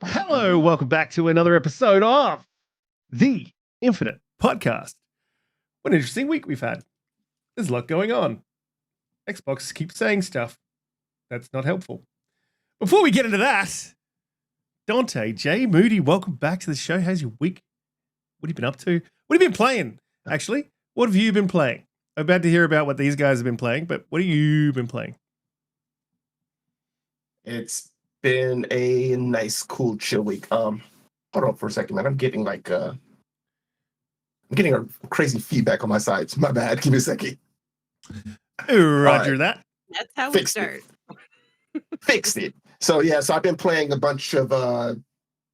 Hello, welcome back to another episode of the Infinite Podcast. What an interesting week we've had. There's a lot going on. Xbox keeps saying stuff. That's not helpful. Before we get into that, Dante, Jay, Moody, welcome back to the show. How's your week? What have you been up to? What have you been playing, actually? What have you been playing? I'm about to hear about what these guys have been playing, but what have you been playing? It's been a nice, cool, chill week. Hold on for a second, man. I'm getting a crazy feedback on my sides. My bad. Give me a second. Roger that. That's how we Fixed start. Fixed it. So I've been playing a bunch of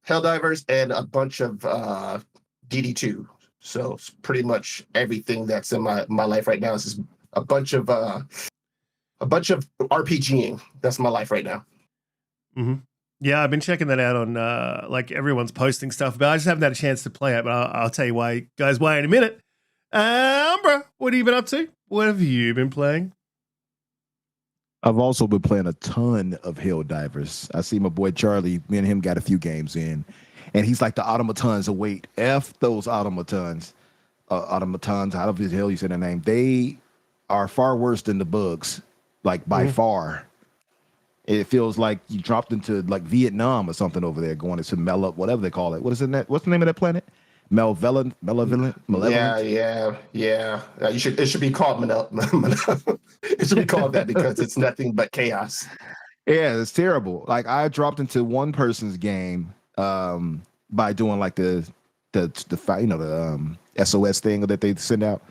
Helldivers and a bunch of DD2. So it's pretty much everything that's in my life right now. Is just a bunch of RPGing. That's my life right now. Mm-hmm. Yeah, I've been checking that out on like everyone's posting stuff, but I just haven't had a chance to play it. But I'll tell you why, guys. Why in a minute. Umbra, what have you been up to? What have you been playing? I've also been playing a ton of Helldivers. I see my boy Charlie. Me and him got a few games in, and he's like the automatons of weight. F those automatons. Automatons. How the hell you say their name? They are far worse than the bugs, like by far. It feels like you dropped into like Vietnam or something over there, going into whatever they call it. What is it? What's the name of that planet? Malevolent. Yeah. It should be called it should be called that because it's nothing but chaos. Yeah, it's terrible. Like I dropped into one person's game by doing like the SOS thing that they send out.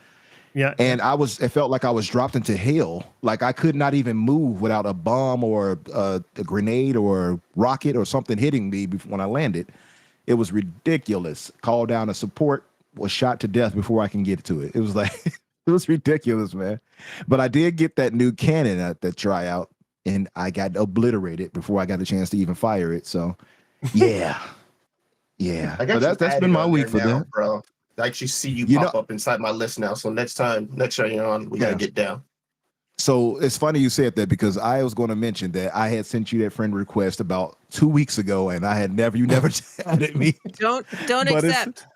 Yeah. And it felt like I was dropped into hell. Like I could not even move without a bomb or a grenade or rocket or something hitting me when I landed. It was ridiculous. Called down a support, was shot to death before I can get to it. It was like, it was ridiculous, man. But I did get that new cannon at the tryout and I got obliterated before I got a chance to even fire it. So yeah. Yeah. I got but that's been my week for that, bro. I actually see you pop up inside my list now. So next time you're on, we gotta get down. So it's funny you said that because I was going to mention that I had sent you that friend request about 2 weeks ago, and you never added me. Don't accept.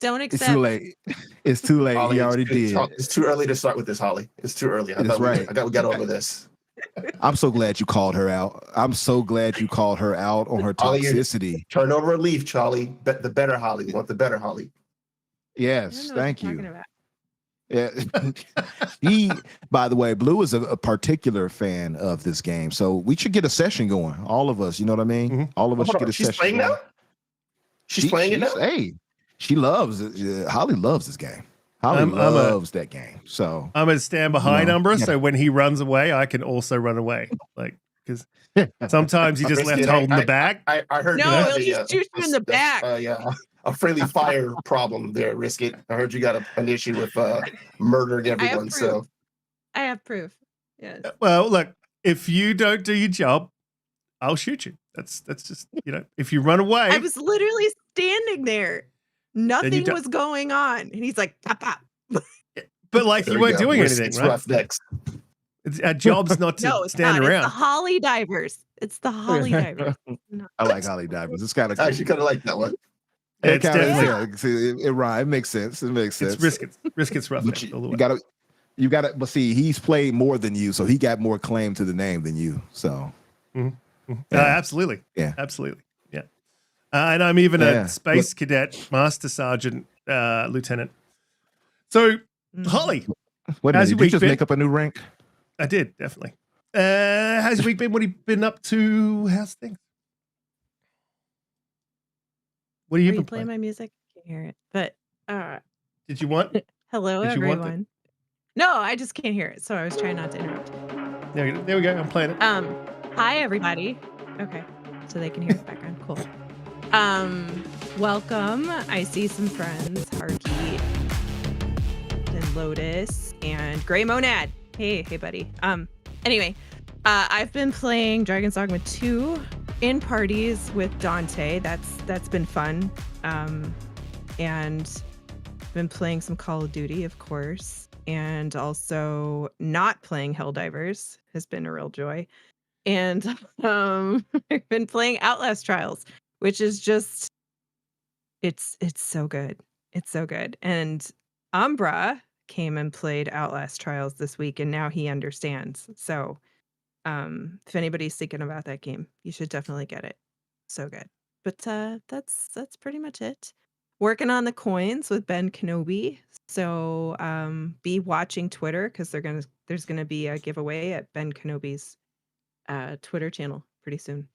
Don't accept. It's too late. It's too late. Holly, you already did. It's too early to start with this, Holly. It's too early. We got over this. I'm so glad you called her out. I'm so glad you called her out on her toxicity. Holly, turn over a leaf, Charlie. The better Holly. We want the better Holly. Yes, thank you. Yeah, by the way, Blue is a particular fan of this game, so we should get a session going. All of us, you know what I mean? Mm-hmm. All of us should get a session. She's playing now. She's playing it now. Hey, she loves it. Holly loves this game. Holly loves that game. So I'm gonna stand behind Umbra, so when he runs away, I can also run away. Like because sometimes he just left holding the bag. I heard. No, he'll just shoot you in the back. A friendly fire problem there, Riskit. I heard you got an issue with murdering everyone. I have proof. Yes. Well, look, if you don't do your job, I'll shoot you. That's just if you run away. I was literally standing there. Nothing was going on, and he's like, pop, pop. But like you weren't doing anything, right? Rough next. Our job's not to stand around. It's the Holly Divers. It's the Holly Divers. I like Holly Divers. It's kind of I actually kind of like that one. It rhymes. It makes sense. It's Riskit's rough. You gotta. But see, he's played more than you, so he got more claim to the name than you. So, absolutely, absolutely, yeah. And I'm even a space cadet, master sergeant, lieutenant. So, Holly, how's your week been? Make up a new rank? I did definitely. How's your week been? What have you been up to? How's things? What are you playing? My music? I can't hear it. But did you want? Hello, everyone. No, I just can't hear it, so I was trying not to interrupt. There we go. I'm playing it. Hi everybody. Okay, so they can hear the background. Cool. Welcome. I see some friends. Harky and Lotus and Gray Monad. Hey, buddy. Anyway, I've been playing Dragon's Dogma 2 in parties with Dante. That's been fun. And been playing some Call of Duty, of course, and also not playing Helldivers has been a real joy. And I've been playing Outlast Trials. which is just it's so good. It's so good. And Umbra came and played Outlast Trials this week, and now he understands. So if anybody's thinking about that game, you should definitely get it. So good. But that's pretty much it. Working on the coins with Ben Kenobi. So be watching Twitter because there's gonna be a giveaway at Ben Kenobi's Twitter channel pretty soon.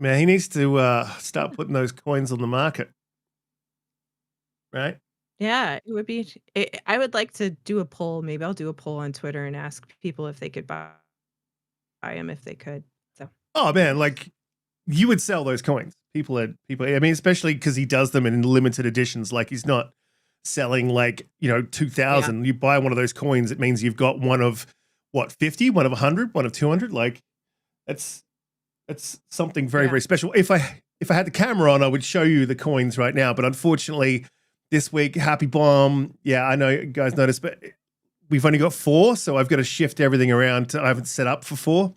Man, he needs to start putting those coins on the market. Right? Yeah, it would be. I would like to do a poll. Maybe I'll do a poll on Twitter and ask people if they could buy them if they could. So. Oh man, like you would sell those coins. People. I mean, especially because he does them in limited editions. Like he's not selling 2,000. Yeah. You buy one of those coins, it means you've got one of what 50, one of 100, one of 200. Like that's something very very special. If I had the camera on, I would show you the coins right now. But unfortunately, this week, Happy Bomb. Yeah, I know you guys noticed, but we've only got 4, so I've got to shift everything around. I haven't set up for 4.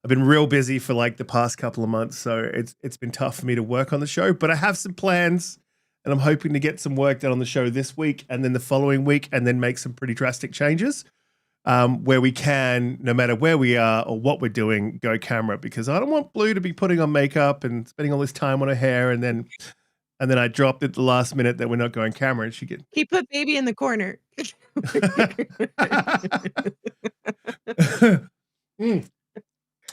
I've been real busy for the past couple of months, so it's been tough for me to work on the show. But I have some plans, and I'm hoping to get some work done on the show this week, and then the following week, and then make some pretty drastic changes where we can, no matter where we are or what we're doing, go camera. Because I don't want Blue to be putting on makeup and spending all this time on her hair, and then I dropped at the last minute that we're not going camera, and He put baby in the corner.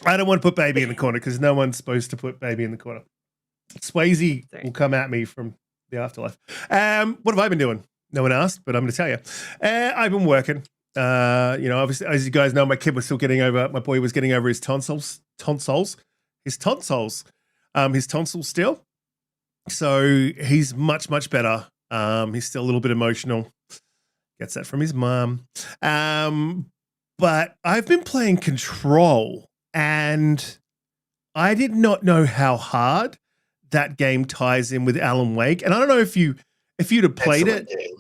I don't want to put baby in the corner because no one's supposed to put baby in the corner. Swayze will come at me from the afterlife. What have I been doing? No one asked, but I'm going to tell you. I've been working. Obviously, as you guys know, my boy was getting over his tonsils still. So he's much, much better. He's still a little bit emotional. Gets that from his mom. But I've been playing Control, and I did not know how hard that game ties in with Alan Wake. And I don't know if you'd have played Excellent it. Game.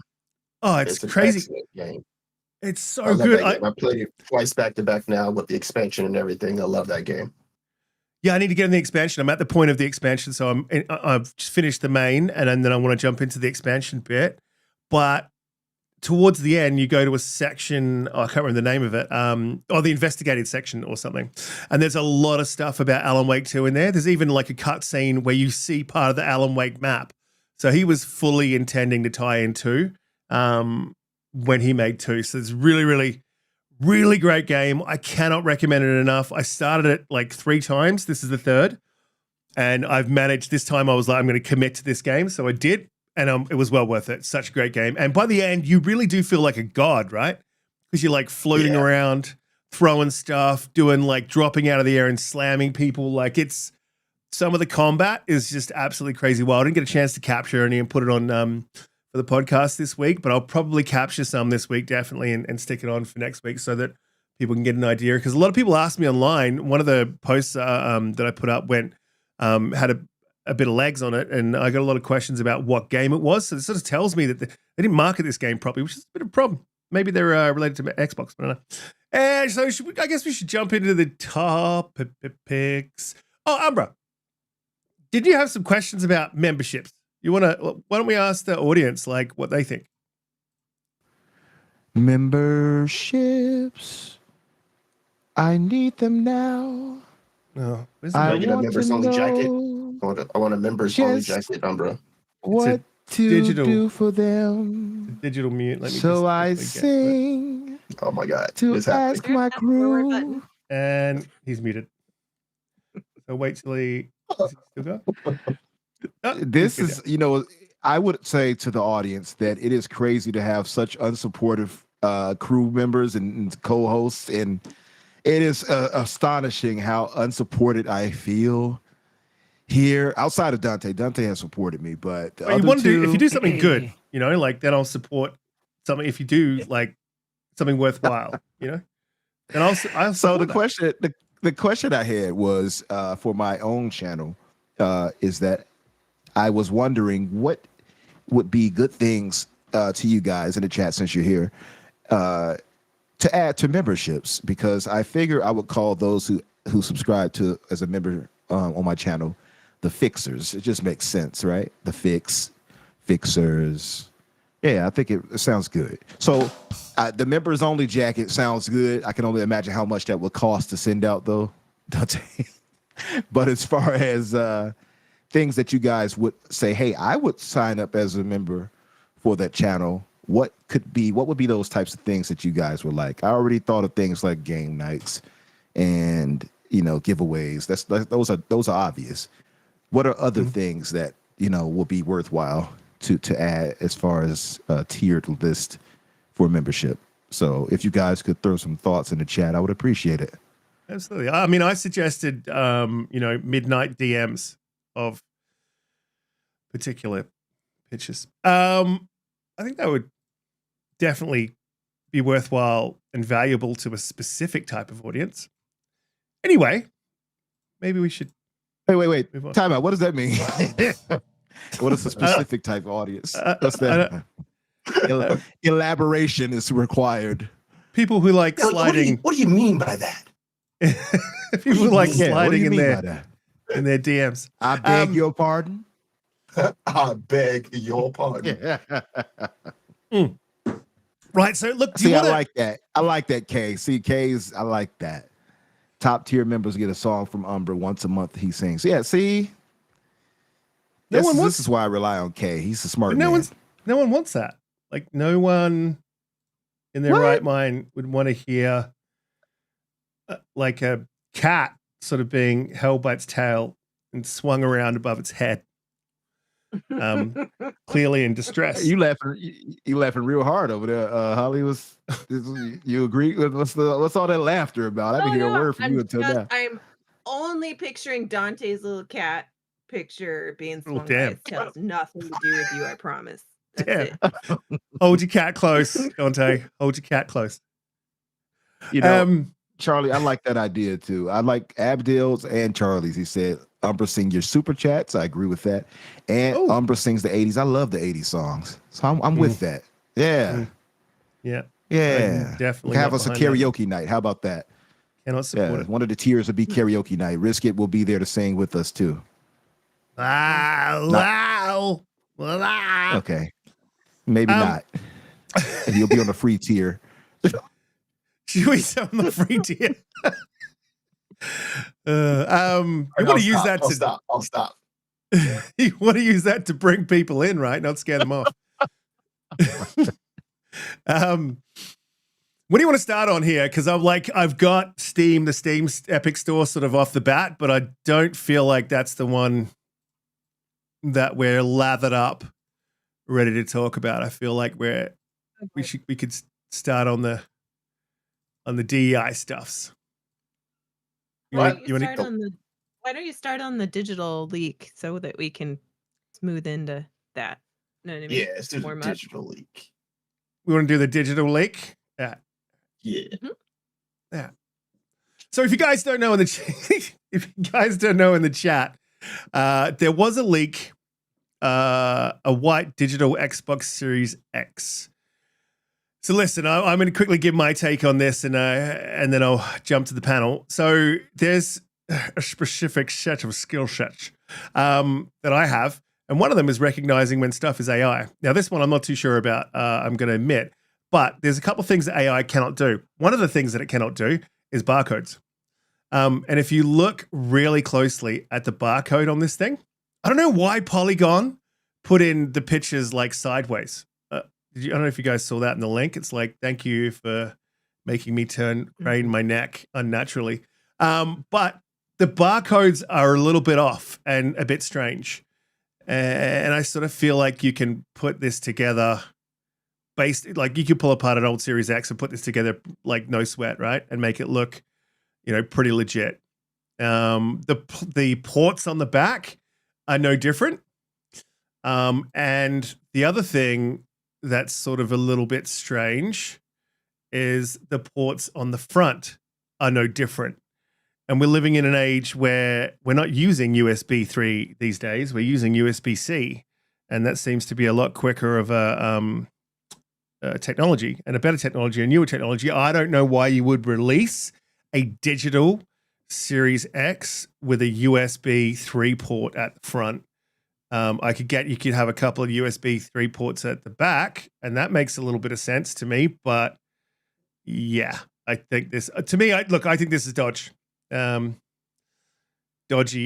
Oh, it's crazy. Game. It's so good. I played it twice back to back now with the expansion and everything. I love that game. Yeah, I need to get in the expansion. I'm at the point of the expansion, so I've just finished the main, and then I want to jump into the expansion bit. But towards the end, you go to a section. I can't remember the name of it. Or the investigated section or something. And there's a lot of stuff about Alan Wake 2 in there. There's even a cut scene where you see part of the Alan Wake map. So he was fully intending to tie in 2 when he made 2. So it's really, really, really great game. I cannot recommend it enough. I started it 3 times. This is the 3rd. And I've managed, this time I was I'm going to commit to this game. So I did. And it was well worth it. Such a great game. And by the end, you really do feel like a god, right? Because you're floating around, throwing stuff, doing dropping out of the air and slamming people. It's some of the combat is just absolutely crazy wild. I didn't get a chance to capture any and put it on for the podcast this week, but I'll probably capture some this week, definitely, and stick it on for next week so that people can get an idea. Because a lot of people asked me online, one of the posts that I put up had a bit of legs on it, and I got a lot of questions about what game it was. So it sort of tells me that they didn't market this game properly, which is a bit of a problem. Maybe they're related to Xbox, I don't know. And so I guess we should jump into the top picks. Oh, Umbra, did you have some questions about memberships? Why don't we ask the audience what they think? Memberships. I need them now. No, I get a members only jacket. I want a members only jacket, Umbra. What to digital, do for them? Digital mute. Let me so I sing. Oh my God! To ask my crew. And he's muted. So wait till he still go. This is, I would say to the audience that it is crazy to have such unsupportive crew members and co-hosts, and it is astonishing how unsupported I feel here. Outside of Dante, Dante has supported me, but if you do something good, then I'll support something. If you do something worthwhile, and I'll so the question, the question I had was for my own channel is that I was wondering what would be good things to you guys in the chat since you're here to add to memberships, because I figure I would call those who subscribe to as a member on my channel the fixers. It just makes sense, right? The fixers. Yeah, I think it sounds good. So the members only jacket sounds good. I can only imagine how much that would cost to send out, though, Dante. But as far as things that you guys would say, hey, I would sign up as a member for that channel, what would be those types of things that you guys were like? I already thought of things like game nights and, giveaways. Those are obvious. What are other things that, will be worthwhile to add as far as a tiered list for membership? So if you guys could throw some thoughts in the chat, I would appreciate it. Absolutely. I mean, I suggested, midnight DMs of particular pitches. I think that would definitely be worthwhile and valuable to a specific type of audience. Anyway, maybe we should. Wait. Time out. What does that mean? What is a specific type of audience? What's that? Elaboration is required. People who like sliding. What do you mean by that? People who like Yeah, what do sliding you in mean their by that? in their DMs. I beg your pardon. I beg your pardon. Right. So look, See, I like that. I like that, K. See, K's, I like that. Top tier members get a song from Umbra once a month. He sings. Yeah, see? This is why I rely on K. He's a smart man. No one wants that. Like, no one in their right mind would want to hear like a cat sort of being held by its tail and swung around above its head. Clearly in distress. You laughing real hard over there, Holly. You agree with what's all that laughter about? I didn't hear a word from you until now. I'm only picturing Dante's little cat picture being swung by damn. its tail. It's nothing to do with you, I promise. That's Damn. it. Hold your cat close, Dante. Hold your cat close. Charlie, I like that idea too. I like Abdil's and Charlie's. He said Umbra sing your super chats. I agree with that. And Umbra sings the 80s. I love the 80s songs. So I'm with that. Yeah. Yeah. Yeah. Definitely. Have us a karaoke night. How about that? Cannot support it. One of the tiers would be karaoke night. Riskit will be there to sing with us too. Wow. Okay. Maybe not. And you'll be on the free tier. Should we on the free tier? You want to use that to I'll stop. You want to use that to bring people in, right? Not scare them off. What do you want to start on here? Because I've got the Steam Epic Store sort of off the bat, but I don't feel like that's the one that we're lathered up, ready to talk about. I feel like we could start on the DEI stuffs. Why don't you start on the digital leak so that we can smooth into that? You know what I mean? Yeah, it's just a digital leak. We want to do the digital leak? Yeah. Yeah. Mm-hmm. Yeah. So if you guys don't know in the chat, there was a leak, a white digital Xbox Series X. So listen, I'm going to quickly give my take on this, and then I'll jump to the panel. So there's a specific set of skill sets that I have, and one of them is recognizing when stuff is AI. Now, this one I'm not too sure about, I'm going to admit, but there's a couple of things that AI cannot do. One of the things that it cannot do is barcodes. And if you look really closely at the barcode on this thing, I don't know why Polygon put in the pictures like sideways. I don't know if you guys saw that in the link. It's like, thank you for making me crane my neck unnaturally. But the barcodes are a little bit off and a bit strange. And I sort of feel like you can put this together you could pull apart an old Series X and put this together like no sweat, right? And make it look, pretty legit. The ports on the back are no different. And the other thing that's sort of a little bit strange is the ports on the front are no different. And we're living in an age where we're not using USB 3 these days. We're using USB-C. And that seems to be a lot quicker of a technology and a better technology, a newer technology. I don't know why you would release a digital Series X with a USB 3 port at the front. You could have a couple of USB 3 ports at the back, and that makes a little bit of sense to me. But yeah, I think this to me, I think this is dodgy,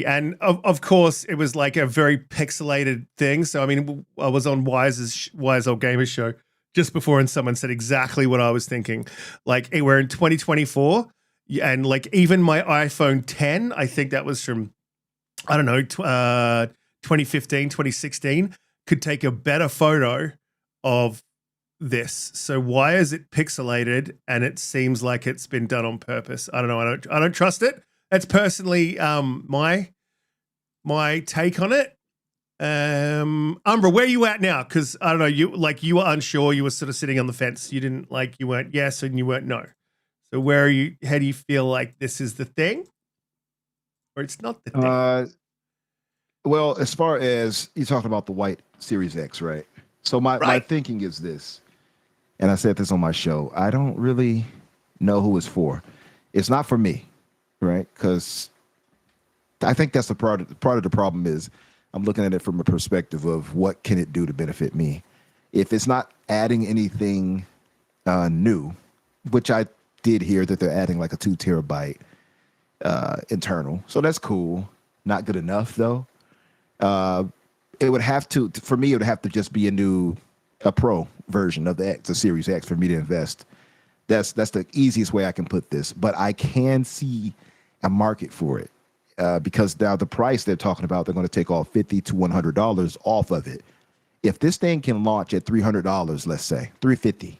and of course it was like a very pixelated thing. So I mean, I was on Wise Old Gamer show just before, and someone said exactly what I was thinking. Like, hey, we're in 2024, and like even my iPhone 10, I think that was from, I don't know, 2015, 2016, could take a better photo of this. So why is it pixelated and it seems like it's been done on purpose? I don't know. I don't trust it. That's personally my take on it. Umbra, where are you at now? Because I don't know, you were unsure, you were sort of sitting on the fence. You weren't yes and you weren't no. So where are you? How do you feel like this is the thing, or it's not the thing? Well, as far as you talking about the white Series X, right? So my thinking is this, and I said this on my show. I don't really know who it's for. It's not for me, right? Because I think that's the part of the problem is I'm looking at it from a perspective of what can it do to benefit me. If it's not adding anything new, which I did hear that they're adding like a 2 terabyte internal, so that's cool. Not good enough though. It would have to, for me, it would have to just be a pro version of the Series X for me to invest. That's the easiest way I can put this, but I can see a market for it because now the price they're talking about, they're going to take off $50 to $100 off of it. If this thing can launch at $300, let's say $350,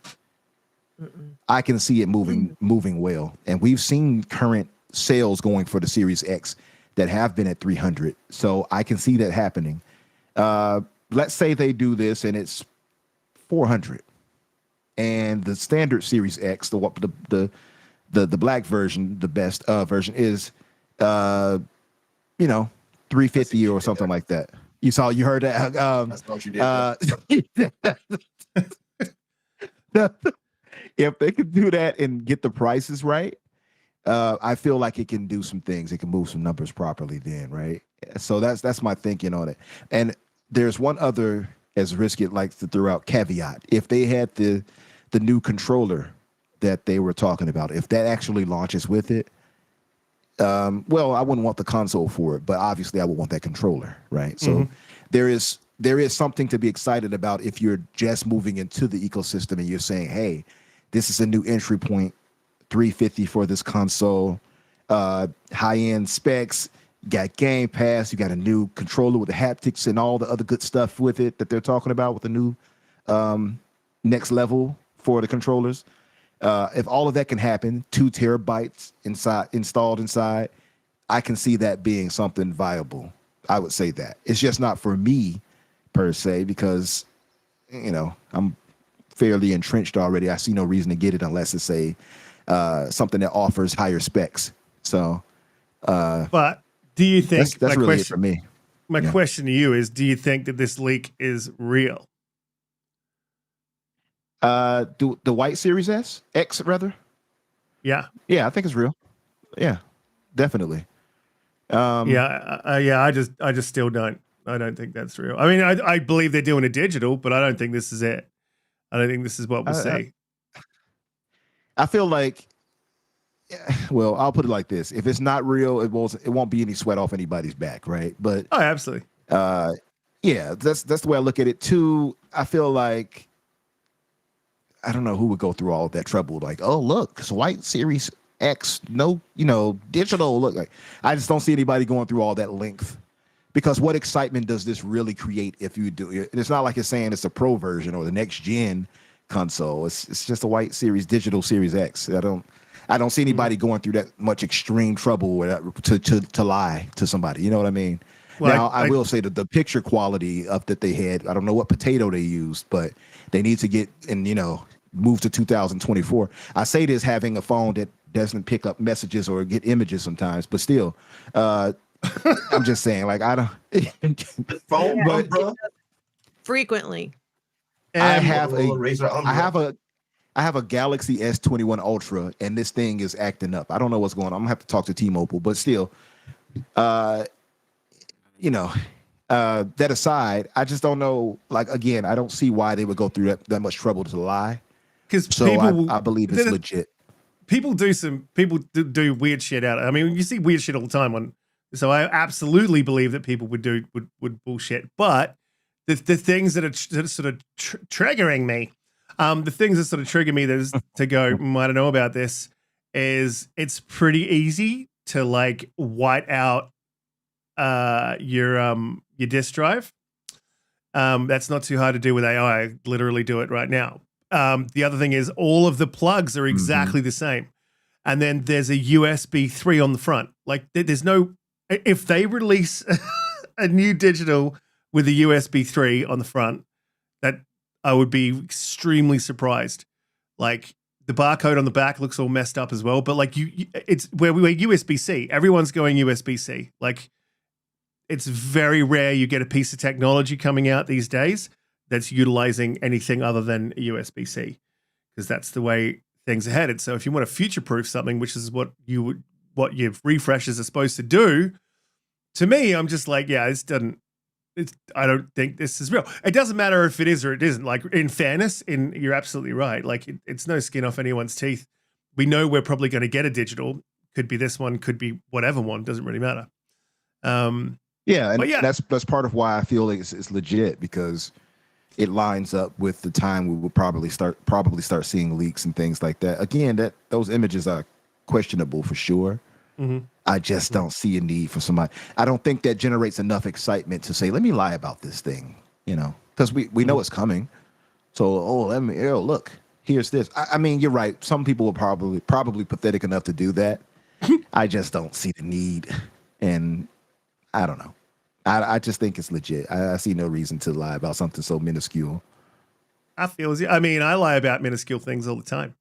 I can see it moving well. And we've seen current sales going for the Series X that have been at 300. So I can see that happening. Let's say they do this and it's 400, and the standard Series X, the black version, the best version is, 350 or something like that. You heard that? That's what you did. If they could do that and get the prices right, I feel like it can do some things. It can move some numbers properly then, right? So that's my thinking on it. And there's one other, as Riskit likes to throw out, caveat. If they had the new controller that they were talking about, if that actually launches with it, well, I wouldn't want the console for it, but obviously I would want that controller, right? So there is something to be excited about if you're just moving into the ecosystem and you're saying, hey, this is a new entry point, $350 for this console, high-end specs, got Game Pass, you got a new controller with the haptics and all the other good stuff with it that they're talking about with the new next level for the controllers. If all of that can happen, 2 terabytes installed inside, I can see that being something viable. I would say that. It's just not for me per se because, I'm fairly entrenched already. I see no reason to get it unless it's something that offers higher specs. So, but do you think that's really it for me? My question to you is: do you think that this leak is real? The white Series X rather? Yeah, I think it's real. Yeah, definitely. I just still don't. I don't think that's real. I mean, I believe they're doing a digital, but I don't think this is it. I don't think this is what we'll see. I feel like, well, I'll put it like this: if it's not real, it won't be any sweat off anybody's back, right? But absolutely. That's the way I look at it too. I feel like I don't know who would go through all of that trouble. Like, oh look, it's a white Series X, no, digital. Look, like I just don't see anybody going through all that length. Because what excitement does this really create if you do it? It's not like it's saying it's a pro version or the next gen console. It's just a white digital Series X. I don't see anybody going through that much extreme trouble to lie to somebody. You know what I mean? Well, now I will say that the picture quality of that they had, I don't know what potato they used, but they need to get and move to 2024. I say this having a phone that doesn't pick up messages or get images sometimes, but still, I'm just saying, like, I don't phone, bro. Frequently. I have a I have a Galaxy S21 Ultra, and this thing is acting up. I don't know what's going on. I'm gonna have to talk to T-Mobile, but still, you know, that aside, I just don't know. Like again, I don't see why they would go through that much trouble to lie. Because So I believe it's legit. People do weird shit out. I mean, you see weird shit all the time on. So I absolutely believe that people would bullshit. But the things that are sort of triggering me, the things that sort of trigger me to go, I don't know about this, is it's pretty easy to like white out your disk drive. That's not too hard to do with AI. I literally do it right now. The other thing is all of the plugs are exactly the same. And then there's a USB 3 on the front. Like there's no, if they release a new digital with a USB 3 on the front, that I would be extremely surprised. Like the barcode on the back looks all messed up as well, but like it's where we were USB-C. Everyone's going USB-C. Like it's very rare you get a piece of technology coming out these days that's utilizing anything other than USB-C, because that's the way things are headed. So if you want to future-proof something, which is what your refreshes are supposed to do, to me, I'm just like, yeah, I don't think this is real. It doesn't matter if it is or it isn't. Like in fairness, you're absolutely right. Like it's no skin off anyone's teeth. We know we're probably going to get a digital. Could be this one, could be whatever one. Doesn't really matter. That's part of why I feel like it's legit, because it lines up with the time we will probably start seeing leaks and things like that. Again, those images are questionable for sure. I just don't see a need for somebody. I don't think that generates enough excitement to say, let me lie about this thing, because we know it's coming. So, look, here's this. I mean, you're right. Some people will probably pathetic enough to do that. I just don't see the need. And I don't know. I just think it's legit. I see no reason to lie about something so minuscule. I lie about minuscule things all the time.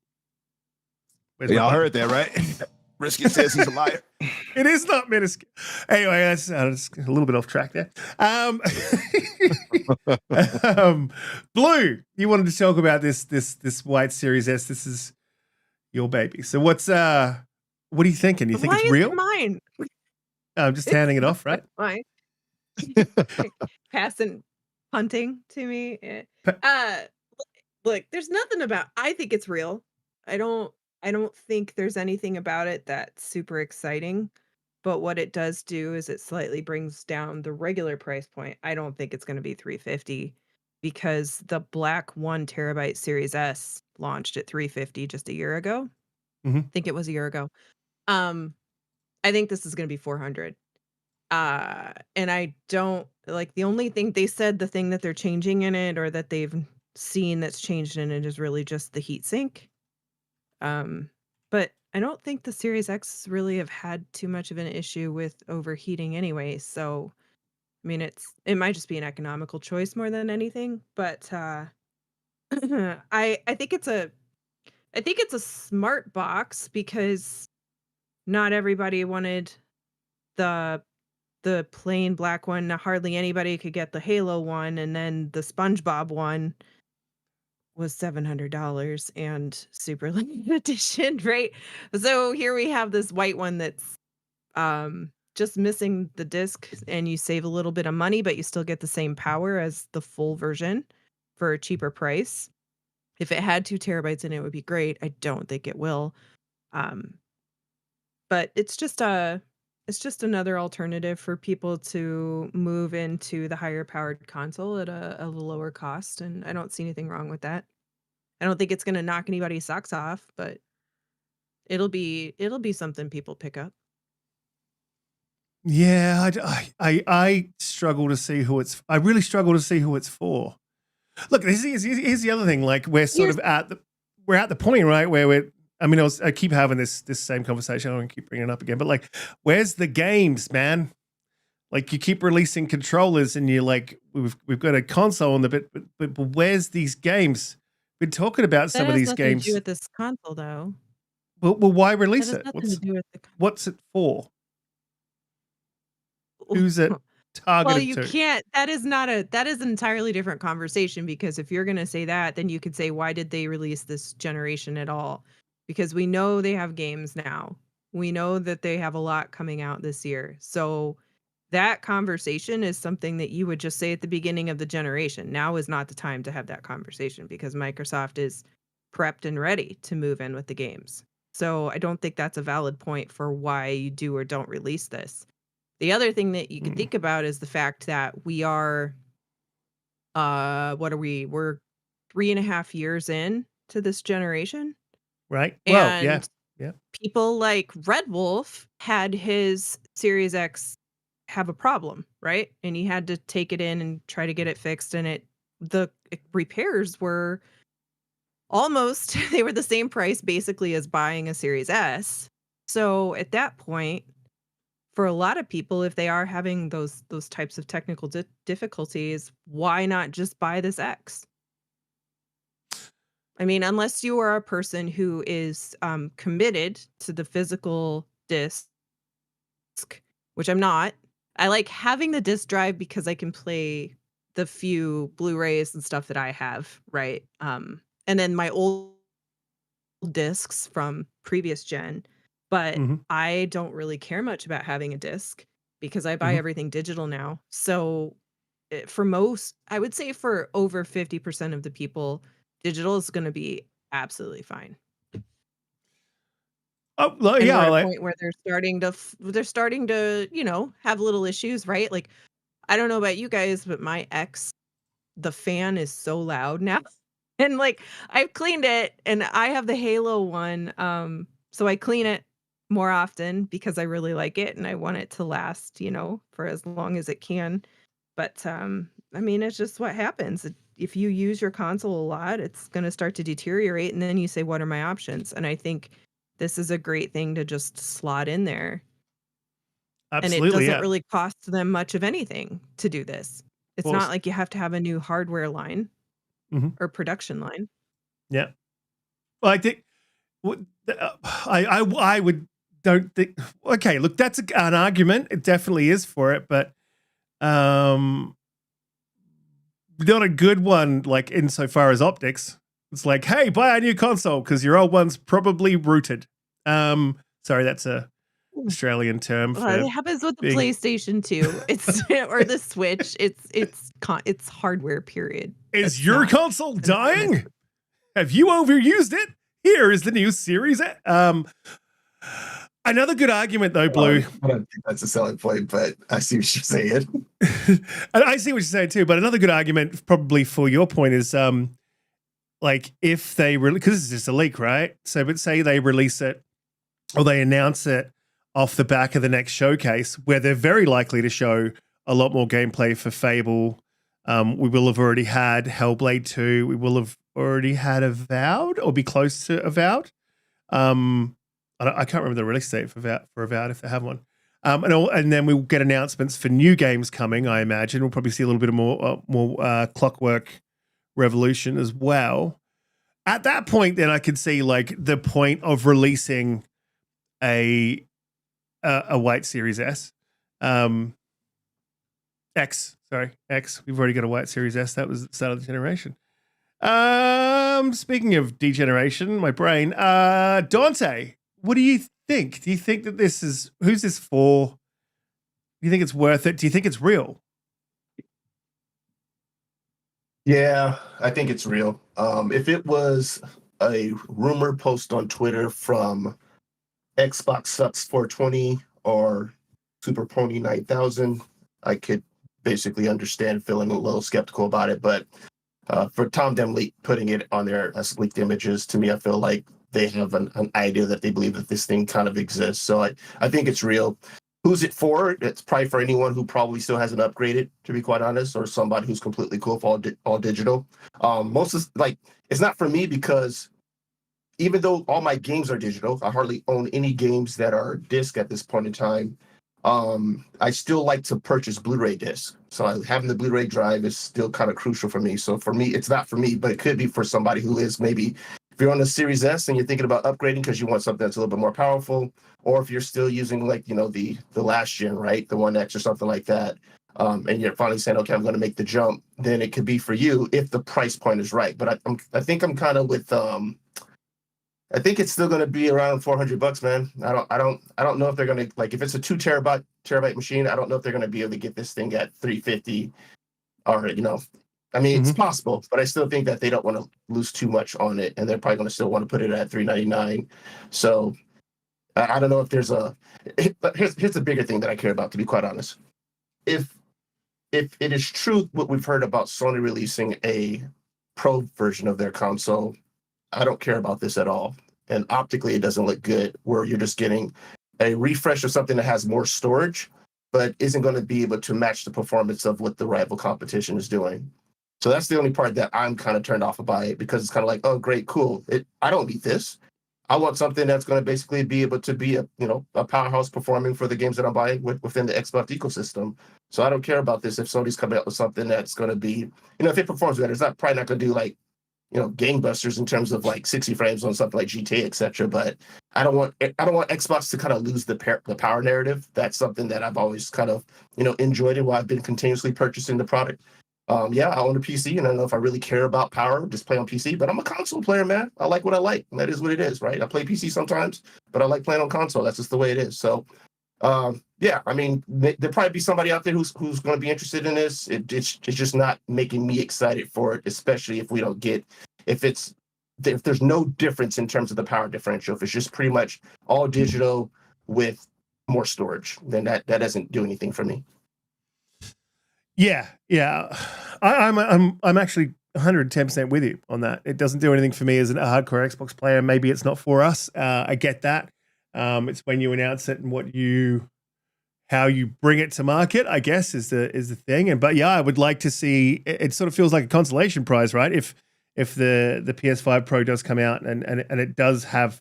Y'all heard that, right? Riskit says he's a liar. It is not minuscule. Anyway, that's a little bit off track there. Blue, you wanted to talk about this white Series S. This is your baby. So what are you thinking? You think Why it's real? Is it mine? I'm just handing it off, right? Mine. Passing punting to me. Look, there's nothing about. I think it's real. I don't think there's anything about it that's super exciting, but what it does do is it slightly brings down the regular price point. I don't think it's going to be $350, because the black 1 terabyte Series S launched at $350 just a year ago. I think it was a year ago. I think this is going to be $400. And I don't like, the only thing they said, the thing that they're changing in it, or that they've seen that's changed in it, is really just the heat sink. But I don't think the Series X really have had too much of an issue with overheating anyway. So, I mean, it might just be an economical choice more than anything. But I think it's a smart box, because not everybody wanted the plain black one. Hardly anybody could get the Halo one, and then the SpongeBob one was $700 and super limited edition, right? So here we have this white one that's just missing the disc, and you save a little bit of money, but you still get the same power as the full version for a cheaper price. If it had 2 terabytes in it, it would be great. I don't think it will. But it's just another alternative for people to move into the higher powered console at a lower cost, and I don't see anything wrong with that. I don't think it's going to knock anybody's socks off, but it'll be something people pick up. Yeah, I struggle to see who it's. I really struggle to see who it's for. Look, here's the other thing. Like we're at the point, right, where I keep having this same conversation. I don't keep bringing it up again, but like, where's the games, man? Like you keep releasing controllers, and you're like, we've got a console on the bit, but where's these games? Been talking about some of these games. That has nothing to do with this console, though. Well, why release it? Nothing to do with the. What's it for? Who's it? targeted Well, you to. can't. That is an entirely different conversation, because if you're going to say that, then you could say, why did they release this generation at all? Because we know they have games now. We know that they have a lot coming out this year. So that conversation is something that you would just say at the beginning of the generation. Now is not the time to have that conversation, because Microsoft is prepped and ready to move in with the games. So I don't think that's a valid point for why you do or don't release this. The other thing that you could think about is the fact that we are, what are we? We're 3.5 years in to this generation. Right. Well, And yeah. people like Red Wolf had his Series X have a problem, right? And he had to take it in and try to get it fixed. And the repairs were almost, they were the same price basically as buying a Series S. So at that point, for a lot of people, if they are having those types of technical difficulties, why not just buy this X? I mean, unless you are a person who is committed to the physical disc, which I'm not. I like having the disc drive because I can play the few Blu-rays and stuff that I have, right? And then my old discs from previous gen, but I don't really care much about having a disc because I buy everything digital now. So for most, I would say for over 50% of the people, digital is going to be absolutely fine. Oh, well, And yeah. we're at a Like, point where they're starting to, have little issues, right? Like, I don't know about you guys, but my ex, the fan is so loud now. And like, I've cleaned it, and I have the Halo one. So I clean it more often because I really like it and I want it to last, for as long as it can. But I mean, it's just what happens. If you use your console a lot, it's going to start to deteriorate, and then you say, what are my options? And I think this is a great thing to just slot in there. And it absolutely, doesn't yeah. really cost them much of anything to do this. It's Well, not like you have to have a new hardware line or production line. yeah. Well, I think I would don't think. Okay, look, that's an argument. It definitely is for it, but not a good one. Like insofar as optics, it's like, hey, buy a new console because your old one's probably rooted. Sorry, that's a Australian term for It happens with the being. PlayStation 2. It's or the Switch. It's hardware. Period. Is your console dying? Have you overused it? Here is the new Series. Another good argument, though, Blue. I don't think that's a selling point, but I see what you're saying. I see what you're saying too. But another good argument, probably for your point, is like if they because it's just a leak, right? So, but say they release it or they announce it off the back of the next showcase, where they're very likely to show a lot more gameplay for Fable. We will have already had Hellblade 2. We will have already had Avowed or be close to Avowed. I can't remember the release date for Avowed if they have one. And then we'll get announcements for new games coming, I imagine. We'll probably see a little bit of more Clockwork Revolution as well. At that point, then I could see like the point of releasing a white Series S. X. We've already got a white Series S. That was the start of the generation. Speaking of degeneration, my brain. Dante, what do you think? Do you think that who's this for? Do you think it's worth it? Do you think it's real? Yeah, I think it's real. If it was a rumor post on Twitter from Xbox Sucks 420 or Super Pony 9000, I could basically understand feeling a little skeptical about it. But for Tom Demley putting it on there as leaked images, to me, I feel like they have an idea that they believe that this thing kind of exists. So I think it's real. Who's it for? It's probably for anyone who probably still hasn't upgraded, to be quite honest, or somebody who's completely cool for all digital. It's not for me because even though all my games are digital, I hardly own any games that are disc at this point in time. I still like to purchase Blu-ray discs. So having the Blu-ray drive is still kind of crucial for me. So for me, it's not for me, but it could be for somebody who is maybe, if you're on the Series S and you're thinking about upgrading because you want something that's a little bit more powerful, or if you're still using the last gen, right, the One X or something like that. and you're finally saying, okay, I'm going to make the jump, then it could be for you if the price point is right. But I think I'm kind of with I think it's still going to be around $400, man. I don't know if they're going to, like, if it's a 2 terabyte machine, I don't know if they're going to be able to get this thing at 350 or, I mean, it's possible, but I still think that they don't want to lose too much on it, and they're probably going to still want to put it at $399. So I don't know if there's but here's the bigger thing that I care about, to be quite honest. If it is true what we've heard about Sony releasing a pro version of their console, I don't care about this at all. And optically, it doesn't look good, where you're just getting a refresh of something that has more storage, but isn't going to be able to match the performance of what the rival competition is doing. So that's the only part that I'm kind of turned off by it, because it's kind of like, oh, great, cool. I don't need this. I want something that's going to basically be able to be a powerhouse performing for the games that I'm buying within the Xbox ecosystem. So I don't care about this if Sony's coming up with something that's going to be, if it performs better, it's probably not going to do like, gangbusters in terms of like 60 frames on something like GTA, etc. But I don't want Xbox to kind of lose the power narrative. That's something that I've always kind of enjoyed, and why I've been continuously purchasing the product. Yeah, I own a PC, and I don't know if I really care about power, just play on PC, but I'm a console player, man. I like what I like, and that is what it is, right? I play PC sometimes, but I like playing on console. That's just the way it is. So, yeah, I mean, there'll probably be somebody out there who's going to be interested in this. It's just not making me excited for it, especially if we don't get, if there's no difference in terms of the power differential. If it's just pretty much all digital with more storage, then that doesn't do anything for me. Yeah. I'm actually 110% with you on that. It doesn't do anything for me as a hardcore Xbox player. Maybe it's not for us. I get that. It's when you announce it and how you bring it to market, I guess, is the thing. But yeah, I would like to see. It sort of feels like a consolation prize, right? If the PS5 Pro does come out and it does have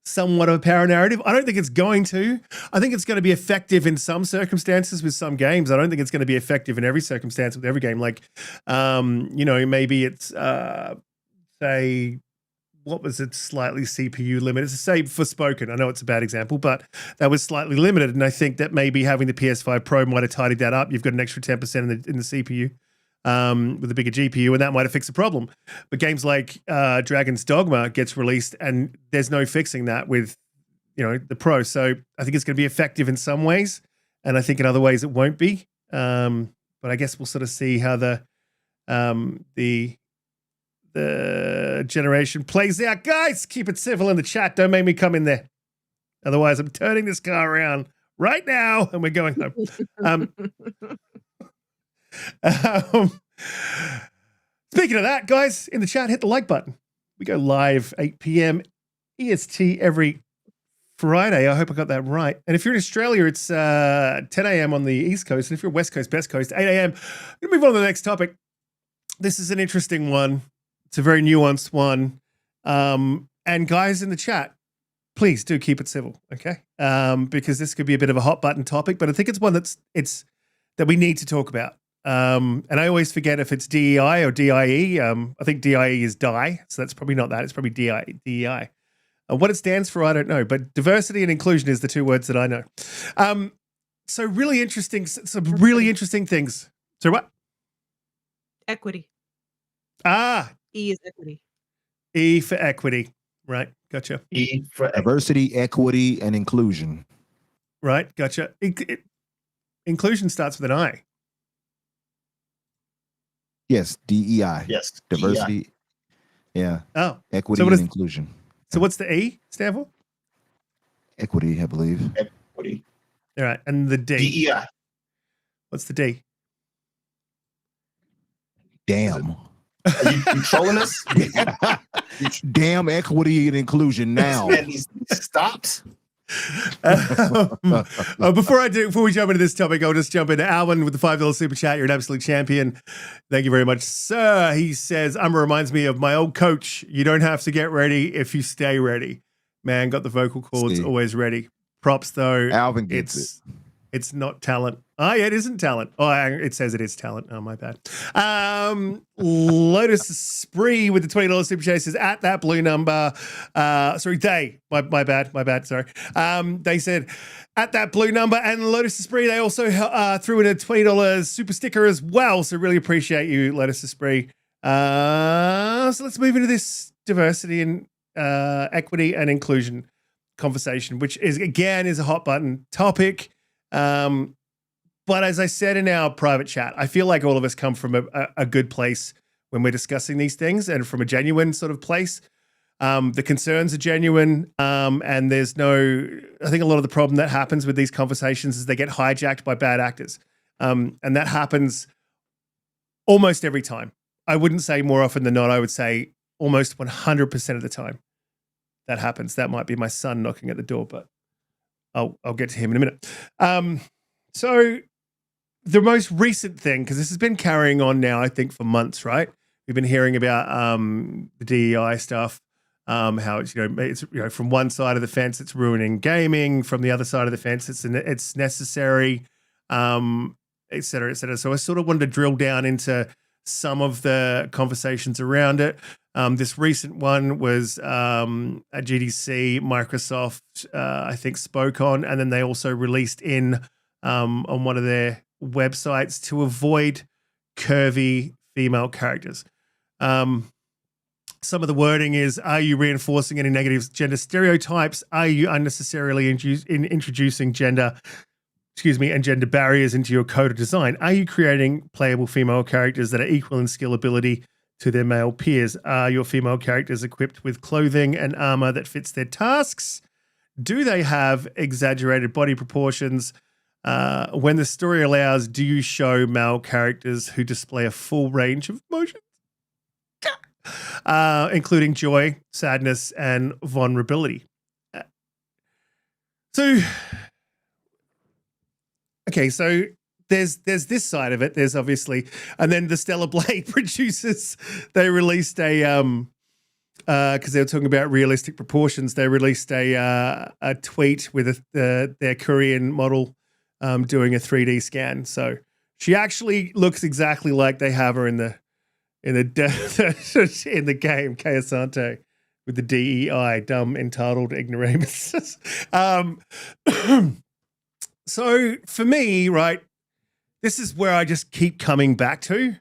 somewhat of a power narrative. I don't think it's going to. I think it's going to be effective in some circumstances with some games. I don't think it's going to be effective in every circumstance with every game. Like, maybe it's, say, what was it? Slightly CPU limited. Say for Spoken. I know it's a bad example, but that was slightly limited. And I think that maybe having the PS5 Pro might have tidied that up. You've got an extra 10% in the CPU. With a bigger GPU, and that might have fixed the problem. But games like Dragon's Dogma gets released, and there's no fixing that with the Pro. So I think it's going to be effective in some ways, and I think in other ways it won't be. But I guess we'll sort of see how the generation plays out. Guys, keep it civil in the chat. Don't make me come in there. Otherwise, I'm turning this car around right now, and we're going home. Speaking of that, guys, in the chat, hit the like button. We go live 8 p.m. EST every Friday. I hope I got that right. And if you're in Australia, it's 10 a.m. on the East Coast. And if you're West Coast, Best Coast, 8 a.m. We're going to move on to the next topic. This is an interesting one. It's a very nuanced one. And guys in the chat, please do keep it civil, okay? Because this could be a bit of a hot button topic, but I think it's one that we need to talk about. And I always forget if it's DEI or DIE. I think DIE is die, so that's probably not that. It's probably DEI. What it stands for, I don't know, but diversity and inclusion is the two words that I know. So really interesting, some really interesting things. So what? Equity. E is equity. E for equity. Right, gotcha. E for diversity, equity, and inclusion. Right, gotcha. Inclusion starts with an I. Yes, DEI. Yes, diversity. DEI. Yeah. Oh, equity and inclusion. So what's the E stand for? Equity, I believe. Equity. All right, and the D. DEI. What's the D? Damn. Are you trolling us? Damn equity and inclusion now. This man needs to be stopped. Before we jump into this topic, I'll just jump into Alvin with the $5 super chat. You're an absolute champion. Thank you very much, sir. He says, Umbra reminds me of my old coach. You don't have to get ready if you stay ready. Man, got the vocal cords always ready. Props though. Alvin gets it. It's not talent. Oh, yeah, it isn't talent. Oh, it says it is talent. Oh, my bad. Lotus Spree with the $20 super chat says, at that blue number. Sorry, they. My bad. Sorry. They said, at that blue number. And Lotus Spree, they also threw in a $20 super sticker as well. So really appreciate you, Lotus Spree. So let's move into this diversity and equity and inclusion conversation, which is a hot button topic. But as I said in our private chat, I feel like all of us come from a good place when we're discussing these things, and from a genuine sort of place. The concerns are genuine, and there's I think a lot of the problem that happens with these conversations is they get hijacked by bad actors. And that happens almost every time. I wouldn't say more often than not. I would say almost 100% of the time that happens. That might be my son knocking at the door, but I'll get to him in a minute. So the most recent thing, because this has been carrying on now, I think, for months, right? We've been hearing about the DEI stuff, how it's from one side of the fence it's ruining gaming, from the other side of the fence it's necessary, et cetera, et cetera. So I sort of wanted to drill down into some of the conversations around it. This recent one was at GDC, Microsoft, I think, spoke on, and then they also released on one of their websites to avoid curvy female characters. Some of the wording is, are you reinforcing any negative gender stereotypes? Are you unnecessarily introducing gender barriers into your code of design? Are you creating playable female characters that are equal in skill ability to their male peers? Are your female characters equipped with clothing and armor that fits their tasks? Do they have exaggerated body proportions? When the story allows, do you show male characters who display a full range of emotions? Including joy, sadness, and vulnerability. So there's this side of it. There's obviously, and then the Stellar Blade producers, they released because they were talking about realistic proportions. They released a tweet with their Korean model doing a 3D scan. So she actually looks exactly like they have her in the in the game, Kayasante, with the DEI, dumb, entitled ignoramus. So for me, right, this is where I just keep coming back to.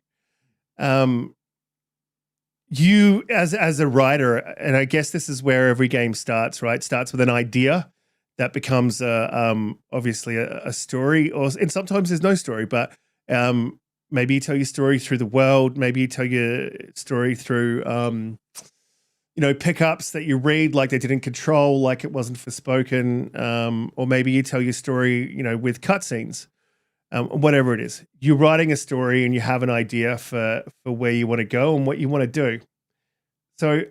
You as a writer, and I guess this is where every game starts, right? Starts with an idea that becomes obviously a story, and sometimes there's no story, but maybe you tell your story through the world. Maybe you tell your story through, pickups that you read, like they did in Control, like it wasn't Forspoken, or maybe you tell your story, with cutscenes, whatever it is. You're writing a story and you have an idea for where you want to go and what you want to do. So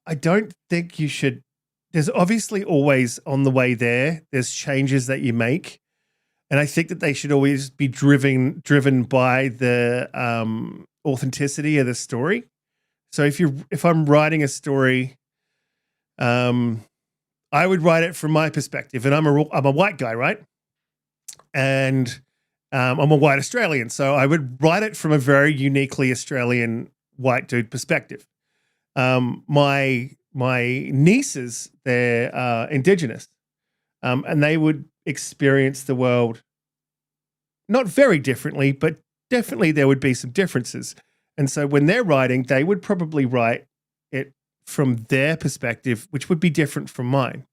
I don't think you should. There's obviously always on the way there's changes that you make. And I think that they should always be driven by the authenticity of the story. So if I'm writing a story, I would write it from my perspective, and I'm a white guy, right? And I'm a white Australian, so I would write it from a very uniquely Australian white dude perspective. My nieces, they're Indigenous, and they would experience the world not very differently, but definitely there would be some differences. And so when they're writing, they would probably write it from their perspective, which would be different from mine.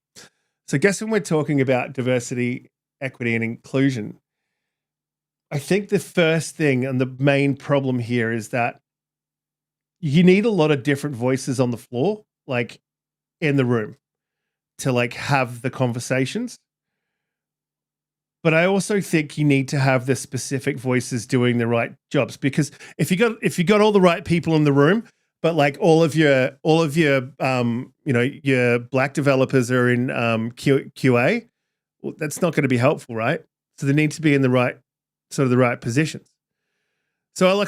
So I guess when we're talking about diversity, equity, and inclusion, I think the first thing and the main problem here is that you need a lot of different voices on the floor, like in the room, to like have the conversations. But I also think you need to have the specific voices doing the right jobs, because if you got all the right people in the room, but like all of your your black developers are in QA, well, that's not going to be helpful, right? So they need to be in the right positions. So like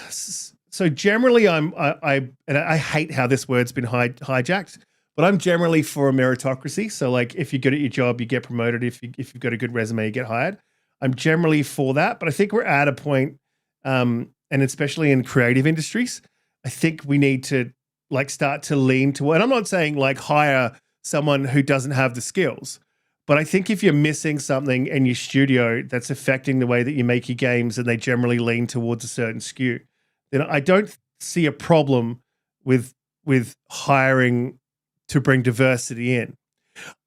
so generally I hate how this word's been hijacked, but I'm generally for a meritocracy. So like if you're good at your job, you get promoted. If you've got a good resume, you get hired. I'm generally for that, but I think we're at a point, and especially in creative industries, I think we need to like start to lean toward, and I'm not saying like hire someone who doesn't have the skills, but I think if you're missing something in your studio that's affecting the way that you make your games and they generally lean towards a certain skew, then I don't see a problem with hiring to bring diversity in.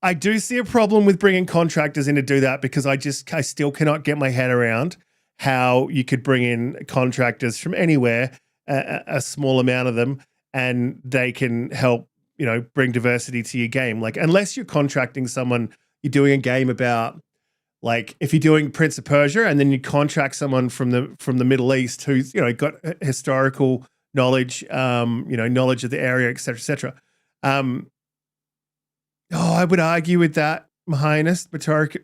I do see a problem with bringing contractors in to do that because I still cannot get my head around how you could bring in contractors from anywhere, a small amount of them, and they can help, bring diversity to your game. Like, unless you're contracting someone, you're doing a game about, like, if you're doing Prince of Persia and then you contract someone from the Middle East who's, got historical knowledge, knowledge of the area, et cetera, et cetera. I would argue with that, My Highness. Meritocracy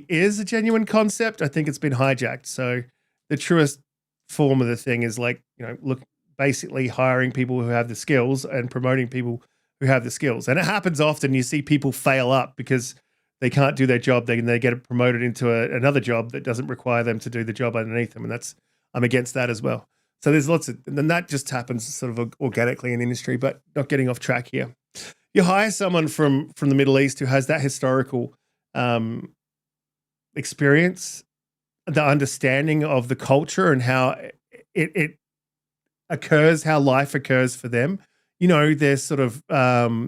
is a genuine concept. I think it's been hijacked. So the truest form of the thing is like, basically hiring people who have the skills and promoting people who have the skills. And it happens often. You see people fail up because they can't do their job. They get promoted into another job that doesn't require them to do the job underneath them. And I'm against that as well. So there's lots of, and that just happens sort of organically in industry, but not getting off track here. You hire someone from the Middle East who has that historical experience, the understanding of the culture and how it occurs, how life occurs for them. There's sort of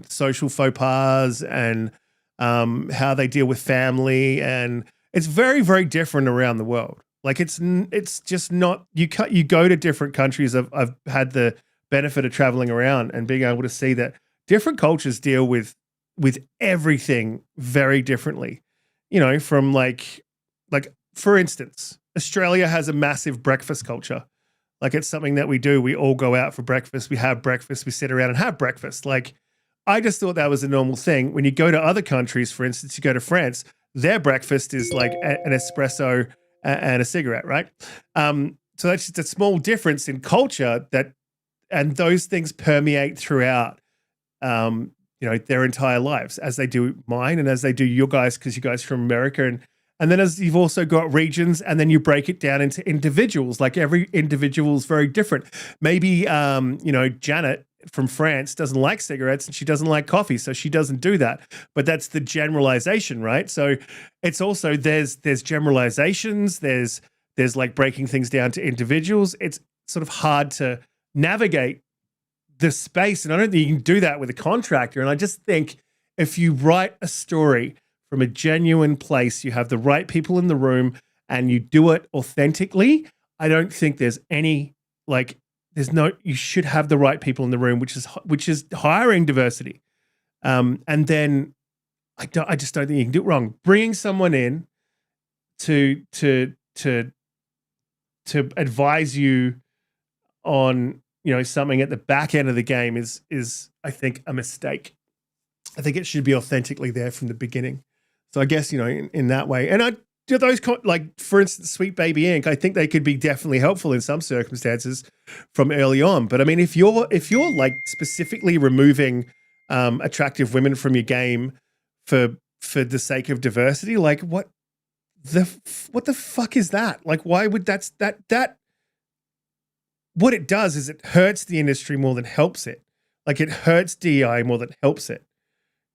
social faux pas and how they deal with family, and it's very, very different around the world. Like it's just not, you go to different countries. I've had the benefit of traveling around and being able to see that different cultures deal with everything very differently. From like for instance, Australia has a massive breakfast culture. Like it's something that we do. We all go out for breakfast. We have breakfast. We sit around and have breakfast. Like I just thought that was a normal thing. When you go to other countries, for instance, you go to France, their breakfast is like an espresso and a cigarette, right? So that's just a small difference in culture and those things permeate throughout, their entire lives, as they do mine and as they do your guys, because you guys are from America. And then as you've also got regions, and then you break it down into individuals. Like every individual is very different. Maybe, Janet from France doesn't like cigarettes and she doesn't like coffee, so she doesn't do that. But that's the generalization, right? So it's also there's generalizations. There's like breaking things down to individuals. It's sort of hard to navigate the space, and I don't think you can do that with a contractor. And I just think if you write a story from a genuine place, you have the right people in the room, and you do it authentically, I don't think there's any you should have the right people in the room, which is hiring diversity. And then I just don't think you can do it wrong. Bringing someone in to advise you on something at the back end of the game is I think a mistake. I think it should be authentically there from the beginning. So I guess in that way, and those like for instance, Sweet Baby Inc. I think they could be definitely helpful in some circumstances from early on. But I mean, if you're like specifically removing attractive women from your game for the sake of diversity, like what the fuck is that? Like, why would that? What it does is it hurts the industry more than helps it. Like it hurts DEI more than helps it.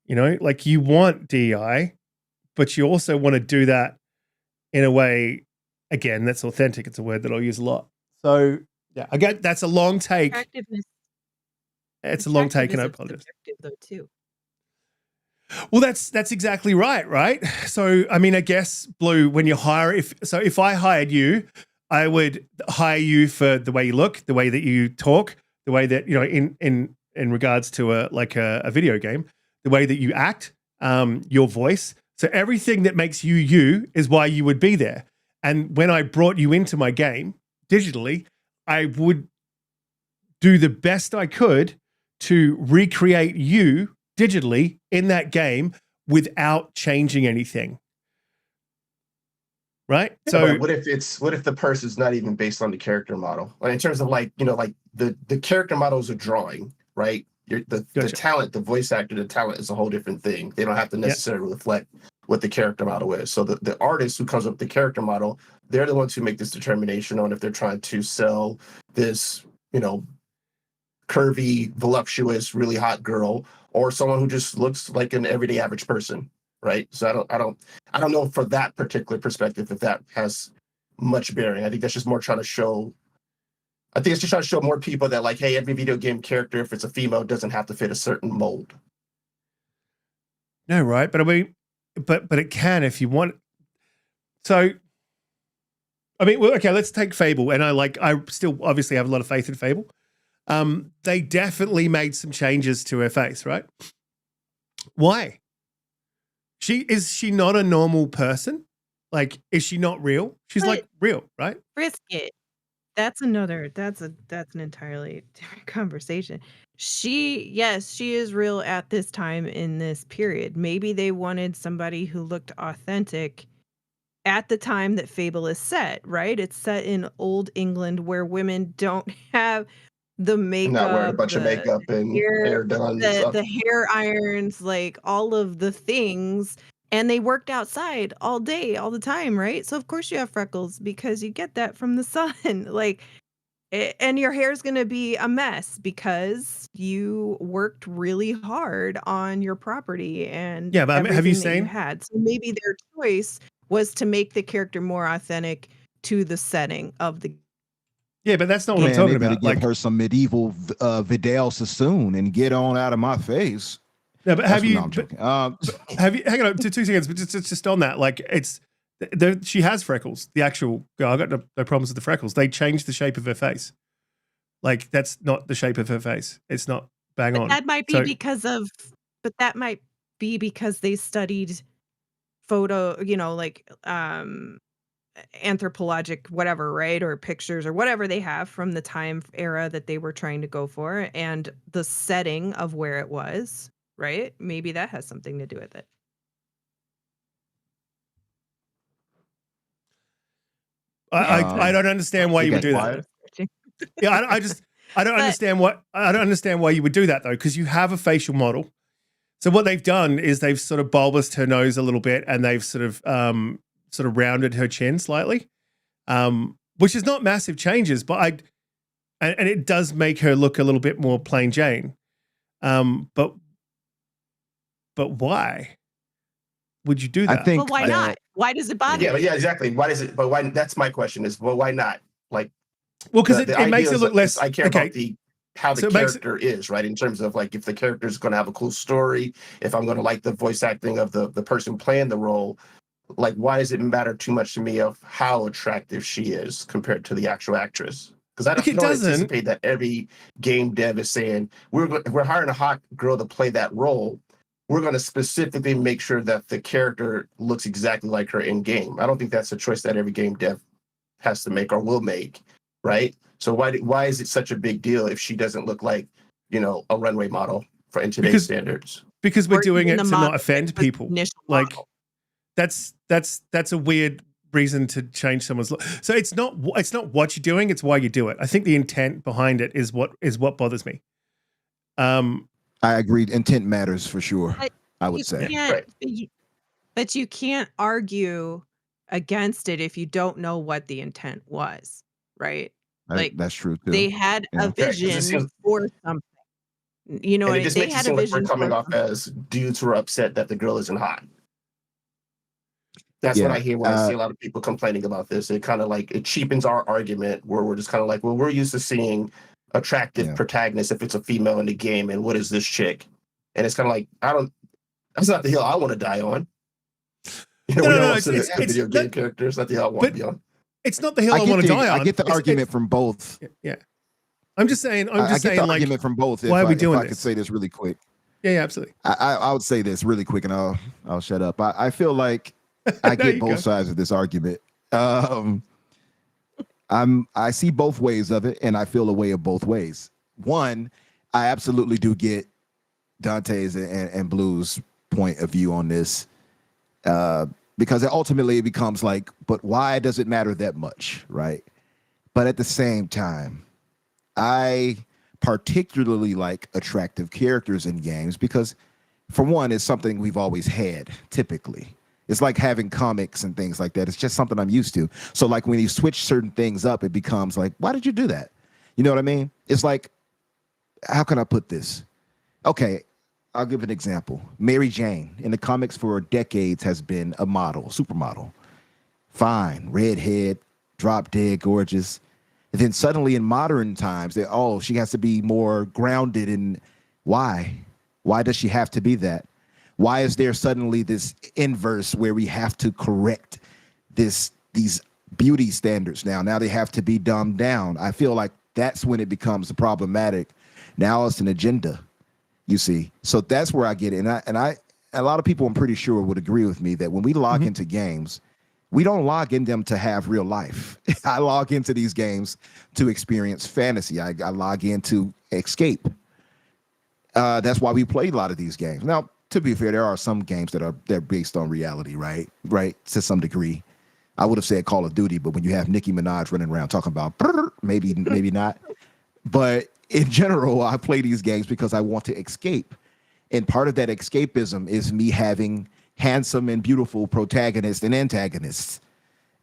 Like you want DEI, but you also want to do that in a way, again, that's authentic. It's a word that I'll use a lot. So yeah, I get that's a long take. It's a long take, and I apologize. Though too. Well, that's exactly right? So I mean, I guess Blue, when you hire, if I hired you, I would hire you for the way you look, the way that you talk, the way that in regards to a video game, the way that you act, your voice. So everything that makes you is why you would be there. And when I brought you into my game digitally, I would do the best I could to recreate you digitally in that game without changing anything. right? Yeah, So but what if the person's not even based on the character model? Like in terms of like, like the character model is a drawing, right? The Gotcha. talent, the voice actor, the talent is a whole different thing. They don't have to Yeah. necessarily reflect what the character model is. So the artist who comes up with the character model, they're the ones who make this determination on if they're trying to sell this, curvy, voluptuous, really hot girl, or someone who just looks like an everyday average person, right? So I don't know for that particular perspective if that has much bearing. I think that's just more trying to show. I think it's just trying to show more people that like, hey, every video game character, if it's a female, doesn't have to fit a certain mold. no, right? But I mean, but it can if you want. So, I mean, well, okay, let's take Fable, and I still obviously have a lot of faith in Fable. They definitely made some changes to her face, right? Why? Is she not a normal person? Like, is she not real? She's But- like real, right? Riskit. That's an entirely different conversation. Yes, she is real at this time in this period. Maybe they wanted somebody who looked authentic at the time that Fable is set, right? It's set in old England where women don't have the makeup, Not wearing a bunch of the makeup and hair, hair done and stuff. the hair irons, like all of the things. And they worked outside all day, all the time, right? So of course you have freckles because you get that from the sun. Like, and your hair's going to be a mess because you worked really hard on your property and Yeah, but have you everything that seen? had. So maybe their choice was to make the character more authentic to the setting of the. Yeah, but that's not what Man, I'm talking they better about. give Like, her some medieval Vidal Sassoon and get on out of my face. no, but No, I'm joking. have you? Hang on, 2 seconds. But just on that, like, she has freckles. The actual girl, I got no problems with the freckles. They changed the shape of her face. Like, that's not the shape of her face. It's not bang on. That might be So- but that might be because they studied photo, anthropologic whatever, right? Or pictures or whatever they have from the time era that they were trying to go for and the setting of where it was, right? Maybe that has something to do with it. I don't understand why you would do that. quiet. Yeah, I don't understand why you would do that though, because you have a facial model. So what they've done is they've sort of bulbous her nose a little bit, and they've sort of rounded her chin slightly, which is not massive changes, but and it does make her look a little bit more plain Jane. But why would you do that? I think Well, why not? Why does it bother Yeah, you? but yeah, exactly. Why does it? But why? That's my question. Is well, why not? Like, Well, because the it makes idea it is look less. I care about how the So it makes it- character is, right? In terms of like if the character is going to have a cool story, if I'm going to like the voice acting of the person playing the role, like why does it matter too much to me of how attractive she is compared to the actual actress? Because I don't anticipate that every game dev is saying we're hiring a hot girl to play that role. We're going to specifically make sure that the character looks exactly like her in game. I don't think that's a choice that every game dev has to make or will make, right? So why is it such a big deal if she doesn't look like, a runway model in today's standards? Because we're Or doing it even to the not model offend with people. initial Like, model. that's a weird reason to change someone's look. So it's not what you're doing, it's why you do it. I think the intent behind it is what bothers me. I agree. Intent matters for sure. I would say. But you can't argue against it if you don't know what the intent was, right? Like, That's true too. they had a vision for something. And it just they makes it had seem a like vision we're coming for off something. as dudes who are upset that the girl isn't hot. That's what I hear when I see a lot of people complaining about this. It kind of like it cheapens our argument where we're just kind of like, well, we're used to seeing attractive protagonists if it's a female in the game, and what is this chick? And it's kind of like that's not the hill I want to die on. It's video game characters. That's not the hill I want to be on. It's not the hill I want to die on. I get the argument from both. Yeah. I'm just saying. I get the argument from both. Why are we doing this? I could say this really quick. Yeah, absolutely. I would say this really quick, and I'll shut up. I feel like I get both sides of this argument. I see both ways of it, and I feel a way of both ways. One, I absolutely do get Dante's and Blue's point of view on this. because ultimately it becomes like, but why does it matter that much, right? But at the same time, I particularly like attractive characters in games because, for one, it's something we've always had, typically. It's like having comics and things like that. It's just something I'm used to. So like when you switch certain things up, it becomes like, why did you do that? You know what I mean? It's like, how can I put this? Okay, I'll give an example. Mary Jane in the comics for decades has been a model, supermodel. Fine, redhead, drop dead, gorgeous. And then suddenly in modern times, she has to be more grounded in why? Why does she have to be that? Why is there suddenly this inverse where we have to correct these beauty standards now? Now they have to be dumbed down. I feel like that's when it becomes problematic. Now it's an agenda, you see. So that's where I get it. And I a lot of people, I'm pretty sure, would agree with me that when we log into games, we don't log in them to have real life. I log into these games to experience fantasy. I log in to escape. That's why we play a lot of these games. Now, to be fair, there are some games they're based on reality, right? Right, to some degree. I would have said Call of Duty, but when you have Nicki Minaj running around talking about maybe not. But in general, I play these games because I want to escape. And part of that escapism is me having handsome and beautiful protagonists and antagonists.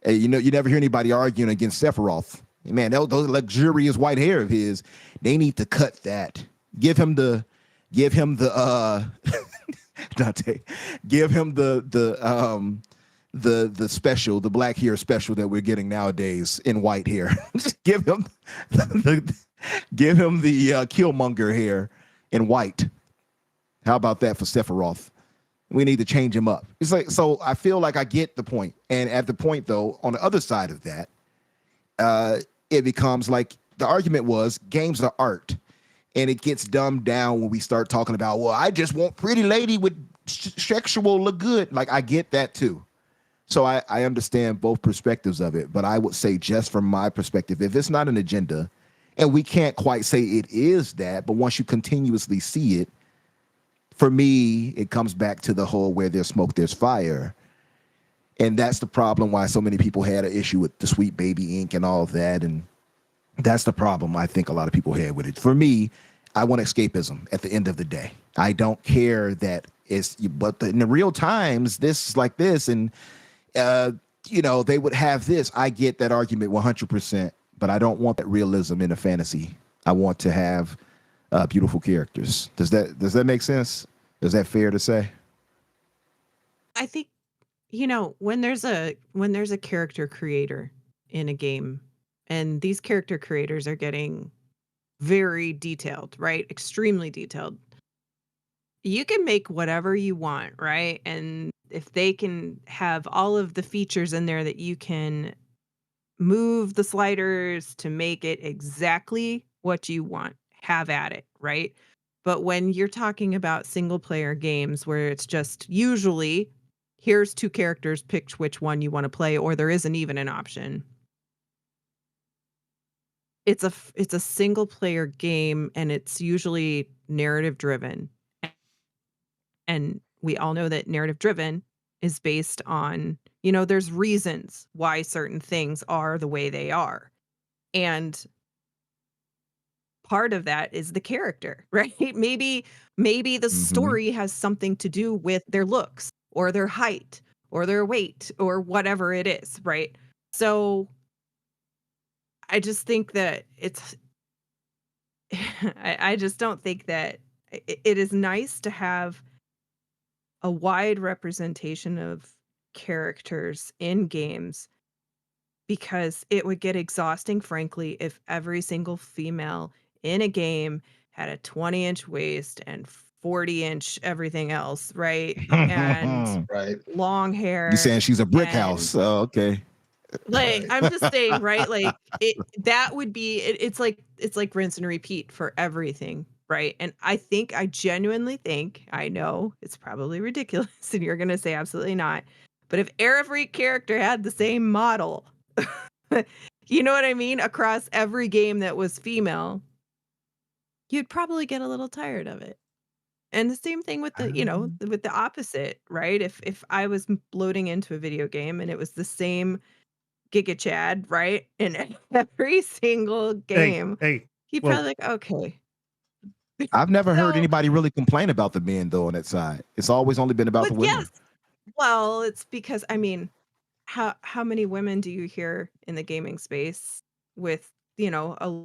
You never hear anybody arguing against Sephiroth. Man, those luxurious white hair of his, they need to cut that. Give him the Dante, give him the special, the black hair special that we're getting nowadays in white hair. Just give him the Killmonger hair in white. How about that for Sephiroth? We need to change him up. It's like, so I feel like I get the point. And at the point though, on the other side of that, it becomes like the argument was games are art. And it gets dumbed down when we start talking about, well, I just want pretty lady with sexual look good. Like, I get that too. So I understand both perspectives of it. But I would say, just from my perspective, if it's not an agenda, and we can't quite say it is that, but once you continuously see it, for me, it comes back to the whole where there's smoke, there's fire. And that's the problem why so many people had an issue with the Sweet Baby Ink and all of that. And that's the problem I think a lot of people had with it. For me, I want escapism at the end of the day. I don't care that but in the real times, this is like this. And, they would have this. I get that argument 100%, but I don't want that realism in a fantasy. I want to have beautiful characters. Does that make sense? Is that fair to say? I think, when there's a character creator in a game, and these character creators are getting very detailed, right? Extremely detailed. You can make whatever you want, right? And if they can have all of the features in there that you can move the sliders to make it exactly what you want, have at it, right? But when you're talking about single player games where it's just usually here's two characters, pick which one you want to play, or there isn't even an option. It's a single player game, and it's usually narrative driven. And we all know that narrative driven is based on, there's reasons why certain things are the way they are. And part of that is the character, right? Maybe the story has something to do with their looks or their height or their weight or whatever it is, right? So I just think that I just don't think that it is nice to have a wide representation of characters in games, because it would get exhausting, frankly, if every single female in a game had a 20-inch waist and 40-inch everything else, right? And Right. long hair. You saying she's a brick house? Oh, okay. Like, Right. I'm just saying, right? Like, that would be it's like rinse and repeat for everything, right? And I genuinely think, I know it's probably ridiculous and you're gonna say absolutely not, but if every character had the same model, you know what I mean, across every game that was female, you'd probably get a little tired of it. And the same thing with the, with the opposite, right? If I was loading into a video game and it was the same Giga Chad, right? In every single game, Hey, he'd well, probably like, okay. I've never heard So, anybody really complain about the men though on that side. It's always only been about but the women. yes, well, it's because I mean, how many women do you hear in the gaming space with, a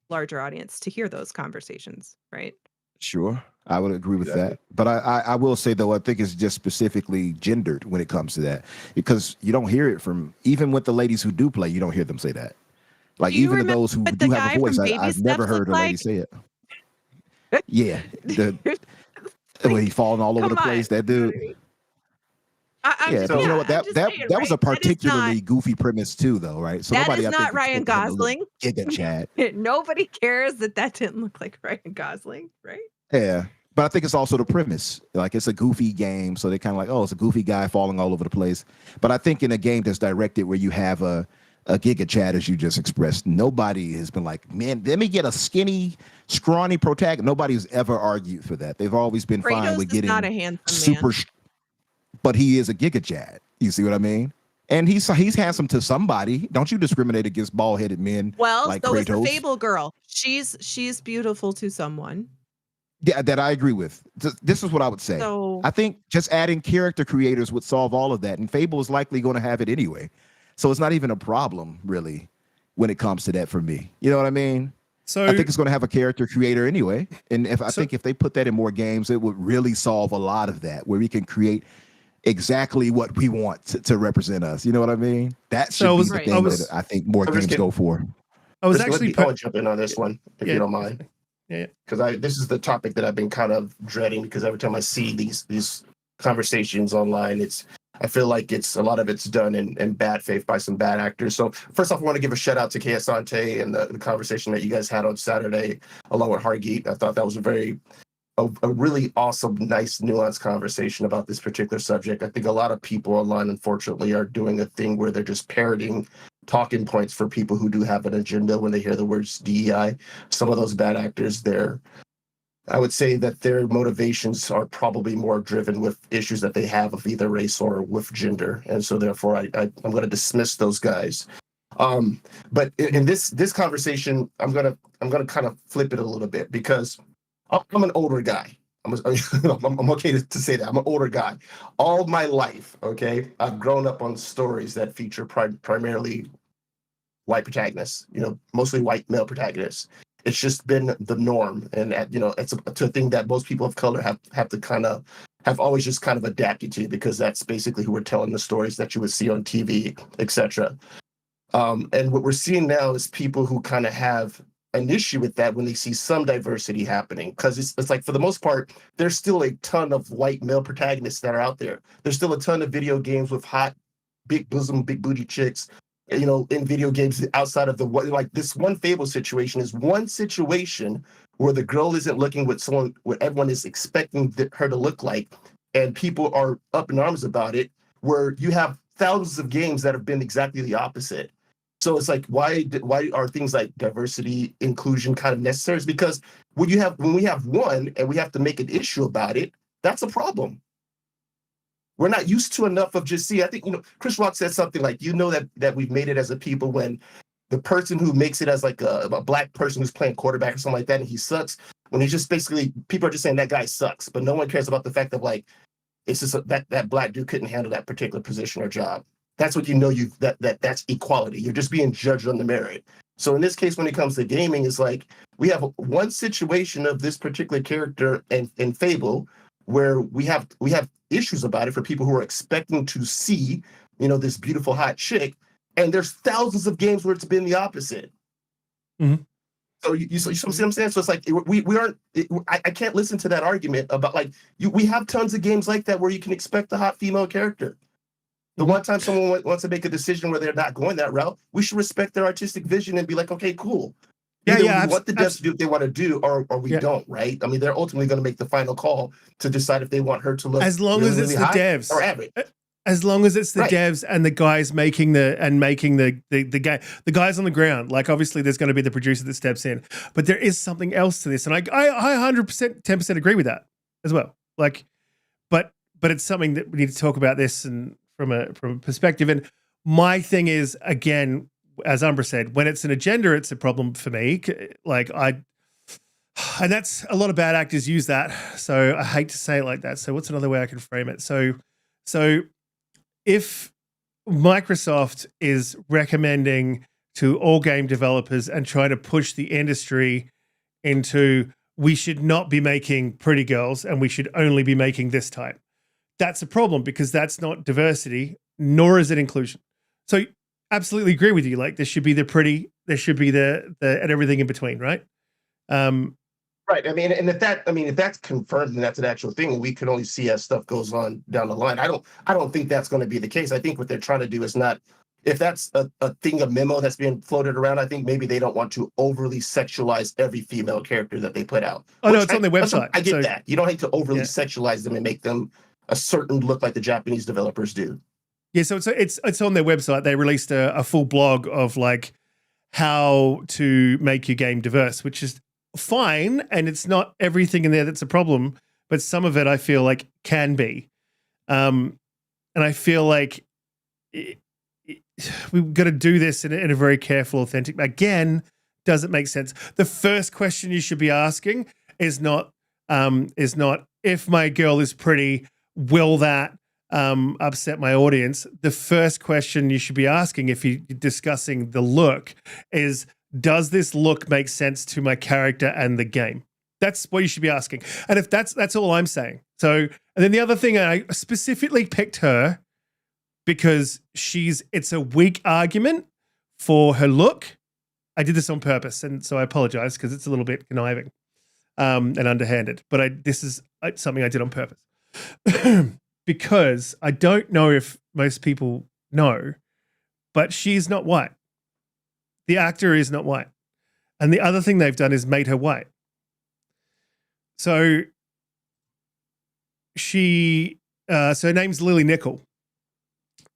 larger audience to hear those conversations, right? Sure, I would agree with Exactly. that. But I will say though, I think it's just specifically gendered when it comes to that, because you don't hear it from even with the ladies who do play. You don't hear them say that. Like Do you even to remember those who what the do have a guy voice, from Baby I've never Steps heard looked a lady like? say it. Yeah, when he falling all over the Come on, place, that you know what dude. I mean? I'm Yeah, just, but you know yeah, what? I'm That just that saying, that was a right? particularly goofy premise too, though, right? So That nobody, is I think, not Ryan expected him to look Gosling. Giga Chad. Nobody cares that didn't look like Ryan Gosling, right? Yeah, but I think it's also the premise. Like it's a goofy game, so they kind of like, oh, it's a goofy guy falling all over the place. But I think in a game that's directed where you have a Giga Chad, as you just expressed, nobody has been like, man, let me get a skinny, scrawny protagonist. Nobody's ever argued for that. They've always been fine Kratos with is not getting a handsome super, man. but he is a Giga Chad. You see what I mean? And he's handsome to somebody. Don't you discriminate against bald headed men Well, like so is the Kratos? Fable girl. She's beautiful to someone. Yeah, that I agree with. This is what I would say. So I think just adding character creators would solve all of that, and Fable is likely going to have it anyway. So it's not even a problem, really, when it comes to that for me. You know what I mean? so I think it's going to have a character creator anyway, and I So- think if they put that in more games, it would really solve a lot of that, where we can create exactly what we want to represent us. You know what I mean? That should So I be was- the Right. thing I was- that I think more I was games getting- go for. I was Riskit, actually I want to jump in on this one, if Yeah. you don't mind. Yeah. Because this is the topic that I've been kind of dreading, because every time I see these conversations online, I feel like a lot of it's done in bad faith by some bad actors. So first off, I want to give a shout out to KS Dante and the conversation that you guys had on Saturday along with Hargeet. I thought that was a really awesome, nice, nuanced conversation about this particular subject. I think a lot of people online, unfortunately, are doing a thing where they're just parroting talking points for people who do have an agenda when they hear the words DEI. Some of those bad actors, I would say that their motivations are probably more driven with issues that they have of either race or with gender. And so therefore I'm going to dismiss those guys. But in this conversation, I'm gonna kind of flip it a little bit, because I'm an older guy. I'm okay to say that. I'm an older guy. All my life, okay, I've grown up on stories that feature primarily white protagonists, mostly white male protagonists. It's just been the norm. And, it's a thing that most people of color have to kind of have always just kind of adapted to, because that's basically who we're telling the stories that you would see on TV, etc. And what we're seeing now is people who kind of have an issue with that when they see some diversity happening, because it's like, for the most part, there's still a ton of white male protagonists that are out there. There's still a ton of video games with hot, big bosom, big booty chicks, in video games outside of like this one Fable situation is one situation where the girl isn't looking what everyone is expecting her to look like, and people are up in arms about it, where you have thousands of games that have been exactly the opposite. So it's like, why are things like diversity, inclusion kind of necessary? It's because when we have one and we have to make an issue about it, that's a problem. We're not used to enough of just I think, Chris Rock said something like, that we've made it as a people when the person who makes it as like a black person who's playing quarterback or something like that, and he sucks, when he's just basically, people are just saying that guy sucks, but no one cares about the fact that, like, it's just that black dude couldn't handle that particular position or job. That's what that's equality. You're just being judged on the merit. So in this case, when it comes to gaming, it's like we have one situation of this particular character in Fable where we have issues about it for people who are expecting to see, this beautiful hot chick, and there's thousands of games where it's been the opposite. Mm-hmm. So you see what I'm saying? So it's like we aren't. I can't listen to that argument about, like, we have tons of games like that where you can expect a hot female character. The one time someone wants to make a decision where they're not going that route, we should respect their artistic vision and be like, okay, cool. Either we want the devs to do what they want to do, or we don't, right? I mean, they're ultimately going to make the final call to decide if they want her to look as long as it's the devs. or average. as long as it's the Right. devs and the guys making the guys on the ground. Like obviously there's going to be the producer that steps in, but there is something else to this, and I 100% 10% agree with that as well. Like, but it's something that we need to talk about this and from a perspective. And my thing is, again, as Umbra said, when it's an agenda, it's a problem for me. Like and that's a lot of bad actors use that. So I hate to say it like that. So what's another way I can frame it? So if Microsoft is recommending to all game developers and trying to push the industry into we should not be making pretty girls and we should only be making this type, that's a problem because that's not diversity, nor is it inclusion. So absolutely agree with you. Like there should be the pretty, there should be the and everything in between, right? Right. I mean, and if that's confirmed and that's an actual thing, and we can only see as stuff goes on down the line. I don't think that's going to be the case. I think what they're trying to do is not, if that's a thing, a memo that's being floated around, I think maybe they don't want to overly sexualize every female character that they put out. Oh no, it's on their website. I get that. You don't need to overly sexualize them and make them a certain look like the Japanese developers do. Yeah, so it's on their website. They released a full blog of like how to make your game diverse, which is fine, and it's not everything in there that's a problem, but some of it I feel like can be, and I feel like we've got to do this in a very careful, authentic. Again, does it make sense? The first question you should be asking is not if my girl is pretty, will that upset my audience? The first question you should be asking if you're discussing the look is, does this look make sense to my character and the game? That's what you should be asking. And if that's all I'm saying. So, and then the other thing, I specifically picked her because it's a weak argument for her look. I did this on purpose, and so I apologize because it's a little bit conniving and underhanded. But this is something I did on purpose because I don't know if most people know, but she's not white. The actor is not white. And the other thing they've done is made her white. So her name's Lily Nickel.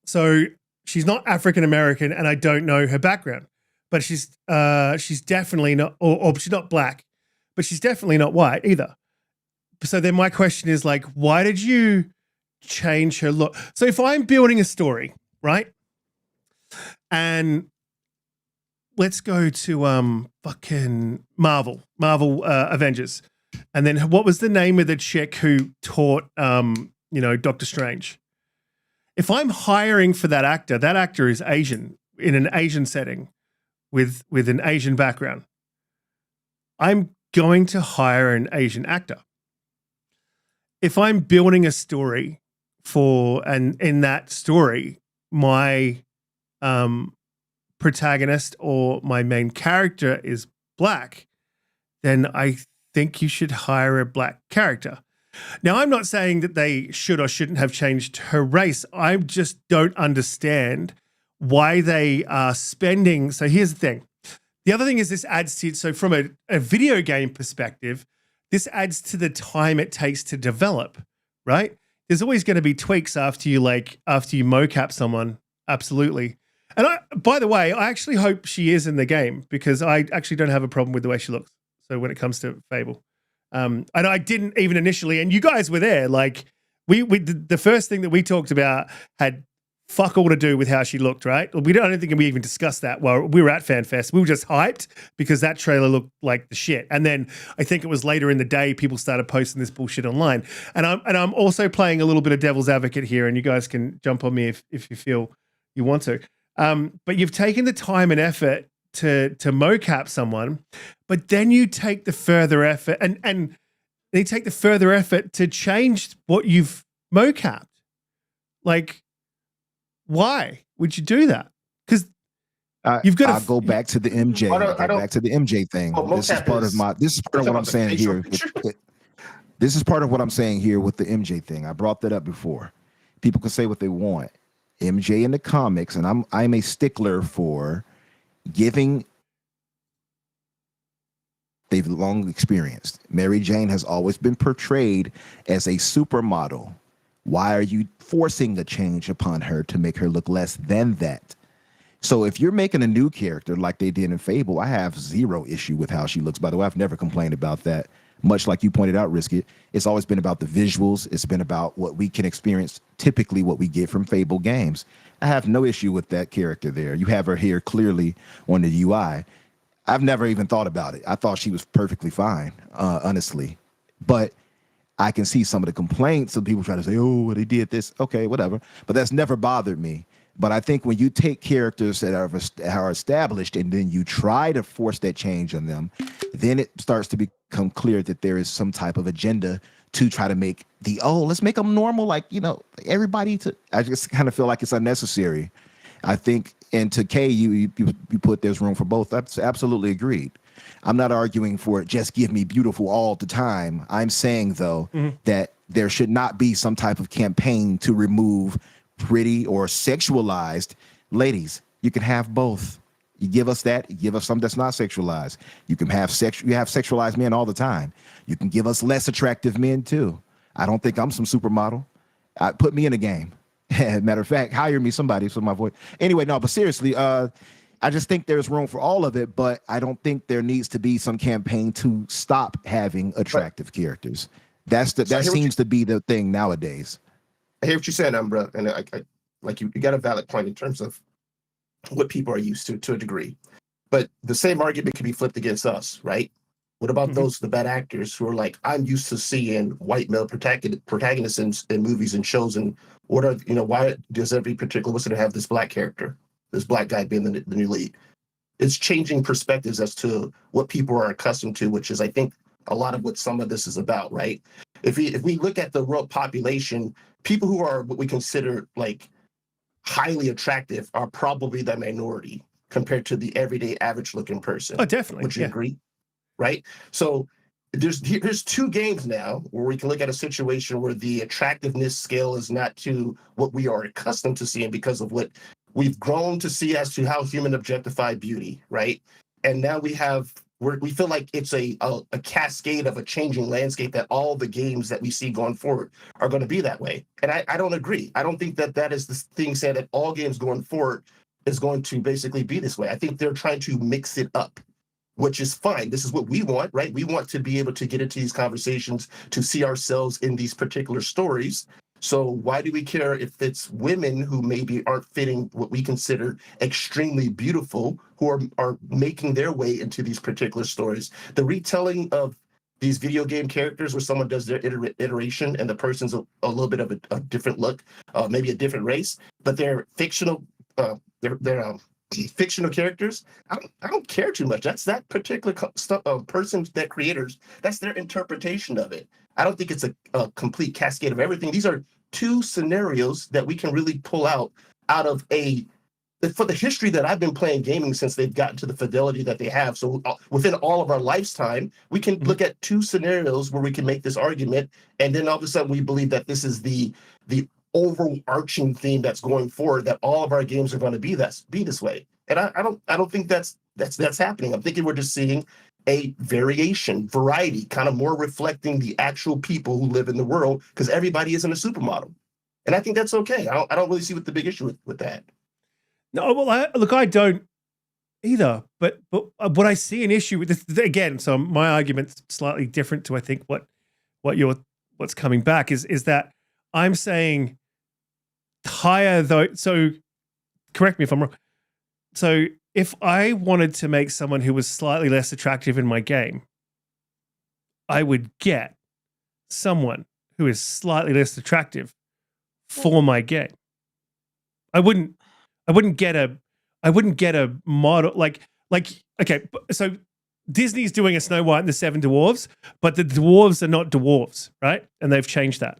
So she's not African American, and I don't know her background, but she's definitely not, or she's not black, but she's definitely not white either. So then my question is like, why did you change her look? So if I'm building a story, right, and let's go to fucking Marvel Avengers. And then what was the name of the chick who taught Doctor Strange? If I'm hiring for that actor is Asian, in an Asian setting with an Asian background. I'm going to hire an Asian actor. If I'm building a story and in that story my protagonist or my main character is black, then I think you should hire a black character. Now, I'm not saying that they should or shouldn't have changed her race. I just don't understand why they are spending. So here's the thing. The other thing is this adds to, so from a video game perspective, this adds to the time it takes to develop, right? There's always going to be tweaks after you mocap someone. Absolutely. And by the way, I actually hope she is in the game because I actually don't have a problem with the way she looks. So when it comes to Fable, and I didn't even initially, and you guys were there. Like the first thing that we talked about had fuck all to do with how she looked, right? I don't think we even discussed that while we were at FanFest. We were just hyped because that trailer looked like the shit. And then I think it was later in the day people started posting this bullshit online. And I'm also playing a little bit of devil's advocate here, and you guys can jump on me if you feel you want to. But you've taken the time and effort to mocap someone, but then you take the further effort and they take the further effort to change what you've mocapped. Like, why would you do that? Because you've got to. I'll go back to the MJ. Back to the MJ thing. This is part of what I'm saying here. This is part of what I'm saying here with the MJ thing. I brought that up before. People can say what they want. MJ in the comics, and I'm a stickler for giving. They've long experienced. Mary Jane has always been portrayed as a supermodel Why are you forcing a change upon her to make her look less than that? So if you're making a new character like they did in Fable, I have zero issue with how she looks. By the way, I've never complained about that. Much like you pointed out, Riskit, it's always been about the visuals. It's been about what we can experience, typically what we get from Fable games. I have no issue with that character there. You have her here clearly on the UI. I've never even thought about it. I thought she was perfectly fine, honestly. But I can see some of the complaints of people trying to say, oh, they did this. Okay, whatever. But that's never bothered me. But I think when you take characters that are established and then you try to force that change on them, then it starts to become clear that there is some type of agenda to try to make let's make them normal. Like, everybody I just kind of feel like it's unnecessary. I think, and to Kay, you put there's room for both. That's absolutely agreed. I'm not arguing for it. Just give me beautiful all the time. I'm saying, though, that there should not be some type of campaign to remove pretty or sexualized ladies. You can have both. You give us that. You give us something that's not sexualized. You can have you have sexualized men all the time. You can give us less attractive men too. I don't think I'm some supermodel. Put me in a game. Matter of fact, hire me somebody for my voice. Anyway, no, but seriously, I just think there's room for all of it, but I don't think there needs to be some campaign to stop having attractive characters. That seems to be the thing nowadays. I hear what you're saying, Umbra, and I like you got a valid point in terms of what people are used to a degree. But the same argument can be flipped against us, right? What about the bad actors who are like, I'm used to seeing white male protagonists in movies and shows, and why does every particular listener have this black character, this black guy being the new lead? It's changing perspectives as to what people are accustomed to, which is, I think, a lot of what some of this is about, right? If we look at the world population, people who are what we consider like highly attractive are probably the minority compared to the everyday average looking person. Oh, definitely. Would you agree? Right? So here's two games now where we can look at a situation where the attractiveness scale is not to what we are accustomed to seeing because of what we've grown to see as to how human objectify beauty, right? And now we feel like it's a cascade of a changing landscape that all the games that we see going forward are going to be that way. And I don't agree. I don't think that is the thing said that all games going forward is going to basically be this way. I think they're trying to mix it up, which is fine. This is what we want, right? We want to be able to get into these conversations, to see ourselves in these particular stories. So why do we care if it's women who maybe aren't fitting what we consider extremely beautiful, who are making their way into these particular stories? The retelling of these video game characters where someone does their iteration and the person's a little bit of a different look, maybe a different race, but they're fictional. They're fictional characters. I don't care too much. That's that particular person, that creators. That's their interpretation of it. I don't think it's a complete cascade of everything. These are two scenarios that we can really pull out of for the history that I've been playing gaming since they've gotten to the fidelity that they have. So within all of our lifetime, we can look at two scenarios where we can make this argument, and then all of a sudden we believe that this is the overarching theme that's going forward, that all of our games are going to be this way. And I don't think that's happening. I'm thinking we're just seeing a variety, kind of more reflecting the actual people who live in the world, because everybody isn't a supermodel. And I think that's okay. I don't really see what the big issue with that. No, well, I don't either. But what I see an issue with this, again, so my argument's slightly different to, I think, what's coming back is that I'm saying higher though. So correct me if I'm wrong. So if I wanted to make someone who was slightly less attractive in my game, I would get someone who is slightly less attractive for my game. I wouldn't get a model like okay, so Disney's doing a Snow White and the Seven Dwarves, but the dwarves are not dwarves, right? And they've changed that.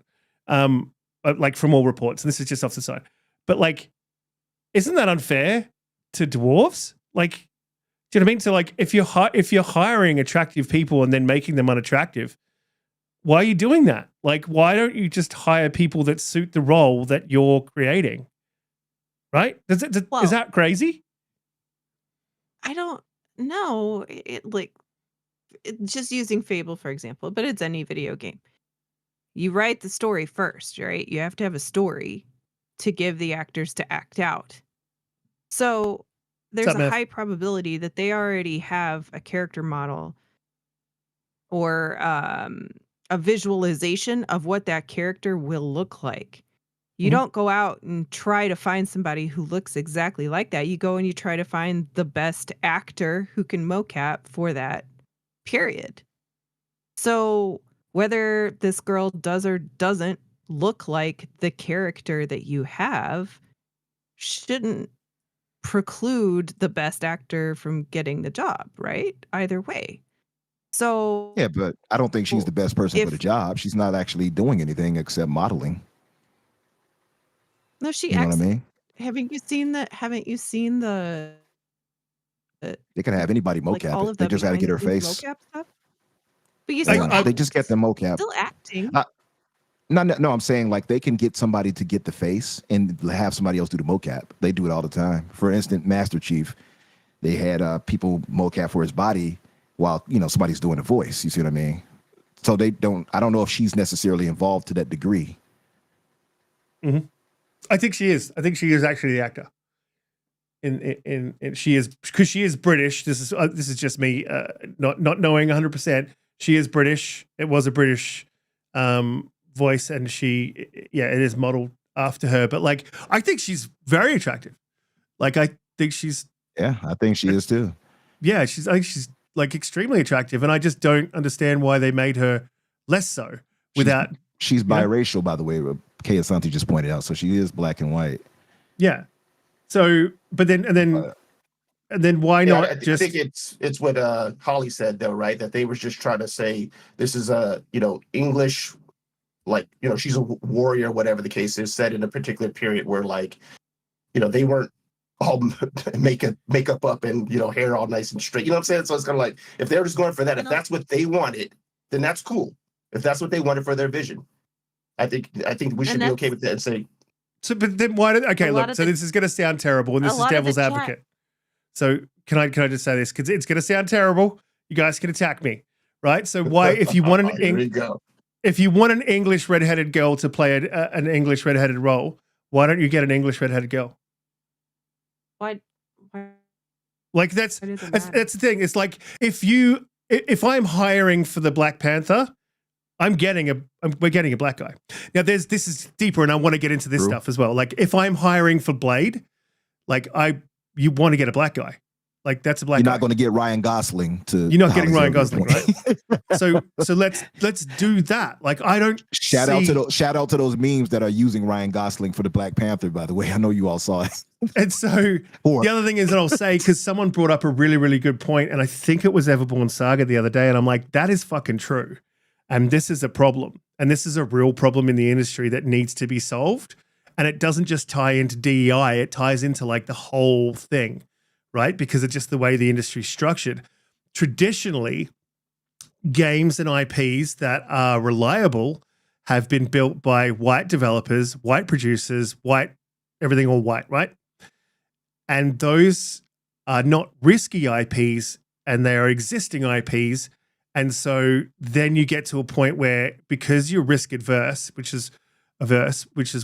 Like from all reports, and this is just off the side. But like, isn't that unfair to dwarves? Like, do you know what I mean? So like, if you're hiring attractive people and then making them unattractive, why are you doing that? Like, why don't you just hire people that suit the role that you're creating? Right? Is that crazy? I don't know. Just using Fable, for example, but it's any video game. You write the story first, right? You have to have a story to give the actors to act out. So there's a high probability that they already have a character model or a visualization of what that character will look like. You don't go out and try to find somebody who looks exactly like that. You go and you try to find the best actor who can mocap for that period. So whether this girl does or doesn't look like the character that you have shouldn't preclude the best actor from getting the job, right? Either way. So Yeah, but I don't think she's the best person for the job. She's not actually doing anything except modeling. No, she You know what I mean? Haven't you seen the They can have anybody like mocap all it. of They the just got to behind get the her scenes face. mocap stuff? But you Yeah, they just get the mocap. still acting. No, I'm saying like they can get somebody to get the face and have somebody else do the mocap. They do it all the time. For instance, Master Chief, they had people mocap for his body while somebody's doing the voice. You see what I mean? So I don't know if she's necessarily involved to that degree. Mm-hmm. I think she is. I think she is actually the actor. And she is, because she is British. This is just me not knowing 100%. She is British. It was a British voice, and it is modeled after her. But like, I think she's very attractive. Like, I think she's. Yeah, I think she is too. Yeah, I think she's like extremely attractive, and I just don't understand why they made her less so. She's biracial, by the way. Kay Asante just pointed out, so she is black and white. Yeah. So, but then why not? I think it's what Holly said though, right? That they was just trying to say this is a English, like she's a warrior, whatever the case is, set in a particular period where like they weren't all makeup up and hair all nice and straight. You know what I'm saying? So it's kind of like if they're just going for that, if that's what they wanted, then that's cool. If that's what they wanted for their vision, I think we should be okay with that and say. So, but then why? So this is going to sound terrible, and this is devil's advocate. So can I just say this, because it's going to sound terrible? You guys can attack me, right? So why, if you want an English redheaded girl to play an English redheaded role, why don't you get an English redheaded girl? Why? Like that's the thing. It's like if I'm hiring for the Black Panther, we're getting a black guy. Now this is deeper, and I want to get into this stuff as well. Like if I'm hiring for Blade, like you want to get a black guy. Like that's a black guy. You're not going to get Ryan Gosling to. You're not getting Ryan Gosling, right? So let's do that. Like I don't shout out to those memes that are using Ryan Gosling for the Black Panther. By the way, I know you all saw it. And so the other thing is that I'll say, because someone brought up a really, really good point, and I think it was Everborn Saga the other day, and I'm like, that is fucking true. And this is a problem. And this is a real problem in the industry that needs to be solved. And it doesn't just tie into DEI, it ties into like the whole thing, right? Because it's just the way the industry is structured. Traditionally, games and IPs that are reliable have been built by white developers, white producers, everything all white, right? And those are not risky IPs, and they are existing IPs. And so then you get to a point where, because you're risk adverse, which is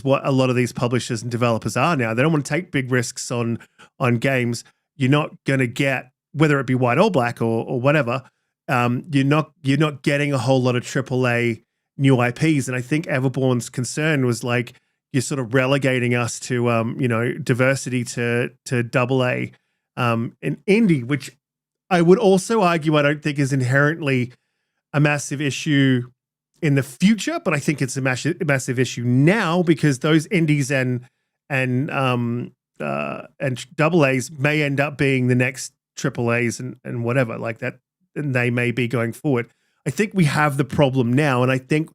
what a lot of these publishers and developers are now, they don't want to take big risks on games. You're not going to get, whether it be white or black or whatever, you're not getting a whole lot of AAA new IPs. And I think Everborn's concern was like, you're sort of relegating us to diversity to AA in indie, which I would also argue I don't think is inherently a massive issue in the future, but I think it's a massive issue now, because those indies and double A's may end up being the next triple A's and whatever like that, and they may be going forward. I think we have the problem now, and I think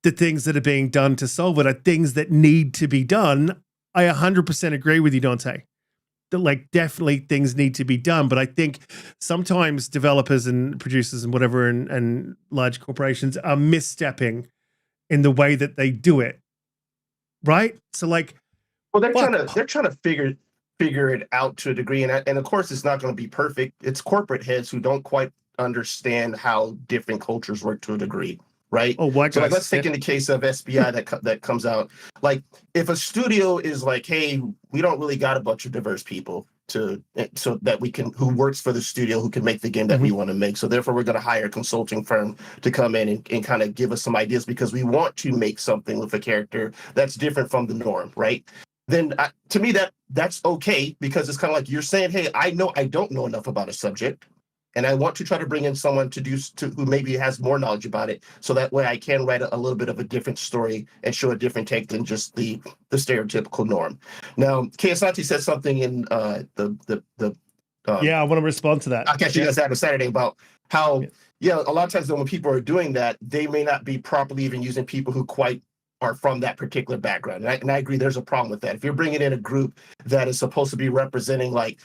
the things that are being done to solve it are things that need to be done. I 100% agree with you, Dante. That like definitely things need to be done, but I think sometimes developers and producers and whatever and large corporations are misstepping in the way that they do it, right? So like, well, they're trying to figure it out to a degree, and of course it's not going to be perfect. It's corporate heads who don't quite understand how different cultures work to a degree, right? Oh, white So like, guys. let's take in the case of SBI that comes out. Like, if a studio is like, hey, we don't really got a bunch of diverse people so that we can, who works for the studio, who can make the game that we want to make. So therefore, we're going to hire a consulting firm to come in and kind of give us some ideas because we want to make something with a character that's different from the norm, right? Then to me, that's okay, because it's kind of like you're saying, hey, I know I don't know enough about a subject, and I want to try to bring in someone who maybe has more knowledge about it, so that way I can write a little bit of a different story and show a different take than just the stereotypical norm. Now, Kiyosaki said something in the Yeah, I want to respond to that. I'll catch you guys out on Saturday about how a lot of times when people are doing that, they may not be properly even using people who quite are from that particular background. And I agree, there's a problem with that. If you're bringing in a group that is supposed to be representing, like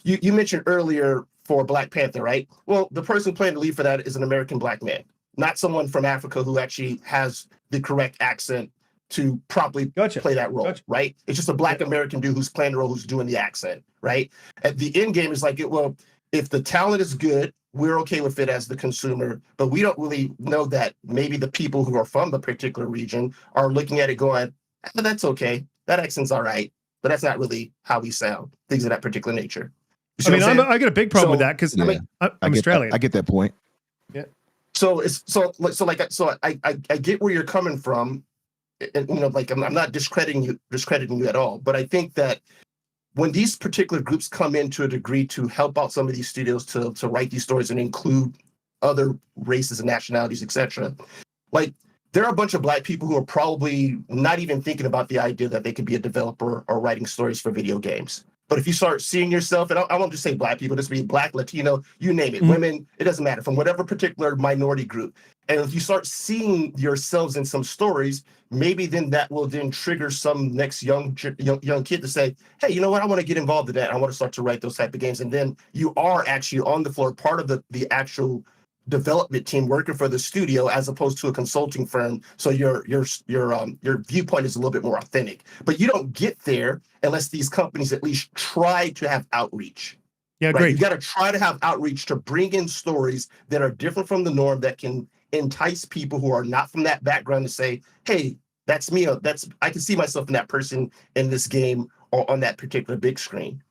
you mentioned earlier for Black Panther, right? Well, the person playing the lead for that is an American Black man, not someone from Africa who actually has the correct accent to properly play that role, right? It's just a Black American dude who's playing the role, who's doing the accent, right? At the end game is like, well, if the talent is good, we're okay with it as the consumer, but we don't really know that maybe the people who are from the particular region are looking at it going, that's okay, that accent's all right, but that's not really how we sound, things of that particular nature. I mean, I get a big problem with that because I'm Australian. I get that point. Yeah. So I get where you're coming from, and like I'm not discrediting you at all, but I think that when these particular groups come in to a degree to help out some of these studios to write these stories and include other races and nationalities, etc., like there are a bunch of Black people who are probably not even thinking about the idea that they could be a developer or writing stories for video games. But if you start seeing yourself, and I won't just say Black people, just be Black, Latino, you name it, women, it doesn't matter, from whatever particular minority group. And if you start seeing yourselves in some stories, maybe then that will then trigger some next young kid to say, hey, you know what, I want to get involved in that. I want to start to write those type of games. And then you are actually on the floor, part of the actual development team working for the studio, as opposed to a consulting firm. So your viewpoint is a little bit more authentic. But you don't get there unless these companies at least try to have outreach. Yeah, right? great. You got to try to have outreach to bring in stories that are different from the norm, that can entice people who are not from that background to say, hey, that's me. I can see myself in that person in this game or on that particular big screen.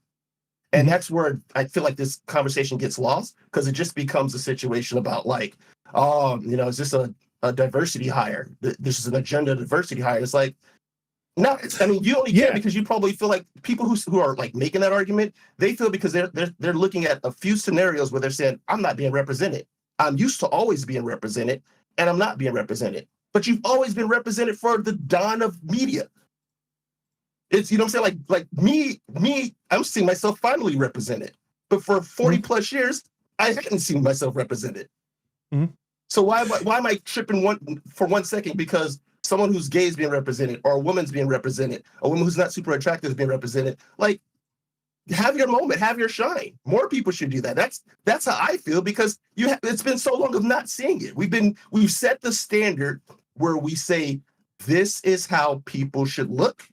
And that's where I feel like this conversation gets lost, because it just becomes a situation about like, is this a diversity hire? This is an agenda diversity hire. It's like, no, you only care because you probably feel like people who are like making that argument, they feel because they're looking at a few scenarios where they're saying, I'm not being represented. I'm used to always being represented, and I'm not being represented. But you've always been represented for the dawn of media. It's, what I'm saying? Like me, I'm seeing myself finally represented. But for 40 plus years, I hadn't seen myself represented. So why am I tripping for 1 second because someone who's gay is being represented, or a woman's being represented, a woman who's not super attractive is being represented? Like, have your moment, have your shine. More people should do that. That's how I feel, because it's been so long of not seeing it. We've set the standard where we say, this is how people should look.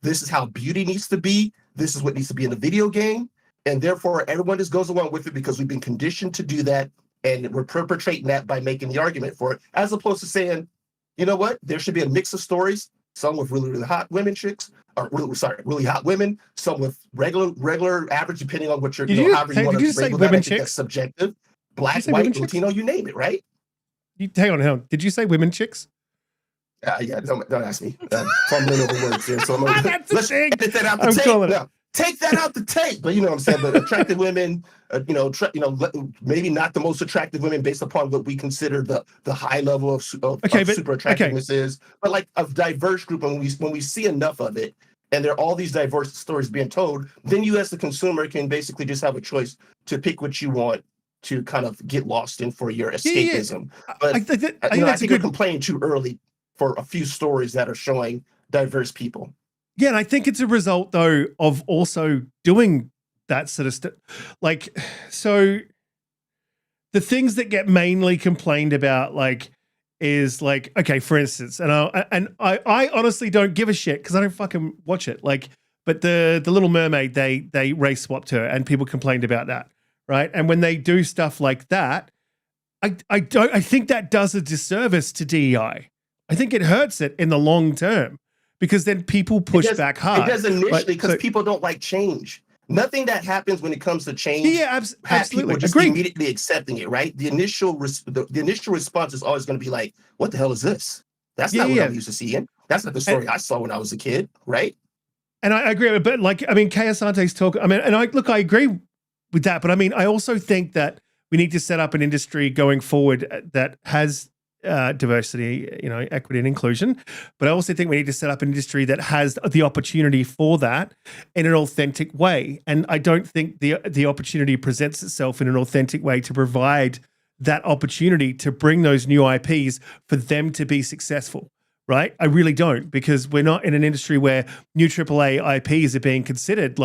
This is how beauty needs to be. This is what needs to be in a video game. And therefore, everyone just goes along with it because we've been conditioned to do that. And we're perpetrating that by making the argument for it, as opposed to saying, you know what? There should be a mix of stories, some with really, really hot women chicks, or really hot women, some with regular average, depending on what you're, however you want to label that. I think that's subjective. Black, white, Latino, you name it, right? Hang on. Did you say women chicks? Yeah, don't ask me. Fumbling over words here. So let's edit that out the tape. No, take that out the tape. But you know what I'm saying. But attractive women, maybe not the most attractive women based upon what we consider the high level of super attractiveness is, but like a diverse group. And when we see enough of it, and there are all these diverse stories being told, then you as the consumer can basically just have a choice to pick what you want to kind of get lost in for your escapism. But I think you're complaining too early for a few stories that are showing diverse people. Yeah, and I think it's a result, though, of also doing that sort of stuff. Like, so the things that get mainly complained about, like, is like, okay, for instance, and I honestly don't give a shit because I don't fucking watch it. Like, but the Little Mermaid, they race swapped her, and people complained about that, right? And when they do stuff like that, I think that does a disservice to DEI. I think it hurts it in the long term because then people push back hard. It does initially because people don't like change. Nothing that happens when it comes to change, absolutely, people just agreed. immediately accepting it, right? The initial response is always going to be like, "What the hell is this? That's not what I'm used to seeing. That's not the story I saw when I was a kid, right?" And I agree, but like, I mean, Kay Asante's talk. I mean, and I agree with that, but I mean, I also think that we need to set up an industry going forward that has diversity, equity and inclusion. But I also think we need to set up an industry that has the opportunity for that in an authentic way. And I don't think the opportunity presents itself in an authentic way to provide that opportunity to bring those new IPs for them to be successful. Right? I really don't, because we're not in an industry where new AAA IPs are being considered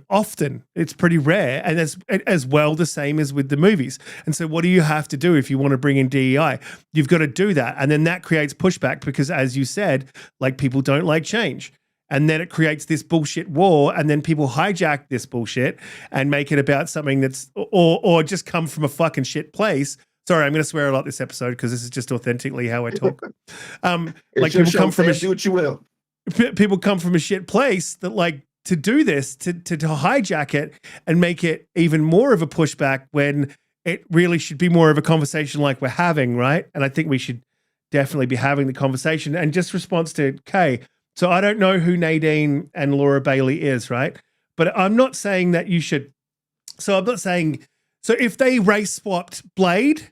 often. It's pretty rare. And as well the same as with the movies. And so what do you have to do if you want to bring in DEI? You've got to do that. And then that creates pushback because, as you said, like, people don't like change. And then it creates this bullshit war, and then people hijack this bullshit and make it about something that's or just come from a fucking shit place. Sorry, I'm going to swear a lot this episode because this is just authentically how I talk. Like, people come from do what you will. People come from a shit place that, like, to do this, to hijack it and make it even more of a pushback when it really should be more of a conversation like we're having, right? And I think we should definitely be having the conversation. And just response to Kay. So I don't know who Nadine and Laura Bailey is, right? But I'm not saying that you should. So I'm not saying. So if they race swapped Blade,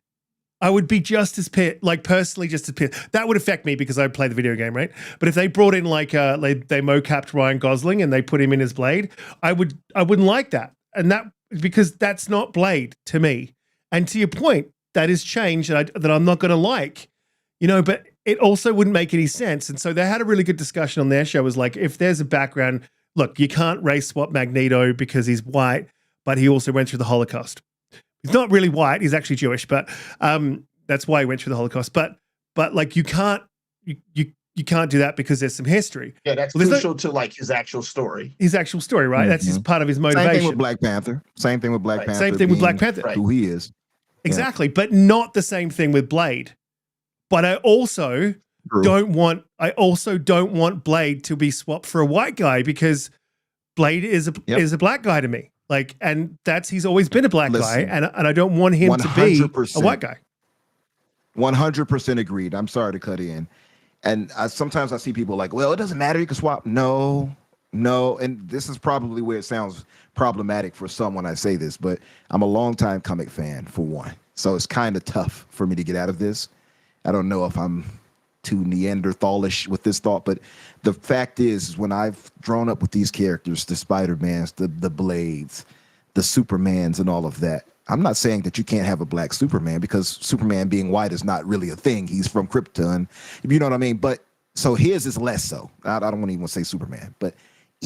I would be just as pissed, like, personally just as pissed. That would affect me because I play the video game, right? But if they brought in they mocapped Ryan Gosling and they put him in as Blade, I wouldn't like that. And that, because that's not Blade to me. And to your point, that is change that I'm not going to like, but it also wouldn't make any sense. And so they had a really good discussion on their show. It was like, if there's a background, look, you can't race swap Magneto because he's white, but he also went through the Holocaust. He's not really white. He's actually Jewish, but that's why he went through the Holocaust. But like, you can't do that because there's some history. Yeah, that's crucial to, like, his actual story. His actual story, right? Mm-hmm. That's just part of his motivation. Same thing with Black Panther. Same thing with Black Panther. Same thing with Black Panther. Who he is. Exactly, but not the same thing with Blade. But I also don't want Blade to be swapped for a white guy, because Blade is a black guy to me. Like, and he's always been a black guy, and I don't want him to be a white guy. 100% agreed. I'm sorry to cut in. And sometimes I see people like, well, it doesn't matter, you can swap. No. And this is probably where it sounds problematic for some when I say this, but I'm a longtime comic fan, for one. So it's kind of tough for me to get out of this. I don't know if I'm too Neanderthalish with this thought, but the fact is when I've grown up with these characters, the Spider-Mans, the Blades, the Supermans and all of that, I'm not saying that you can't have a black Superman, because Superman being white is not really a thing. He's from Krypton, you know what I mean? But so his is less so. I don't want to even say Superman, but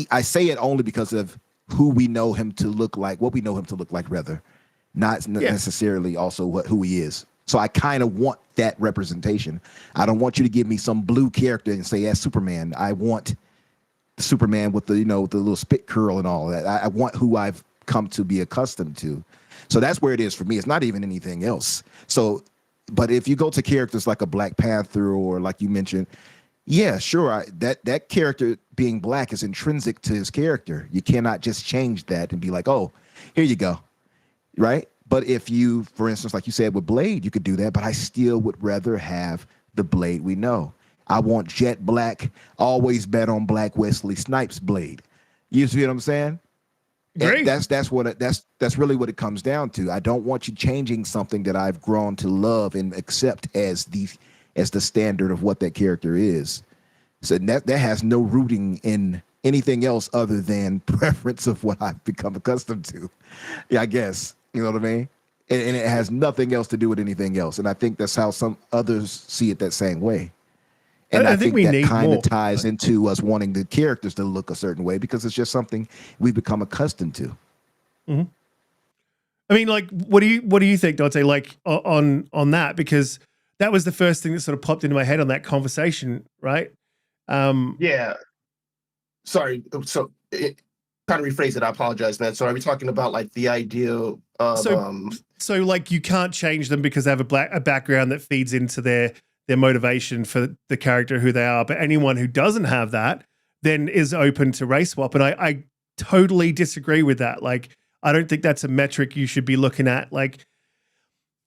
I say it only because of who we know him to look like, what we know him to look like, rather, not necessarily also who he is. So I kind of want that representation. I don't want you to give me some blue character and say that's Superman. I want Superman with the the little spit curl and all that. I want who I've come to be accustomed to. So that's where it is for me. It's not even anything else. So, but if you go to characters like a Black Panther, or like you mentioned, yeah, sure, that character being black is intrinsic to his character. You cannot just change that and be like, oh, here you go, right? But if you, for instance, like you said with Blade, you could do that, but I still would rather have the Blade we know. I want jet black, always bet on black Wesley Snipes Blade. You see what I'm saying? Great. That's really what it comes down to. I don't want you changing something that I've grown to love and accept as the standard of what that character is. So that has no rooting in anything else other than preference of what I've become accustomed to. Yeah, I guess. You know what I mean? And it has nothing else to do with anything else. And I think that's how some others see it that same way. And I think that kind of ties into us wanting the characters to look a certain way, because it's just something we've become accustomed to. Mm-hmm. I mean, like, what do you think, Dante? Like on that, because that was the first thing that sort of popped into my head on that conversation, right? Yeah. Sorry. So kind of rephrase it. I apologize, man. So are we talking about like the idea of So like you can't change them because they have a background that feeds into their motivation for the character who they are. But anyone who doesn't have that then is open to race swap. And I totally disagree with that. Like, I don't think that's a metric you should be looking at. Like,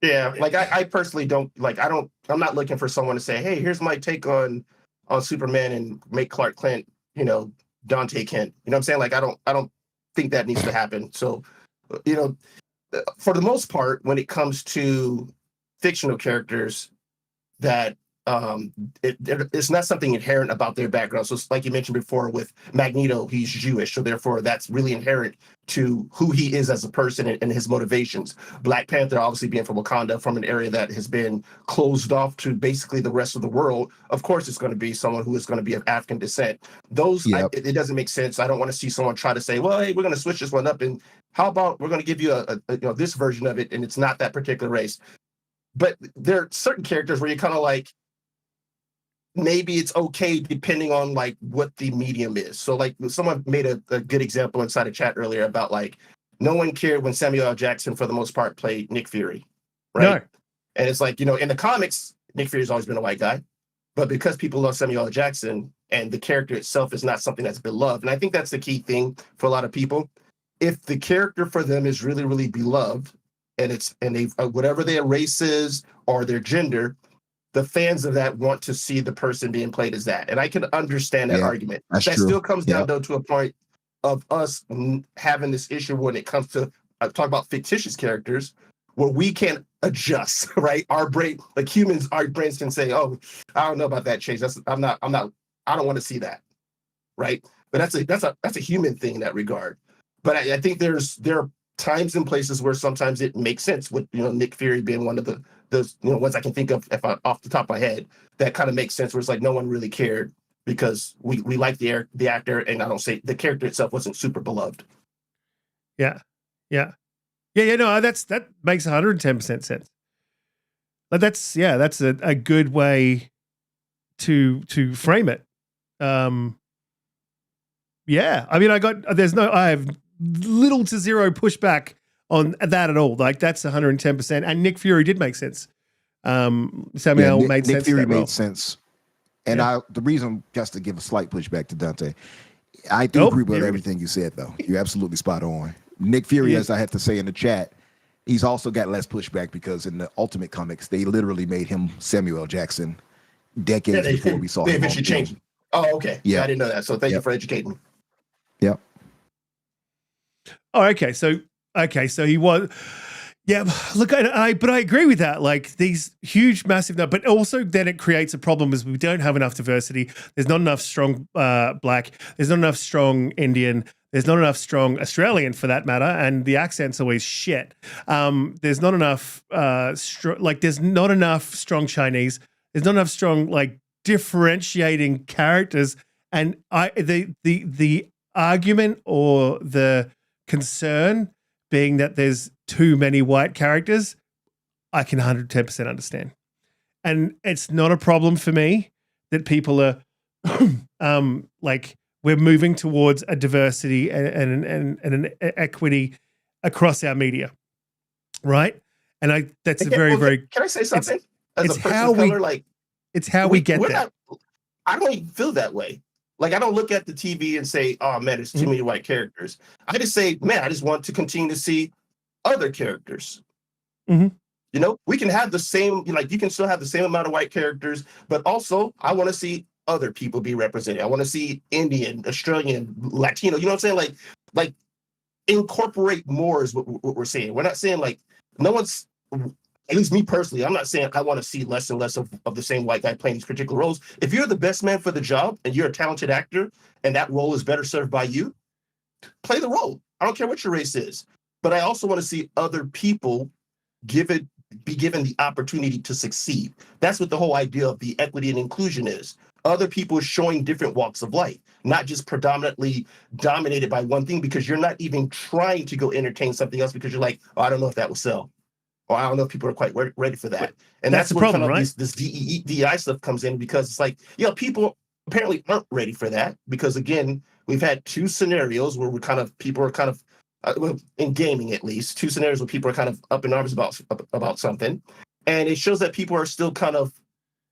yeah, like I personally don't like. I'm not looking for someone to say, hey, here's my take on Superman and make Clark Kent, Dante Kent. You know what I'm saying? Like, I don't think that needs to happen. So, for the most part, when it comes to fictional characters, that it's not something inherent about their background. So like you mentioned before with Magneto, he's Jewish. So therefore that's really inherent to who he is as a person and his motivations. Black Panther, obviously being from Wakanda, from an area that has been closed off to basically the rest of the world. Of course, it's going to be someone who is going to be of African descent. It doesn't make sense. I don't want to see someone try to say, well, hey, we're going to switch this one up. And how about we're going to give you this version of it. And it's not that particular race. But there are certain characters where you're kind of like, maybe it's okay depending on like what the medium is. So like someone made a good example inside a chat earlier about like no one cared when Samuel L. Jackson for the most part played Nick Fury, right? No. And it's like, in the comics, Nick Fury's always been a white guy, but because people love Samuel L. Jackson and the character itself is not something that's beloved. And I think that's the key thing for a lot of people. If the character for them is really, really beloved and they whatever their race is or their gender, the fans of that want to see the person being played as that. And I can understand that argument. That true. Still comes down though to a point of us having this issue when it comes to talk about fictitious characters where we can adjust, right? Our brain, like humans, our brains can say, oh, I don't know about that change. I don't want to see that. Right. But that's a human thing in that regard. But I think there are times and places where sometimes it makes sense with, Nick Fury being one of the ones I can think of off the top of my head that kind of makes sense where it's like no one really cared because we like the actor and I don't say the character itself wasn't super beloved. Yeah. No, that makes 110% sense. But that's a good way to frame it. Yeah. I mean, I have little to zero pushback on that at all. Like that's 110%. And Nick Fury did make sense. Samuel made sense. Nick Fury made sense. And the reason, just to give a slight pushback to Dante, I do agree with everything you said, though. You're absolutely spot on. Nick Fury, as I have to say in the chat, he's also got less pushback because in the Ultimate Comics, they literally made him Samuel L. Jackson decades before we saw him. They eventually changed it. Oh, okay. Yeah, I didn't know that. So thank you for educating me. Yep. Oh, okay. So he was, look, but I agree with that. Like these huge, massive, but also then it creates a problem as we don't have enough diversity. There's not enough strong Black. There's not enough strong Indian. There's not enough strong Australian for that matter. And the accent's always shit. There's not enough, there's not enough strong Chinese. There's not enough strong, differentiating characters. And the argument or the concern being that there's too many white characters, I can 110% understand. And it's not a problem for me that people are we're moving towards a diversity and an equity across our media. Right? And that's a very, very... Can I say something? It's how we get there. I don't even feel that way. Like, I don't look at the TV and say, oh, man, there's too many white characters. I just say, man, I just want to continue to see other characters. Mm-hmm. We can have the same, you can still have the same amount of white characters, but also I want to see other people be represented. I want to see Indian, Australian, Latino, you know what I'm saying? Like incorporate more is what we're saying. We're not saying no one's, at least me personally, I'm not saying I want to see less and less of the same white guy playing these particular roles. If you're the best man for the job and you're a talented actor and that role is better served by you, play the role. I don't care what your race is. But I also want to see other people be given the opportunity to succeed. That's what the whole idea of the equity and inclusion is. Other people showing different walks of life, not just predominantly dominated by one thing because you're not even trying to go entertain something else because you're like, oh, I don't know if that will sell. Or I don't know if people are quite ready for that. And that's the where problem, kind of right? this DEI stuff comes in because it's like, people apparently aren't ready for that because again, we've had two scenarios where people are kind of well, in gaming at least, two scenarios where people are kind of up in arms about something, and it shows that people are still kind of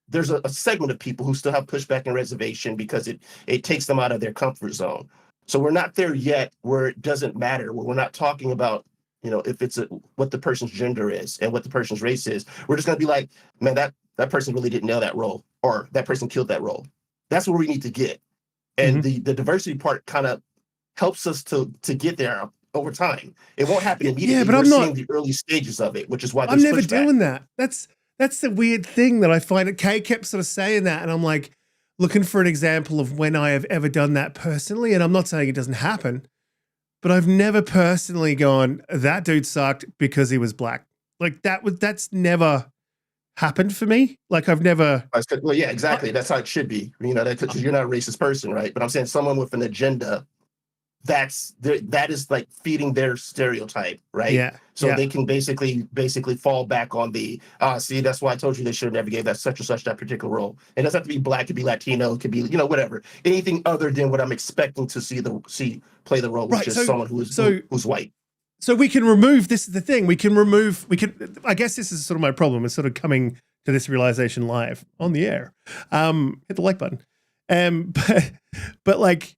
there's a segment of people who still have pushback and reservation because it takes them out of their comfort zone. So we're not there yet where it doesn't matter, where we're not talking about, if it's what the person's gender is and what the person's race is. We're just going to be like, man, that person really didn't nail that role, or that person killed that role. That's where we need to get. And the diversity part kind of helps us to get there over time. It won't happen immediately. Yeah, but we're I'm not seeing the early stages of it, which is why I'm never pushback. doing that. That's the weird thing that I find. Kay kept sort of saying that, and I'm like looking for an example of when I have ever done that personally. And I'm not saying it doesn't happen, but I've never personally gone, that dude sucked because he was black. Like that's never happened for me. Like I've never. Well, yeah, exactly. That's how it should be. Because you're not a racist person, right? But I'm saying someone with an agenda. That is like feeding their stereotype, right? Yeah. So they can basically fall back on the see, that's why I told you they should have never gave that such and such that particular role. It doesn't have to be black, it could be Latino, it could be whatever. Anything other than what I'm expecting to see play the role, which is someone who's white. So we can remove, this is the thing, I guess this is sort of my problem. It's sort of coming to this realization live on the air. Hit the like button. But like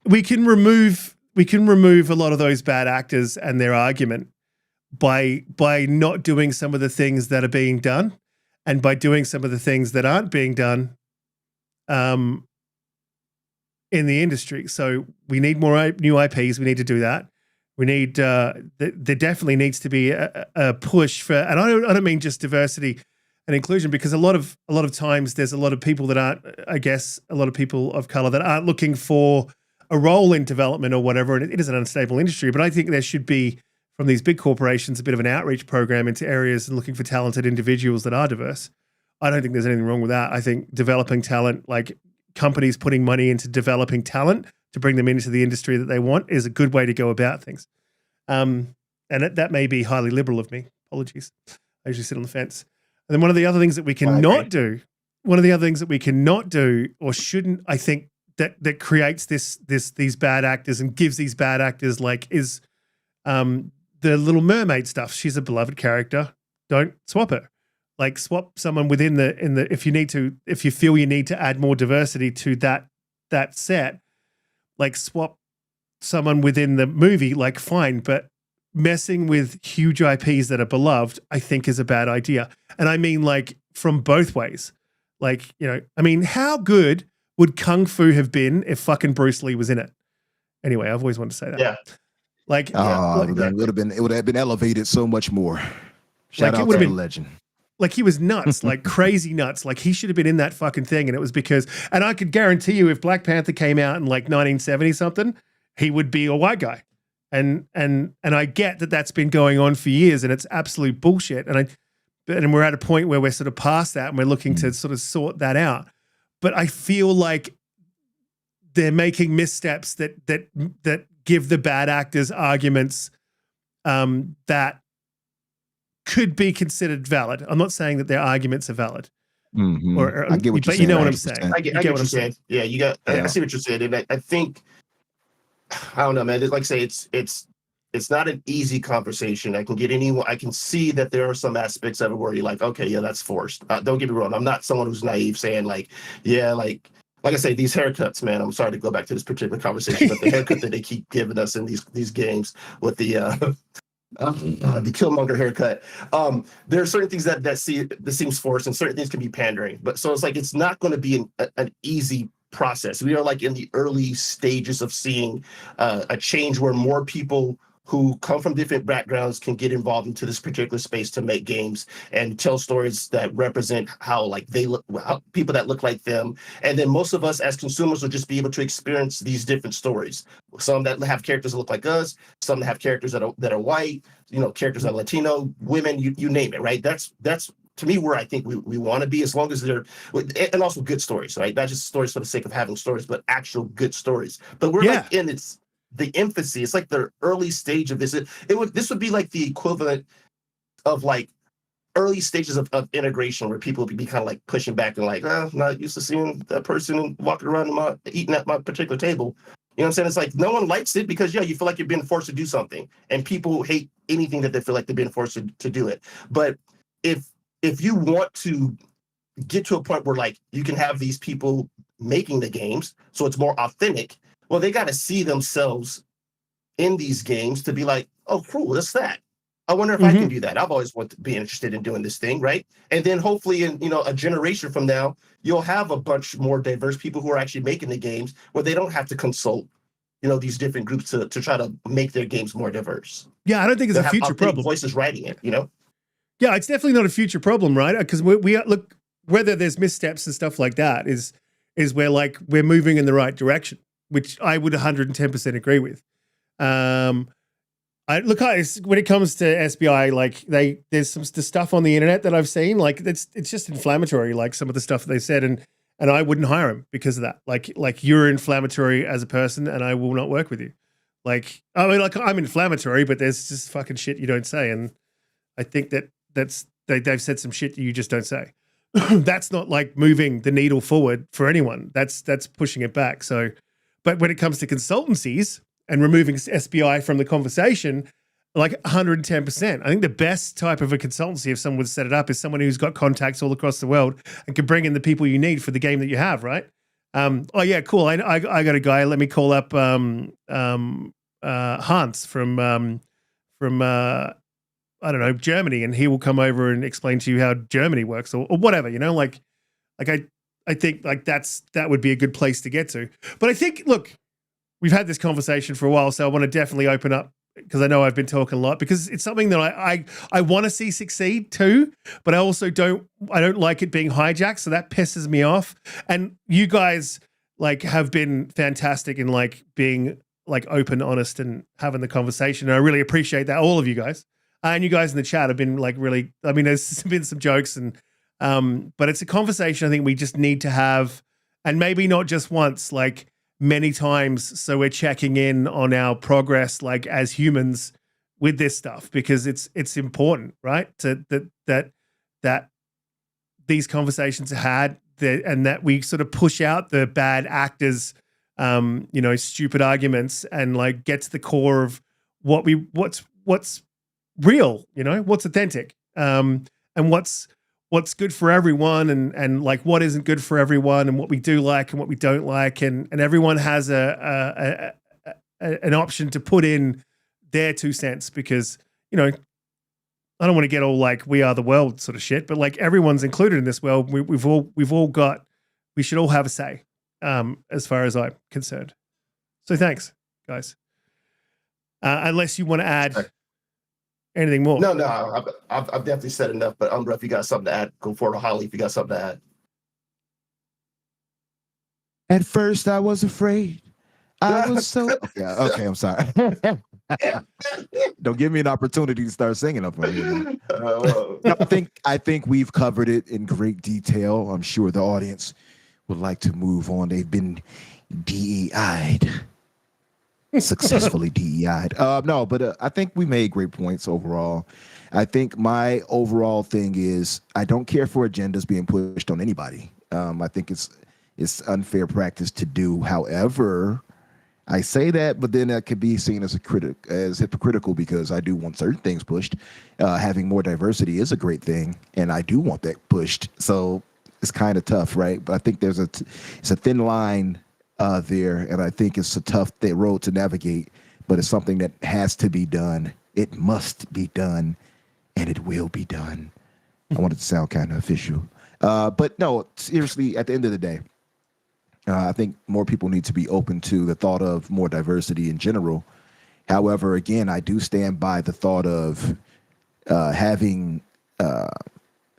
we can remove a lot of those bad actors and their argument by not doing some of the things that are being done, and by doing some of the things that aren't being done in the industry. So we need more new IPs. We need to do that. We need there definitely needs to be a push for, and I don't mean just diversity and inclusion, because a lot of times there's a lot of people that aren't, I guess, a lot of people of color that aren't looking for a role in development or whatever, and it is an unstable industry. But I think there should be, from these big corporations, a bit of an outreach program into areas and looking for talented individuals that are diverse. I don't think there's anything wrong with that. I think developing talent, like companies putting money into developing talent to bring them into the industry that they want, is a good way to go about things. And that may be highly liberal of me. Apologies. I usually sit on the fence. And then one of the other things that we cannot do, or shouldn't, I think, that creates these bad actors and gives these bad actors, like, is the Little Mermaid stuff. She's a beloved character. Don't swap her. Like, swap someone within if you feel you need to add more diversity to that set, like swap someone within the movie, like, fine, but messing with huge IPs that are beloved, I think, is a bad idea. And I mean, like, from both ways. Like, I mean, how good would Kung Fu have been if fucking Bruce Lee was in it? Anyway, I've always wanted to say that. Yeah. Like, it would have been elevated so much more. Shout out to the legend. Like, he was nuts, like crazy nuts. Like, he should have been in that fucking thing. And it was because, and I could guarantee you, if Black Panther came out in like 1970 something, he would be a white guy. And I get that that's been going on for years, and it's absolute bullshit. And we're at a point where we're sort of past that, and we're looking to sort of sort that out. But I feel like they're making missteps that give the bad actors arguments that could be considered valid. I'm not saying that their arguments are valid. Mm-hmm. I get what you're saying. You know what I'm saying. I get what I'm saying. Yeah, I see what you're saying. And I think, I don't know, man. Like I say, it's not an easy conversation. I can see that there are some aspects of it where you're like, okay, yeah, that's forced. Don't get me wrong. I'm not someone who's naive saying like, yeah, like I say, these haircuts, man. I'm sorry to go back to this particular conversation, but the haircut that they keep giving us in these games with the Killmonger haircut. There are certain things that seems forced, and certain things can be pandering. But so it's like it's not going to be an easy process. We are like in the early stages of seeing a change where more people who come from different backgrounds can get involved into this particular space to make games and tell stories that represent how like they look, how people that look like them. And then most of us as consumers will just be able to experience these different stories. Some that have characters that look like us, some that have characters that are white, characters that are Latino, women, you name it, right? That's to me where I think we want to be, as long as they're, and also good stories, right? Not just stories for the sake of having stories, but actual good stories. But we're like in the infancy. It's like the early stage of this. This would be like the equivalent of like early stages of integration where people would be kind of like pushing back and like, I'm not used to seeing that person walking around eating at my particular table. You know what I'm saying? It's like no one likes it because, you feel like you're being forced to do something. And people hate anything that they feel like they're being forced to do it. But if you want to get to a point where like you can have these people making the games so it's more authentic, well, they got to see themselves in these games to be like, oh, cool, that's that. I wonder if I can do that. I've always wanted to be interested in doing this thing, right? And then hopefully in a generation from now, you'll have a bunch more diverse people who are actually making the games where they don't have to consult, these different groups to try to make their games more diverse. Yeah, I don't think it's They'll a future have problem. Voices writing it, Yeah, it's definitely not a future problem, right? Because we look, whether there's missteps and stuff like that is where like we're moving in the right direction, which I would 110% agree with. When it comes to SBI, like there's some stuff on the internet that I've seen, like it's just inflammatory, like some of the stuff they said, and I wouldn't hire him because of that. Like you're inflammatory as a person, and I will not work with you. Like I mean, like I'm inflammatory, but there's just fucking shit you don't say, and I think they've said some shit that you just don't say. That's not like moving the needle forward for anyone. That's pushing it back. So, but when it comes to consultancies and removing SBI from the conversation, like 110%. I think the best type of a consultancy, if someone would set it up, is someone who's got contacts all across the world and can bring in the people you need for the game that you have, right? Oh yeah, cool. I got a guy. Let me call up Hans from I don't know, Germany, and he will come over and explain to you how Germany works or whatever, like I think like that would be a good place to get to. But I think, look, we've had this conversation for a while, so I want to definitely open up because I know I've been talking a lot because it's something that I want to see succeed too, but I also don't like it being hijacked. So that pisses me off. And you guys like have been fantastic in like being like open, honest, and having the conversation. And I really appreciate that. All of you guys. And you guys in the chat have been like really, I mean, there's been some jokes and, but it's a conversation I think we just need to have, and maybe not just once, like many times. So we're checking in on our progress, like as humans with this stuff, because it's important, right? That these conversations are had and that we sort of push out the bad actors, stupid arguments and like get to the core of what's real, what's authentic, and what's good for everyone and like what isn't good for everyone and what we do like and what we don't like. And everyone has an option to put in their 2 cents because, I don't want to get all like we are the world sort of shit, but like everyone's included in this world. We should all have a say, as far as I'm concerned. So thanks, guys. Unless you want to add anything more? No, I've definitely said enough. But Umbra, if you got something to add, go for it. Or Holly, if you got something to add. At first, I was afraid. I was so okay. I'm sorry. Don't give me an opportunity to start singing up on here. No, I think we've covered it in great detail. I'm sure the audience would like to move on. They've been DEI'd. Successfully DEI'd. No, but I think we made great points overall. I think my overall thing is I don't care for agendas being pushed on anybody. I think it's unfair practice to do. However, I say that, but then that could be seen as hypocritical because I do want certain things pushed. Having more diversity is a great thing, and I do want that pushed. So it's kind of tough, right? But I think it's a thin line there, and I think it's a tough road to navigate, but it's something that has to be done. It must be done, and it will be done. I want it to sound kind of official. But no, seriously, at the end of the day, I think more people need to be open to the thought of more diversity in general. However, again, I do stand by the thought of having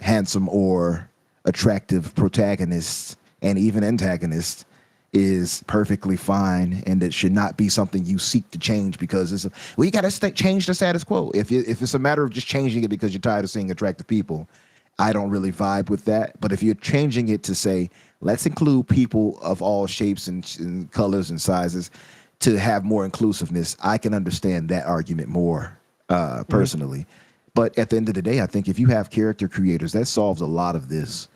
handsome or attractive protagonists and even antagonists is perfectly fine, and it should not be something you seek to change because you got to change the status quo. If it's a matter of just changing it because you're tired of seeing attractive people, I don't really vibe with that. But if you're changing it to say, let's include people of all shapes and colors and sizes to have more inclusiveness, I can understand that argument more personally. But at the end of the day, I think if you have character creators, that solves a lot of this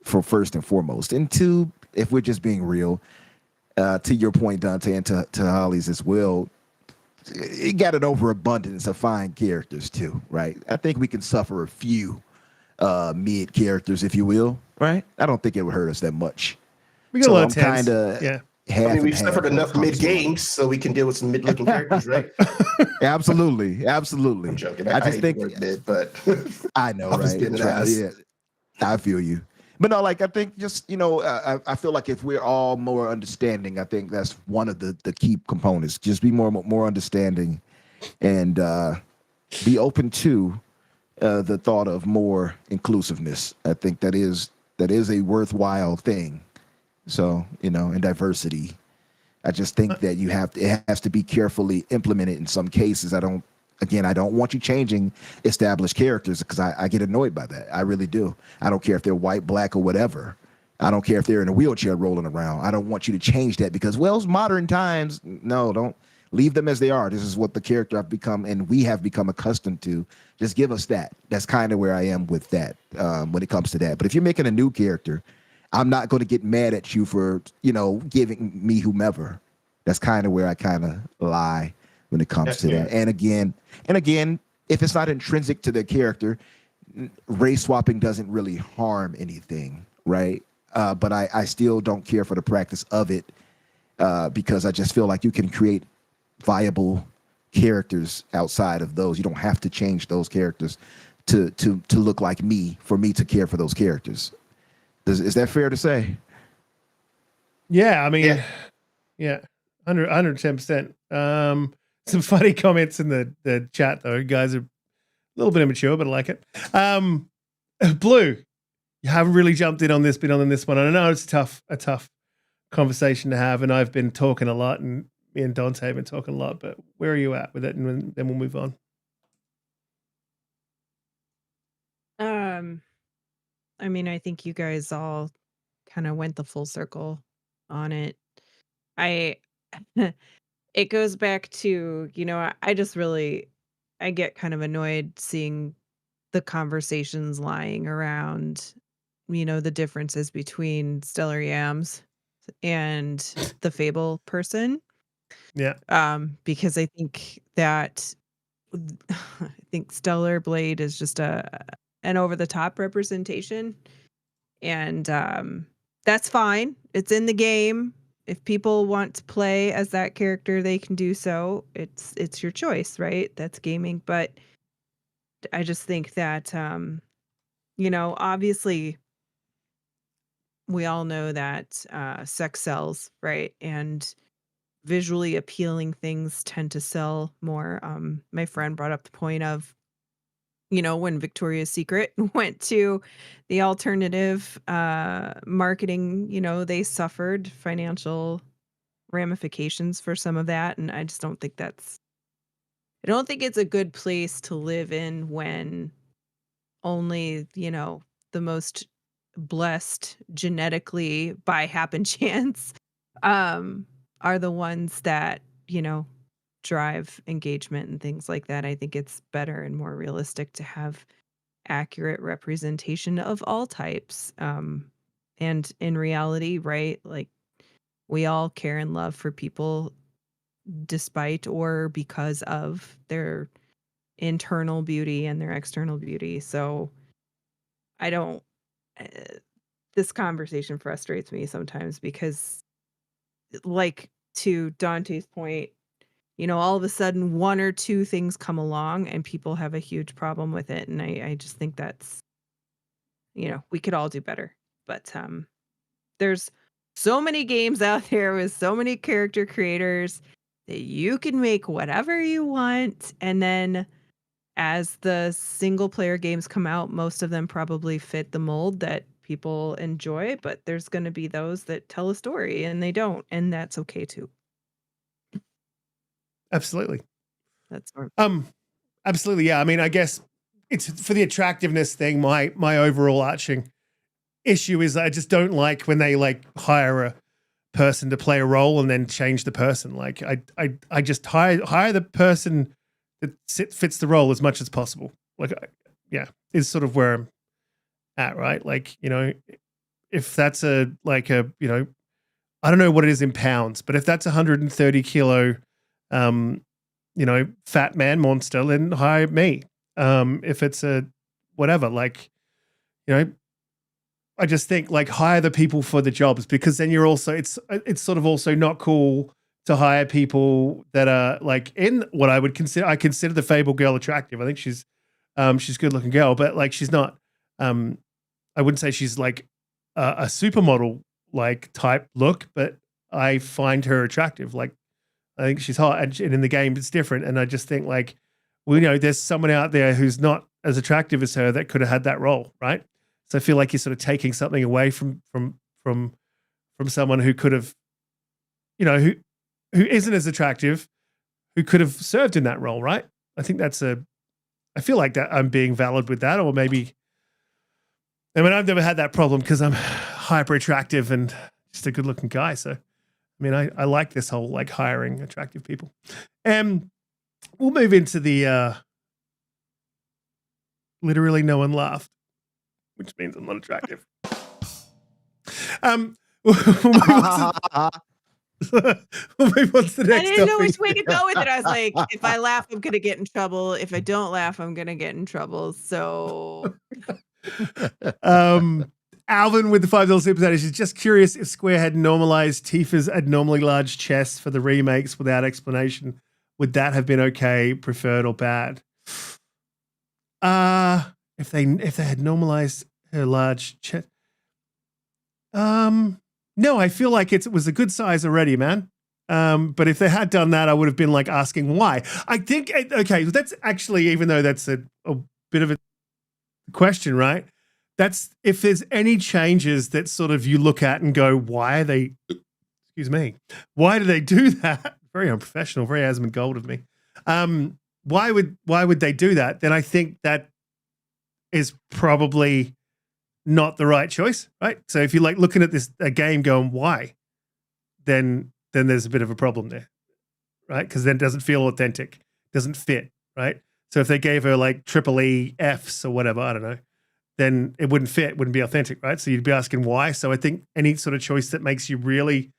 for first and foremost. And two, if we're just being real, to your point, Dante, and to Holly's as well, it got an overabundance of fine characters too, right? I think we can suffer a few mid characters, if you will, right? I don't think it would hurt us that much. We got So a lot I'm of tens. kind of Yeah. I mean, we've suffered enough mid games, so we can deal with some mid looking characters, right? Absolutely. I'm joking. I just hate think the word mid, but I know, I'm just right? being an ass. Yeah, I feel you. But no, like I think just I feel like if we're all more understanding, I think that's one of the key components. Just be more understanding, and be open to the thought of more inclusiveness. I think that is a worthwhile thing. So, and diversity. I just think that it has to be carefully implemented in some cases. I don't want you changing established characters because I get annoyed by that. I really do. I don't care if they're white, black, or whatever. I don't care if they're in a wheelchair rolling around. I don't want you to change that because, well, it's modern times. No, don't leave them as they are. This is what the character I've become and we have become accustomed to. Just give us that. That's kind of where I am with that when it comes to that. But if you're making a new character, I'm not going to get mad at you for, giving me whomever. That's kind of where I kind of lie when it comes to that. And again, if it's not intrinsic to the character, race swapping doesn't really harm anything, right? But I still don't care for the practice of it because I just feel like you can create viable characters outside of those. You don't have to change those characters to look like me for me to care for those characters. Is that fair to say? Yeah, I mean, yeah 110%. Some funny comments in the chat, though. You guys are a little bit immature, but I like it. Blue, you haven't really jumped in on this one. And I know it's a tough conversation to have, and I've been talking a lot, and me and Dante have been talking a lot, but where are you at with it? And then we'll move on. I mean, I think you guys all kind of went the full circle on it. It goes back to, I get kind of annoyed seeing the conversations lying around, the differences between Stellar Yams and the Fable person. Yeah. Because I think that Stellar Blade is just an over the top representation, and that's fine. It's in the game. If people want to play as that character, they can do so. It's your choice, right? That's gaming. But I just think that obviously we all know that sex sells, right? And visually appealing things tend to sell more. My friend brought up the point of, when Victoria's Secret went to the alternative marketing, they suffered financial ramifications for some of that. And I just don't think I don't think it's a good place to live in when only, the most blessed genetically by happen chance are the ones that, drive engagement and things like that. I think it's better and more realistic to have accurate representation of all types. And in reality, right, like we all care and love for people despite or because of their internal beauty and their external beauty. So I don't, this conversation frustrates me sometimes because, like, to Dante's point, all of a sudden one or two things come along and people have a huge problem with it. And I just think that's, we could all do better. But there's so many games out there with so many character creators that you can make whatever you want. And then as the single player games come out, most of them probably fit the mold that people enjoy, but there's going to be those that tell a story and they don't. And that's okay too. Absolutely. That's Absolutely. Yeah. I mean, I guess it's for the attractiveness thing. My overarching issue is I just don't like when they hire a person to play a role and then change the person. Like I just hire the person that fits the role as much as possible. is sort of where I'm at, right? Like, if that's I don't know what it is in pounds, but if that's 130 kilo, fat man monster, then hire me. If it's a whatever, I just think hire the people for the jobs, because then you're also, it's sort of also not cool to hire people that are in what I consider the Fable girl attractive. I think she's a good looking girl, but she's not, I wouldn't say she's a supermodel type look, but I find her attractive. I think she's hot, and in the game it's different. And I just think there's someone out there who's not as attractive as her that could have had that role, right? So I feel like you're sort of taking something away from someone who could have, who isn't as attractive, who could have served in that role, right? I think I feel like that I'm being valid with that, or maybe, I've never had that problem because I'm hyper attractive and just a good looking guy. So, I like this whole hiring attractive people. And we'll move into the literally no one laughed, which means I'm not attractive. We'll move on to the next I didn't know topic. which way to go with it. I was like, if I laugh, I'm going to get in trouble. If I don't laugh, I'm going to get in trouble. So... Alvin with the $5 super chat is just curious if Square had normalized Tifa's abnormally large chest for the remakes without explanation. Would that have been okay, preferred, or bad? If they had normalized her large chest, no, I feel like it was a good size already, man. But if they had done that, I would have been asking why. I think that's actually, even though that's a bit of a question, right? That's if there's any changes that sort of you look at and go, why are they, why do they do that? Very unprofessional, very Asmund Gold of me. Why would they do that? Then I think that is probably not the right choice, right? So if you're looking at a game going, why? Then there's a bit of a problem there, right? Because then it doesn't feel authentic, doesn't fit, right? So if they gave her triple E Fs or whatever, I don't know, then it wouldn't fit, wouldn't be authentic, right? So you'd be asking why. So I think any sort of choice that makes you really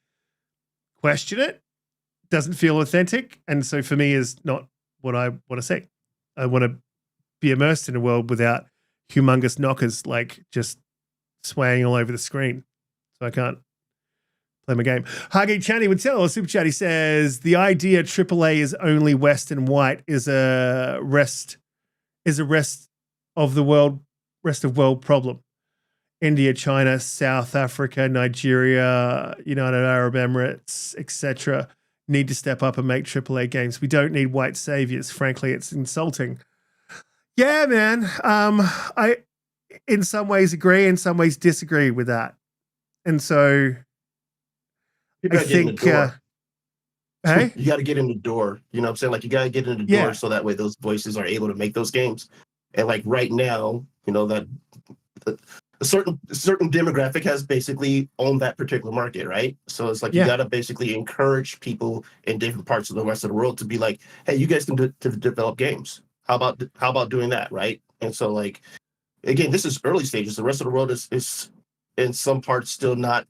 question it doesn't feel authentic. And so for me is not what I want to see. I want to be immersed in a world without humongous knockers just swaying all over the screen. So I can't play my game. Hagi Chani would tell us, Super Chat, he says, the idea AAA is only West and white is a rest of world problem. India, China, South Africa, Nigeria, United Arab Emirates, etc. need to step up and make AAA games. We don't need white saviors. Frankly, it's insulting. Yeah, man. I, in some ways, agree, in some ways, disagree with that. And so, I think, hey, you got to get in the door. You know what I'm saying? You got to get in the door so that way those voices are able to make those games. And right now, that a certain demographic has basically owned that particular market, right? So it's you got to basically encourage people in different parts of the rest of the world to be like, hey, you guys can to develop games. How about doing that, right? And so again, this is early stages. The rest of the world is in some parts still not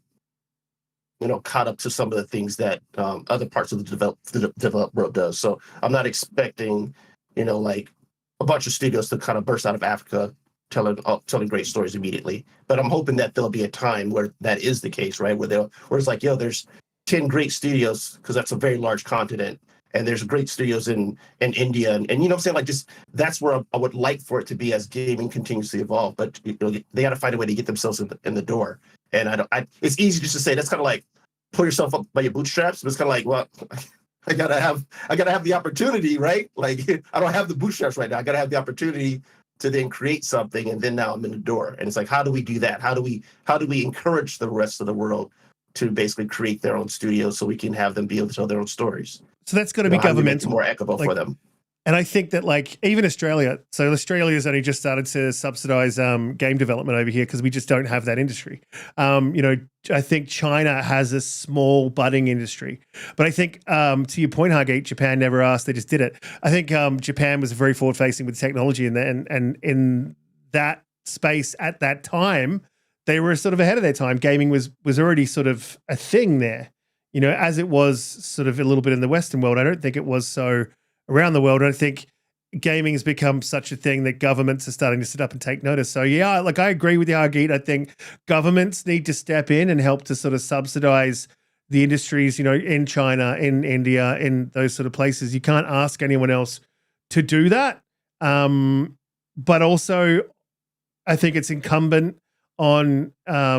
caught up to some of the things that other parts of the developed world does. So I'm not expecting a bunch of studios to kind of burst out of Africa telling great stories immediately. But I'm hoping that there'll be a time where that is the case, right? Where it's there's 10 great studios, because that's a very large continent, and there's great studios in India, and you know what I'm saying? Just that's where I would like for it to be as gaming continues to evolve. But they got to find a way to get themselves in the door. And it's easy just to say, that's kind of pull yourself up by your bootstraps, but it's kind of well, I gotta have the opportunity, right? I don't have the bootstraps right now. I gotta have the opportunity to then create something, and then now I'm in the door. And it's how do we do that? How do we encourage the rest of the world to basically create their own studios so we can have them be able to tell their own stories? So that's going to be governmental, more equitable for them. And I think that like even Australia, so Australia's only just started to subsidize game development over here because we just don't have that industry. I think China has a small budding industry, but I think to your point, Hargate, Japan never asked; they just did it. I think Japan was very forward facing with technology, and in that space at that time, they were sort of ahead of their time. Gaming was already sort of a thing there, as it was sort of a little bit in the Western world. I don't think it was so around the world. I think gaming has become such a thing that governments are starting to sit up and take notice. So yeah, like I agree with you, Hargeet. I think governments need to step in and help to sort of subsidize the industries, in China, in India, in those sort of places. You can't ask anyone else to do that. But also I think it's incumbent on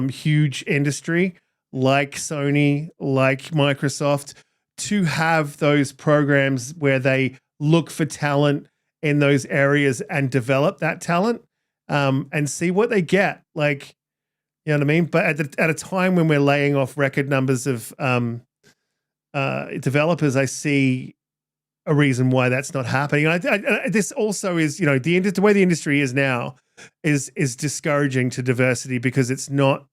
huge industry like Sony, like Microsoft, to have those programs where they look for talent in those areas and develop that talent and see what they get. Like, you know what I mean? But at a time when we're laying off record numbers of developers, I see a reason why that's not happening. And this also is, the way the industry is now is discouraging to diversity because it's not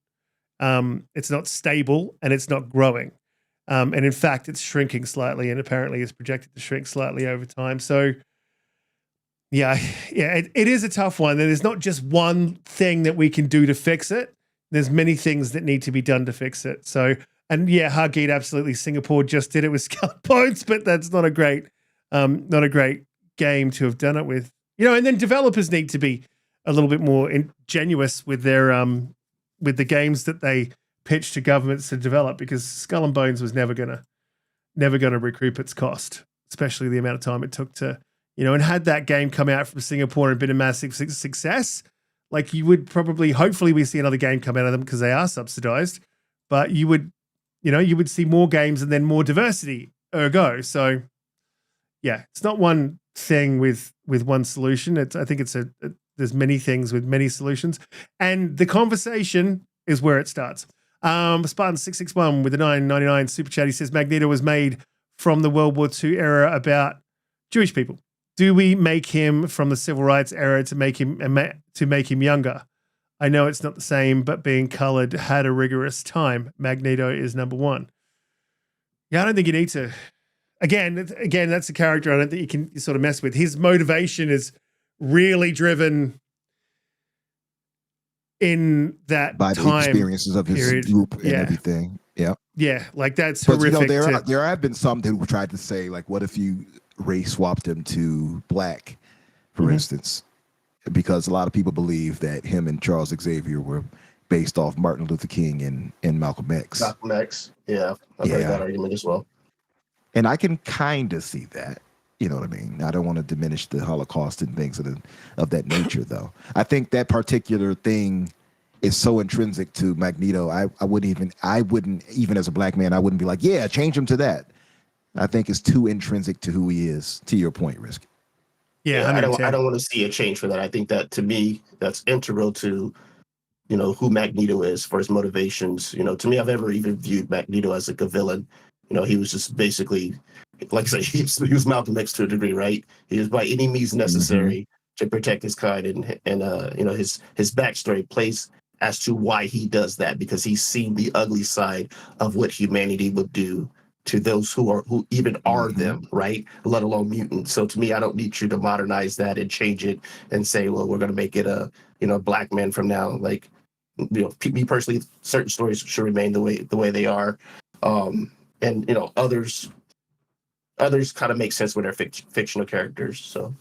stable and it's not growing. And in fact, it's shrinking slightly and apparently is projected to shrink slightly over time. So yeah, it is a tough one. And there's not just one thing that we can do to fix it. There's many things that need to be done to fix it. So, and yeah, Hargeet, absolutely. Singapore just did it with Skull and Bones, but that's not a great game to have done it with. And then developers need to be a little bit more ingenuous with their with the games that they pitch to governments to develop, because Skull and Bones was never gonna recoup its cost, especially the amount of time it took to, and had that game come out from Singapore and been a massive success, like you would probably, hopefully we see another game come out of them because they are subsidized, but you would see more games and then more diversity, ergo. So yeah, it's not one thing with one solution. I think there's many things with many solutions, and the conversation is where it starts. Spartan661 with the $9.99 super chat. He says Magneto was made from the World War II era about Jewish people. Do we make him from the civil rights era to make him younger? I know it's not the same, but being colored had a rigorous time. Magneto is number one. Yeah, I don't think you need to. Again, that's a character I don't think you can sort of mess with. His motivation is really driven in that by the experiences of his period. Group and everything. Yeah. Yeah, like that's horrific. There have been some who tried to say, like, what if you race swapped him to black, for instance? Because a lot of people believe that him and Charles Xavier were based off Martin Luther King and Malcolm X. Malcolm X, yeah. I've heard that argument as well. And I can kind of see that. You know what I mean? I don't want to diminish the Holocaust and things of that nature, though. I think that particular thing is so intrinsic to Magneto. I wouldn't even as a black man, I wouldn't be like, yeah, change him to that. I think it's too intrinsic to who he is. To your point, Riskit. Yeah, I don't want to see a change for that. I think that, to me, that's integral to, who Magneto is, for his motivations. To me, I've never even viewed Magneto as like a villain. He was just basically, like I said, he was Malcolm X to a degree, right? He was by any means necessary to protect his kind, and his backstory plays as to why he does that, because he's seen the ugly side of what humanity would do to those who even are them, right? Let alone mutants. So to me, I don't need you to modernize that and change it and say, well, we're going to make it a black man from now. Like, me personally, certain stories should remain the way they are. And others kind of make sense when they're fictional characters. So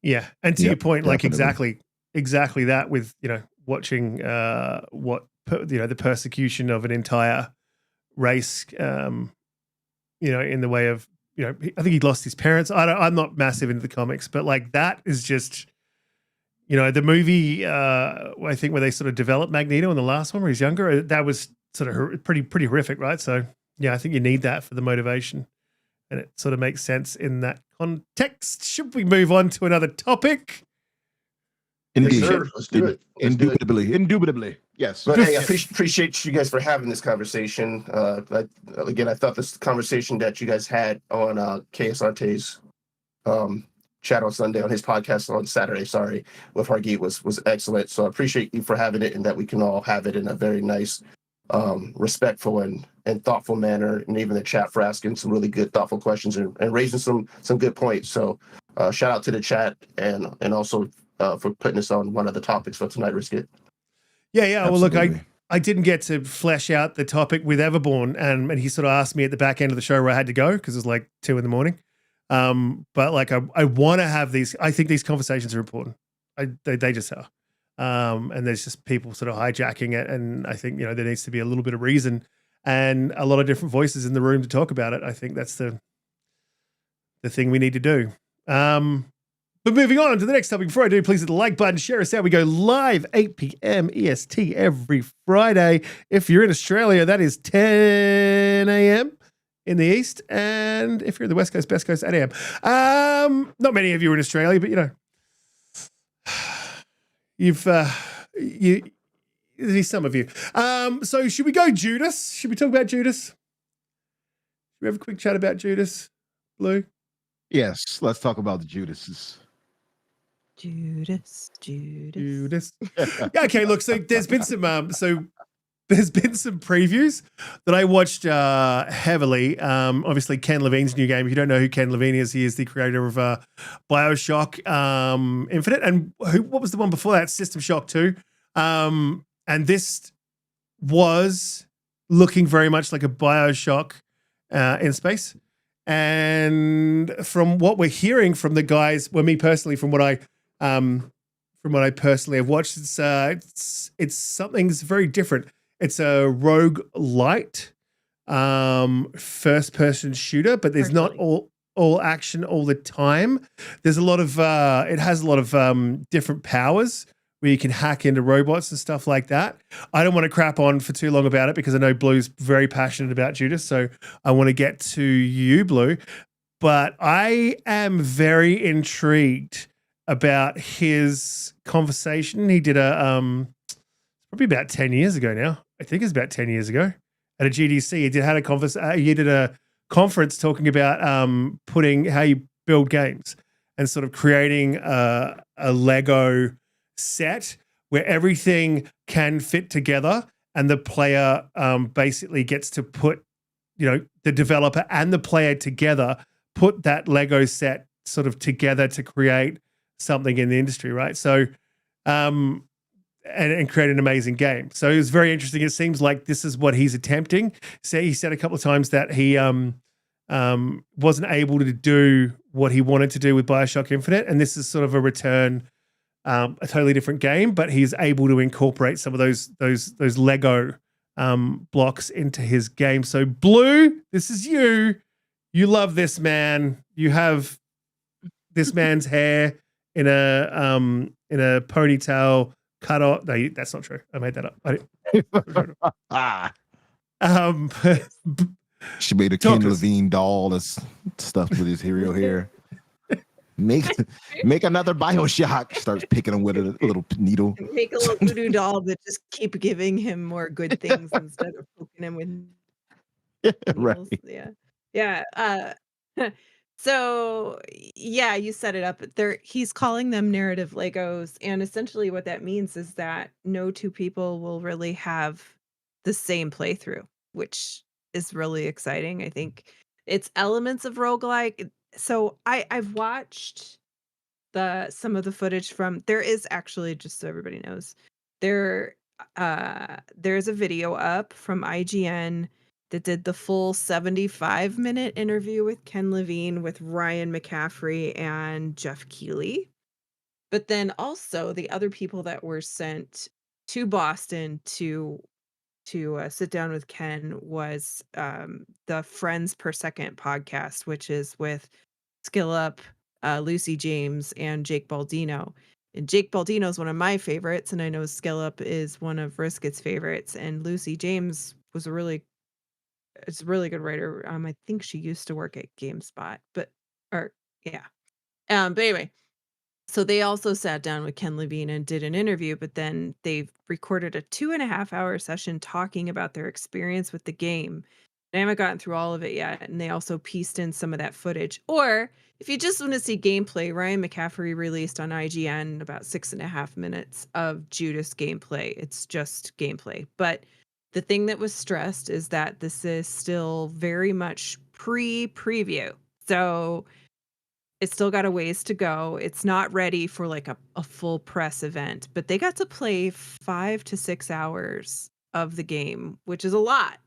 yeah, and to your point, like definitely. exactly that with watching the persecution of an entire race, in the way of I think he lost his parents. I'm not massive into the comics, but like that is just the movie. I think where they sort of developed Magneto in the last one where he's younger, that was sort of pretty horrific, right? So yeah, I think you need that for the motivation, and it sort of makes sense in that context. Should we move on to another topic? Indeed. Yes, sir. Let's do it. Indubitably. Yes. But hey, I appreciate you guys for having this conversation. I thought this conversation that you guys had on KS Arte's chat on Sunday, on his podcast on Saturday, sorry, with Hargeet was excellent. So I appreciate you for having it, and that we can all have it in a very nice, respectful and thoughtful manner, and even the chat for asking some really good, thoughtful questions and raising some good points. So shout out to the chat and also for putting us on one of the topics for tonight, Riskit. Yeah. Well, look, Absolutely. I didn't get to flesh out the topic with Everborn, and he sort of asked me at the back end of the show where I had to go because it was like 2 a.m. But like I want to have these. I think these conversations are important. They just are. And there's just people sort of hijacking it, and I think there needs to be a little bit of reason and a lot of different voices in the room to talk about it. I think that's the thing we need to do. But moving on to the next topic, before I do, please hit the like button, share us out. We go live 8 p.m. EST every Friday. If you're in Australia, that is 10 a.m. in the East. And if you're in the West Coast, Best Coast, 8 a.m. Not many of you are in Australia, but there's some of you. So should we go Judas? Should we talk about Judas? Should we have a quick chat about Judas, Blue? Yes, let's talk about the Judases. Judas. Yeah, okay, look, so there's been some previews that I watched heavily. Obviously, Ken Levine's new game. If you don't know who Ken Levine is, he is the creator of BioShock Infinite. And what was the one before that? System Shock 2. And this was looking very much like a BioShock in space. And from what we're hearing from the guys, well, me personally, from what I personally have watched, it's something's very different. It's a roguelite first-person shooter, but there's not all action all the time. There's a lot of it has a lot of different powers where you can hack into robots and stuff like that. I don't want to crap on for too long about it because I know Blue's very passionate about Judas, so I want to get to you, Blue. But I am very intrigued about his conversation. He did a probably about 10 years ago now. I think it's about 10 years ago at a GDC. He did a conference talking about putting how you build games and sort of creating a Lego set where everything can fit together, and the player basically gets to put, the developer and the player together, put that Lego set sort of together to create something in the industry, right? So, and create an amazing game. So it was very interesting. It seems like this is what he's attempting. So he said a couple of times that he wasn't able to do what he wanted to do with BioShock Infinite, and this is sort of a return, a totally different game, but he's able to incorporate some of those Lego blocks into his game. So Blue, this is you. You love this man. You have this man's hair in a ponytail cut off. No, that's not true. I made that up. She made a Ken Levine doll that's stuffed with his hero hair. Make another BioShock. Starts picking him with a little needle. Make a little voodoo doll that just keep giving him more good things instead of poking him with needles. Right. Yeah. So yeah, you set it up there. He's calling them narrative Legos, and essentially what that means is that no two people will really have the same playthrough, which is really exciting. I think it's elements of roguelike. So I've watched some of the footage from, there is actually, just so everybody knows, there's a video up from IGN that did the full 75-minute interview with Ken Levine with Ryan McCaffrey and Jeff Keighley. But then also the other people that were sent to Boston to sit down with Ken was the Friends Per Second podcast, which is with Skillup, Lucy James, and Jake Baldino. And Jake Baldino is one of my favorites, and I know Skillup is one of Riskit's favorites. And Lucy James was a really good writer. I think she used to work at GameSpot, but anyway, so they also sat down with Ken Levine and did an interview, but then they recorded a 2.5-hour session talking about their experience with the game. I haven't gotten through all of it yet, and they also pieced in some of that footage. Or if you just want to see gameplay, Ryan McCaffrey released on IGN about 6.5 minutes of Judas gameplay. It's just gameplay. But the thing that was stressed is that this is still very much preview. So it's still got a ways to go. It's not ready for like a full press event, but they got to play 5 to 6 hours of the game, which is a lot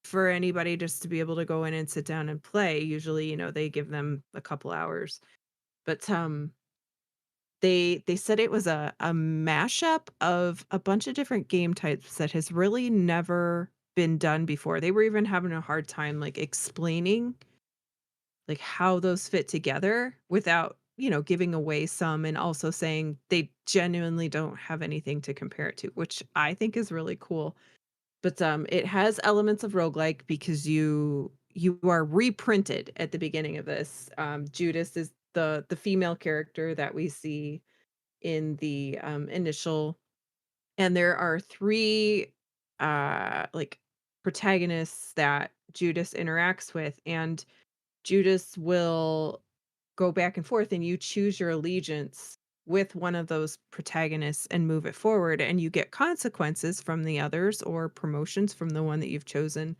for anybody just to be able to go in and sit down and play. Usually, they give them a couple hours. But they said it was a mashup of a bunch of different game types that has really never been done before. They were even having a hard time like explaining like how those fit together without, giving away some, and also saying they genuinely don't have anything to compare it to, which I think is really cool. But it has elements of roguelike because you are reprinted at the beginning of this. Judas is the female character that we see in the initial, and there are three like protagonists that Judas interacts with, and Judas will go back and forth, and you choose your allegiance with one of those protagonists and move it forward, and you get consequences from the others or promotions from the one that you've chosen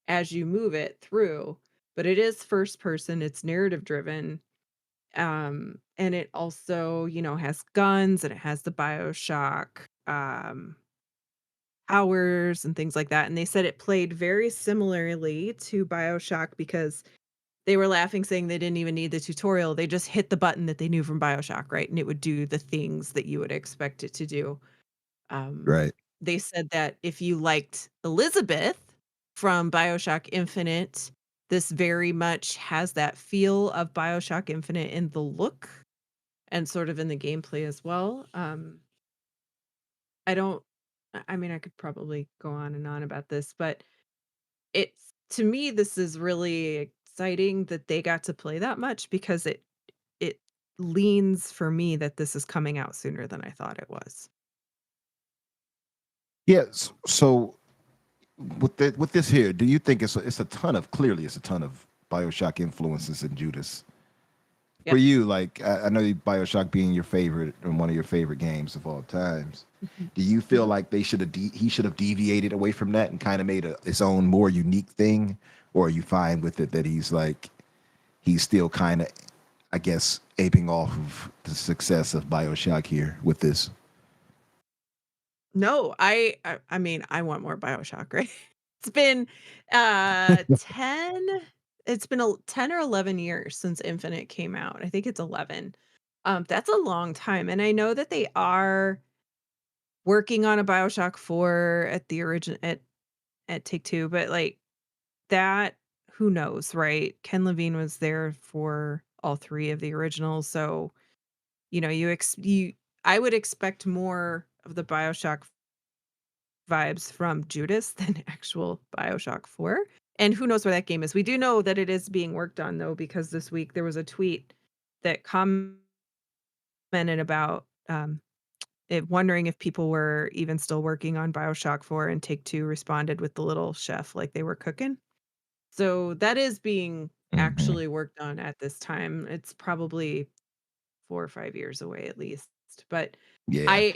as you move it through. But it is first person, it's narrative driven. And it also, has guns, and it has the BioShock powers and things like that. And they said it played very similarly to BioShock because they were laughing, saying they didn't even need the tutorial. They just hit the button that they knew from BioShock, right? And it would do the things that you would expect it to do. Um, Right. they said that if you liked Elizabeth from BioShock Infinite, this very much has that feel of BioShock Infinite in the look and sort of in the gameplay as well. I don't, I mean, I could probably go on and on about this, but it's, to me, this is really exciting that they got to play that much because it leans for me that this is coming out sooner than I thought it was. Yes. So with this here, do you think it's a ton of BioShock influences in Judas? Yep. For you, like I know BioShock being your favorite and one of your favorite games of all times. Do you feel like he should have deviated away from that and kind of made his own more unique thing, or are you fine with it that he's still kind of, I guess, aping off of the success of BioShock here with this? No, I mean, I want more BioShock, right? It's been 10 it's been 10 or 11 years since Infinite came out. I think it's 11. That's a long time, and I know that they are working on a BioShock 4 at the origin at Take-Two, but like that, who knows, right? Ken Levine was there for all three of the originals, so you I would expect more of the BioShock vibes from Judas than actual BioShock 4. And who knows where that game is. We do know that it is being worked on though, because this week there was a tweet that commented about wondering if people were even still working on BioShock 4, and Take-Two responded with the little chef like they were cooking. So that is being actually worked on at this time. It's probably 4 or 5 years away at least. But Yeah.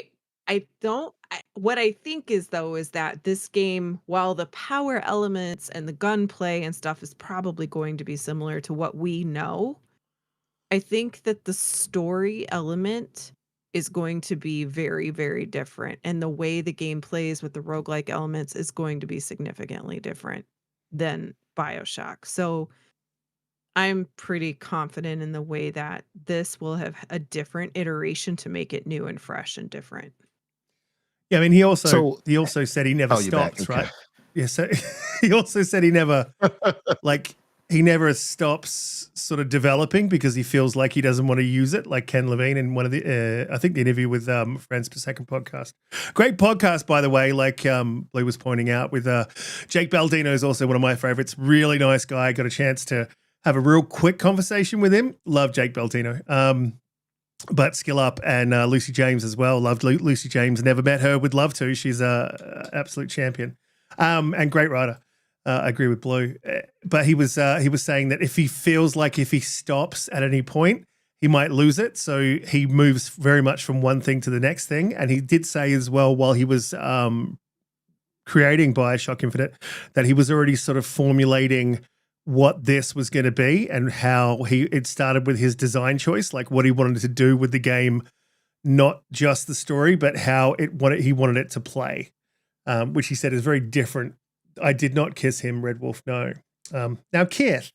I don't what I think is though is that this game, while the power elements and the gunplay and stuff is probably going to be similar to what we know, I think that the story element is going to be very, very different. And the way the game plays with the roguelike elements is going to be significantly different than BioShock. So I'm pretty confident in the way that this will have a different iteration to make it new and fresh and different. Yeah, I mean, he also So- said he never Oh, you're back. stops, Okay. right? Yeah, so he also said he never stops sort of developing because he feels like he doesn't want to use it, like Ken Levine in one of the I think the interview with Friends Per Second podcast. Great podcast, by the way, like Lee was pointing out, with Jake Baldino is also one of my favorites. Really nice guy. Got a chance to have a real quick conversation with him. Love Jake Baldino. But Skill Up and Lucy James as well. Loved Lucy James. Never met her. Would love to. She's a absolute champion and great writer. I agree with Blue, but he was saying that if he feels like if he stops at any point, he might lose it. So he moves very much from one thing to the next thing. And he did say as well while he was creating BioShock Infinite that he was already sort of formulating what this was going to be and how it started with his design choice, like what he wanted to do with the game, not just the story, but how he wanted it to play, which he said is very different. I did not kiss him, Red Wolf. No. Now kiss.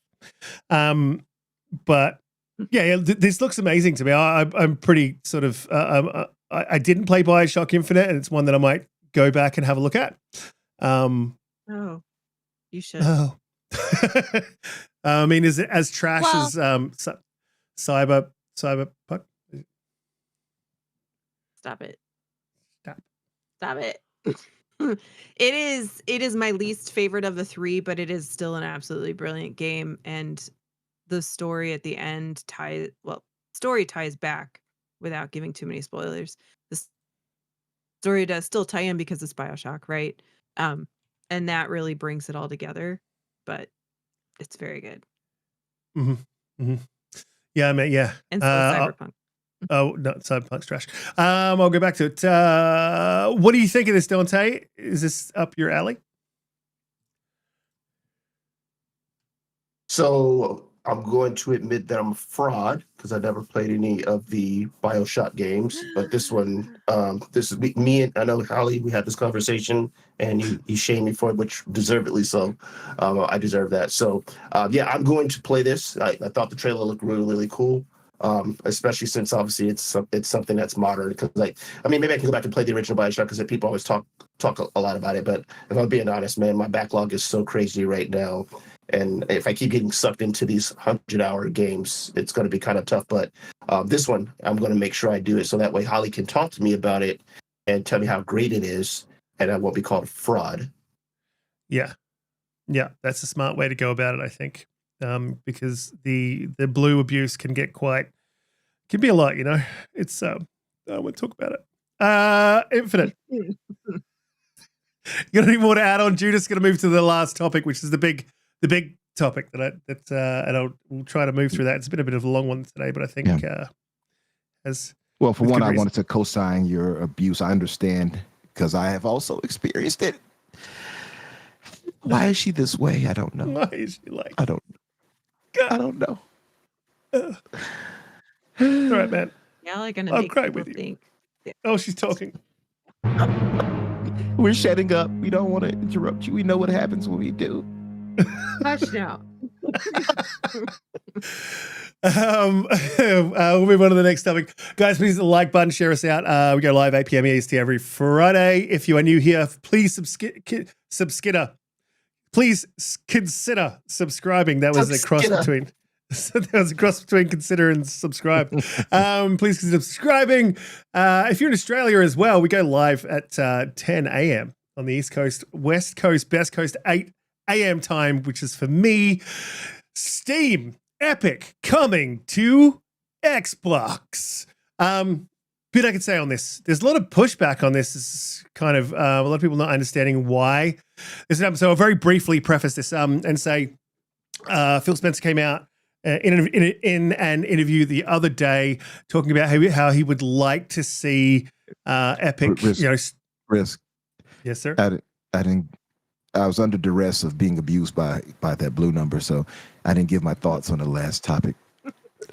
But yeah, this looks amazing to me. I'm pretty sort of. I didn't play BioShock Infinite, and it's one that I might go back and have a look at. Oh, you should. Oh. I mean, is it as trash as Cyberpunk? Stop it. Stop it. It is my least favorite of the three, but it is still an absolutely brilliant game. And the story at the end ties back without giving too many spoilers. The story does still tie in because it's BioShock, right? And that really brings it all together, but it's very good. Mm-hmm. Mm-hmm. Yeah, I mean, yeah. And so Cyberpunk. Oh, no, Cyberpunk's trash. I'll go back to it. What do you think of this, Dante? Is this up your alley? So I'm going to admit that I'm a fraud because I never played any of the BioShock games. But this one, this is me and I know Holly. We had this conversation, and you shamed me for it, which deservedly so. I deserve that. So yeah, I'm going to play this. I thought the trailer looked really, really cool. Especially since obviously it's something that's modern. Because maybe I can go back and play the original BioShock because people always talk a lot about it. But if I'm being honest, man, my backlog is so crazy right now. And if I keep getting sucked into these 100-hour games, it's going to be kind of tough. But this one, I'm going to make sure I do it so that way Holly can talk to me about it and tell me how great it is, and I won't be called a fraud. Yeah, that's a smart way to go about it, I think, because the blue abuse can be a lot, you know. It's I won't talk about it. Infinite. You got any more to add on? Judas going to move to the last topic, which is the big topic and we'll try to move through that. It's been a bit of a long one today, but I think as well, for one, I wanted to co-sign your abuse. I understand because I have also experienced it. Why is she this way? I don't know. Why is she like? I don't know. All right, man. Y'all are gonna make people think. Oh, she's talking. We're shutting up. We don't want to interrupt you. We know what happens when we do. Hush now. We'll move on to the next topic. Guys, please hit the like button, share us out. We go live 8 p.m. EST every Friday. If you are new here, please please consider subscribing. That was a cross between consider and subscribe. Please consider subscribing. If you're in Australia as well, we go live at 10 a.m. on the East Coast, West Coast, Best Coast, 8 a.m. time, which is for me. Steam Epic coming to Xbox. Bit I could say on this. There's a lot of pushback on this. It's kind of a lot of people not understanding why this happened. So I'll very briefly preface this and say Phil Spencer came out in an interview the other day talking about how he would like to see Epic. Risk. Yes, sir. I was under duress of being abused by that blue number, so I didn't give my thoughts on the last topic.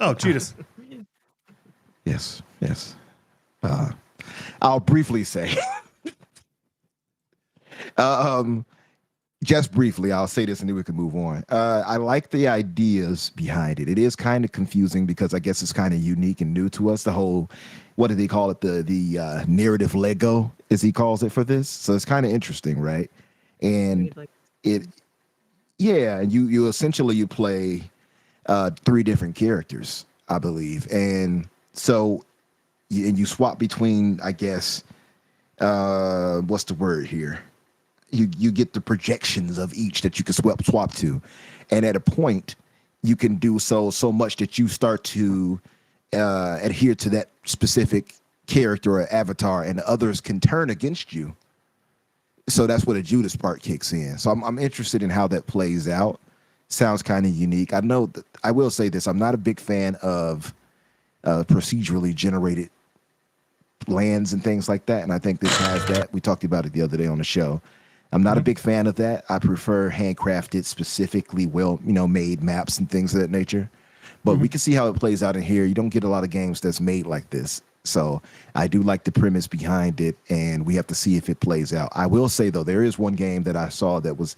Oh, Judas. Yes. I'll briefly say, just briefly, I'll say this and then we can move on. I like the ideas behind it. It is kind of confusing because I guess it's kind of unique and new to us. The whole, what do they call it? The narrative Lego, as he calls it for this. So it's kind of interesting, right? And you essentially play 3 different characters, I believe, and so you swap between, I guess, what's the word here? You get the projections of each that you can swap to, and at a point you can do so much that you start to adhere to that specific character or avatar, and others can turn against you. So that's where the Judas part kicks in. So I'm interested in how that plays out. Sounds kind of unique. I know that I will say this. I'm not a big fan of procedurally generated lands and things like that. And I think this has that. We talked about it the other day on the show. I'm not a big fan of that. I prefer handcrafted, specifically made maps and things of that nature. But we can see how it plays out in here. You don't get a lot of games that's made like this. So I do like the premise behind it, and we have to see if it plays out. I will say, though, there is one game that I saw that was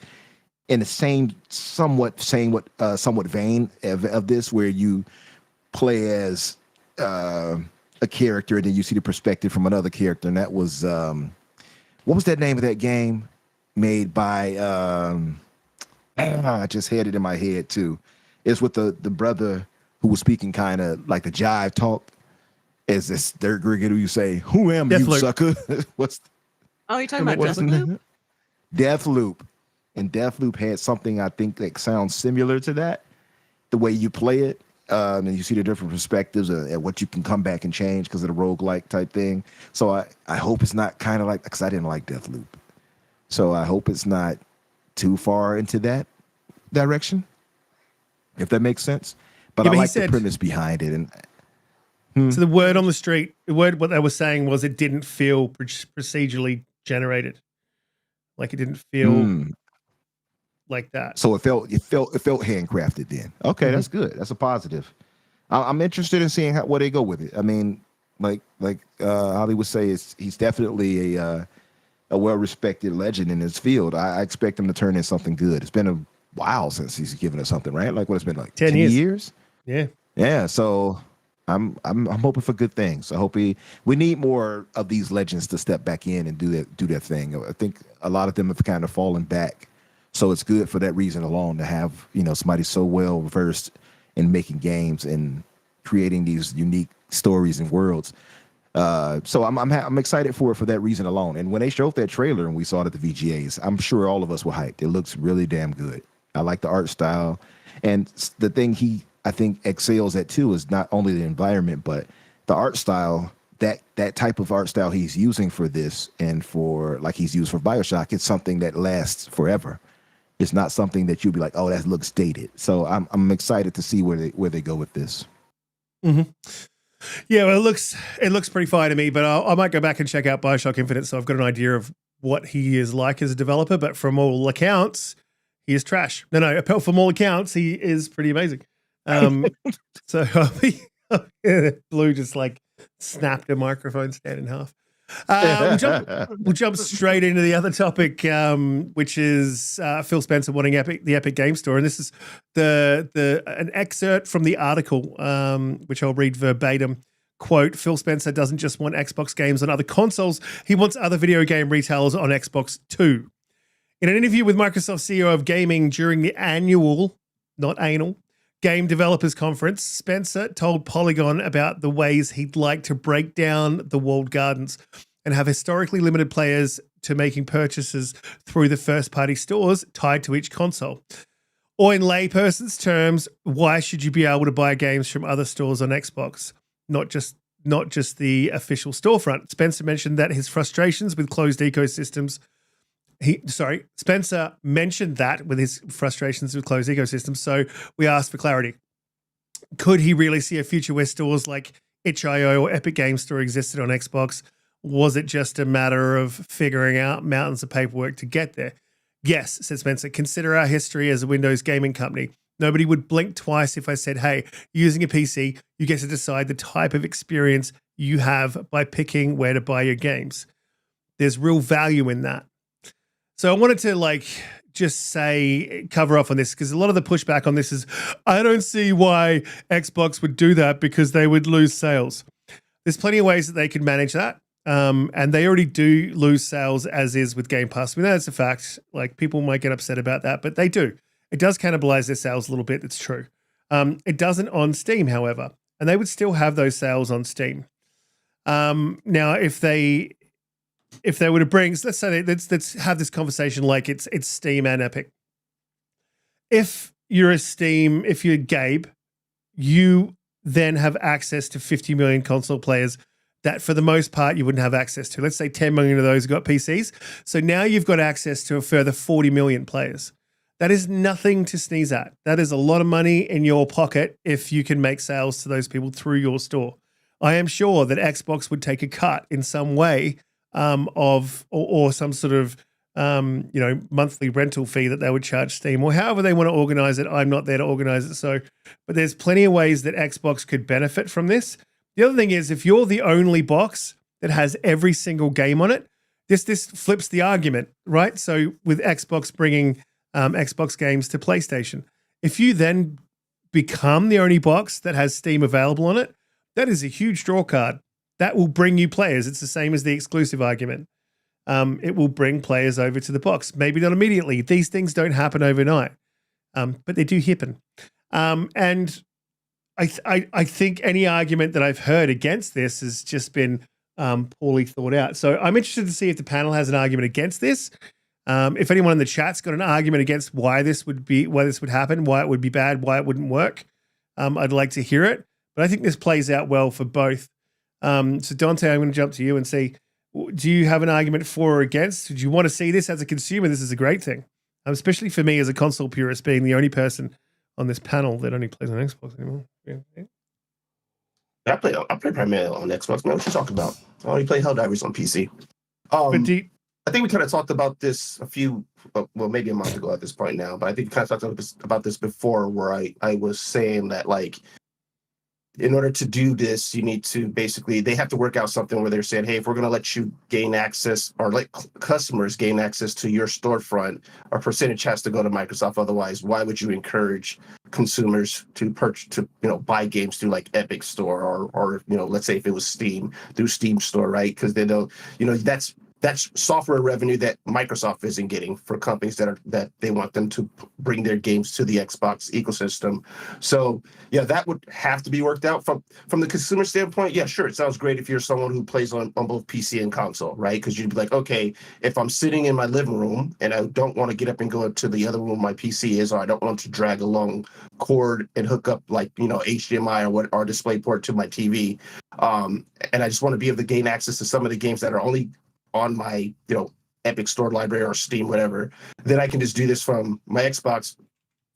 in the same somewhat vein of this, where you play as a character and then you see the perspective from another character. And that was, what was that name of that game made by, I just had it in my head too. It's with the brother who was speaking kind of like the jive talk. Is this third grade who you say, "Who am you, sucker?" You're talking about Deathloop? Deathloop. And Deathloop had something I think that sounds similar to that. The way you play it, and you see the different perspectives and what you can come back and change because of the roguelike type thing. So I hope it's not kind of like, because I didn't like Deathloop. So I hope it's not too far into that direction, if that makes sense. But I like the premise behind it. And so the word on the street, what they were saying was it didn't feel procedurally generated. Like it didn't feel like that. So it felt handcrafted then. Okay, that's good. That's a positive. I'm interested in seeing where they go with it. I mean, like Holly would say, he's definitely a well-respected legend in his field. I expect him to turn in something good. It's been a while since he's given us something, right? Like what it's been like 10 years? Yeah. So I'm hoping for good things. I hope we need more of these legends to step back in and do that thing. I think a lot of them have kind of fallen back. So it's good for that reason alone to have, somebody so well versed in making games and creating these unique stories and worlds. So I'm excited for it for that reason alone. And when they showed that trailer and we saw it at the VGAs, I'm sure all of us were hyped. It looks really damn good. I like the art style. And the thing I think excels at too is not only the environment, but the art style. That type of art style he's using for this and for like he's used for BioShock, it's something that lasts forever. It's not something that you'll be like, oh, that looks dated. So I'm excited to see where they go with this. Yeah, well, it looks pretty fire to me, but I might go back and check out BioShock Infinite, so I've got an idea of what he is like as a developer. But from all accounts, he is trash. No, from all accounts, he is pretty amazing. So Blue just like snapped a microphone stand in half. We'll jump straight into the other topic, which is Phil Spencer wanting the Epic Game Store, and this is an excerpt from the article, which I'll read verbatim. Quote: Phil Spencer doesn't just want Xbox games on other consoles; he wants other video game retailers on Xbox too. In an interview with Microsoft CEO of Gaming during the annual, not anal, Game Developers Conference, Spencer told Polygon about the ways he'd like to break down the walled gardens and have historically limited players to making purchases through the first-party stores tied to each console. Or in layperson's terms, why should you be able to buy games from other stores on Xbox, not just the official storefront? Spencer mentioned that his frustrations with closed ecosystems Spencer mentioned that with his frustrations with closed ecosystems. So we asked for clarity. Could he really see a future where stores like itch.io or Epic Game Store existed on Xbox? Was it just a matter of figuring out mountains of paperwork to get there? Yes, said Spencer. Consider our history as a Windows gaming company. Nobody would blink twice if I said, hey, using a PC, you get to decide the type of experience you have by picking where to buy your games. There's real value in that. So I wanted to just cover off on this because a lot of the pushback on this is, I don't see why Xbox would do that because they would lose sales. There's plenty of ways that they could manage that. And they already do lose sales as is with Game Pass. I mean, that's a fact. Like people might get upset about that, but they do. It does cannibalize their sales a little bit. That's true. It doesn't on Steam, however, and they would still have those sales on Steam. Now, if they were to bring, let's say, let's have this conversation like it's Steam and Epic. If you're Gabe, you then have access to 50 million console players that for the most part you wouldn't have access to. Let's say 10 million of those got PCs. So now you've got access to a further 40 million players. That is nothing to sneeze at. That is a lot of money in your pocket if you can make sales to those people through your store. I am sure that Xbox would take a cut in some way or some sort of monthly rental fee that they would charge Steam, or however they want to organize it. I'm not there to organize it. But there's plenty of ways that Xbox could benefit from this. The other thing is, if you're the only box that has every single game on it, this flips the argument, right? So with Xbox bringing Xbox games to PlayStation, if you then become the only box that has Steam available on it, that is a huge draw card. That will bring you players. It's the same as the exclusive argument. It will bring players over to the box. Maybe not immediately. These things don't happen overnight, but they do happen. And I think any argument that I've heard against this has just been poorly thought out. So I'm interested to see if the panel has an argument against this. If anyone in the chat's got an argument against why this would happen, why it would be bad, why it wouldn't work, I'd like to hear it. But I think this plays out well for both. So Dante, I'm going to jump to you and see, do you have an argument for or against? Do you want to see this as a consumer? This is a great thing, especially for me as a console purist, being the only person on this panel that only plays on Xbox anymore. Yeah. I play primarily on Xbox. Man, what you talking about? I only play Helldivers on PC. I think we kind of talked about this maybe a month ago at this point now, but I think we kind of talked about this before, where I was saying that, like, in order to do this, you need to they have to work out something where they're saying, hey, if we're going to let you gain access or let customers gain access to your storefront, our percentage has to go to Microsoft. Otherwise, why would you encourage consumers to buy games through like Epic Store or let's say if it was Steam, through Steam Store, right? Because they know, that's software revenue that Microsoft isn't getting for companies that they want them to bring their games to the Xbox ecosystem. So yeah, that would have to be worked out from the consumer standpoint. Yeah, sure, it sounds great if you're someone who plays on both PC and console, right? Because you'd be like, okay, if I'm sitting in my living room and I don't want to get up and go to the other room my PC is, or I don't want to drag a long cord and hook up like HDMI or DisplayPort to my TV, and I just want to be able to gain access to some of the games that are only on my Epic Store library or Steam, whatever, then I can just do this from my Xbox.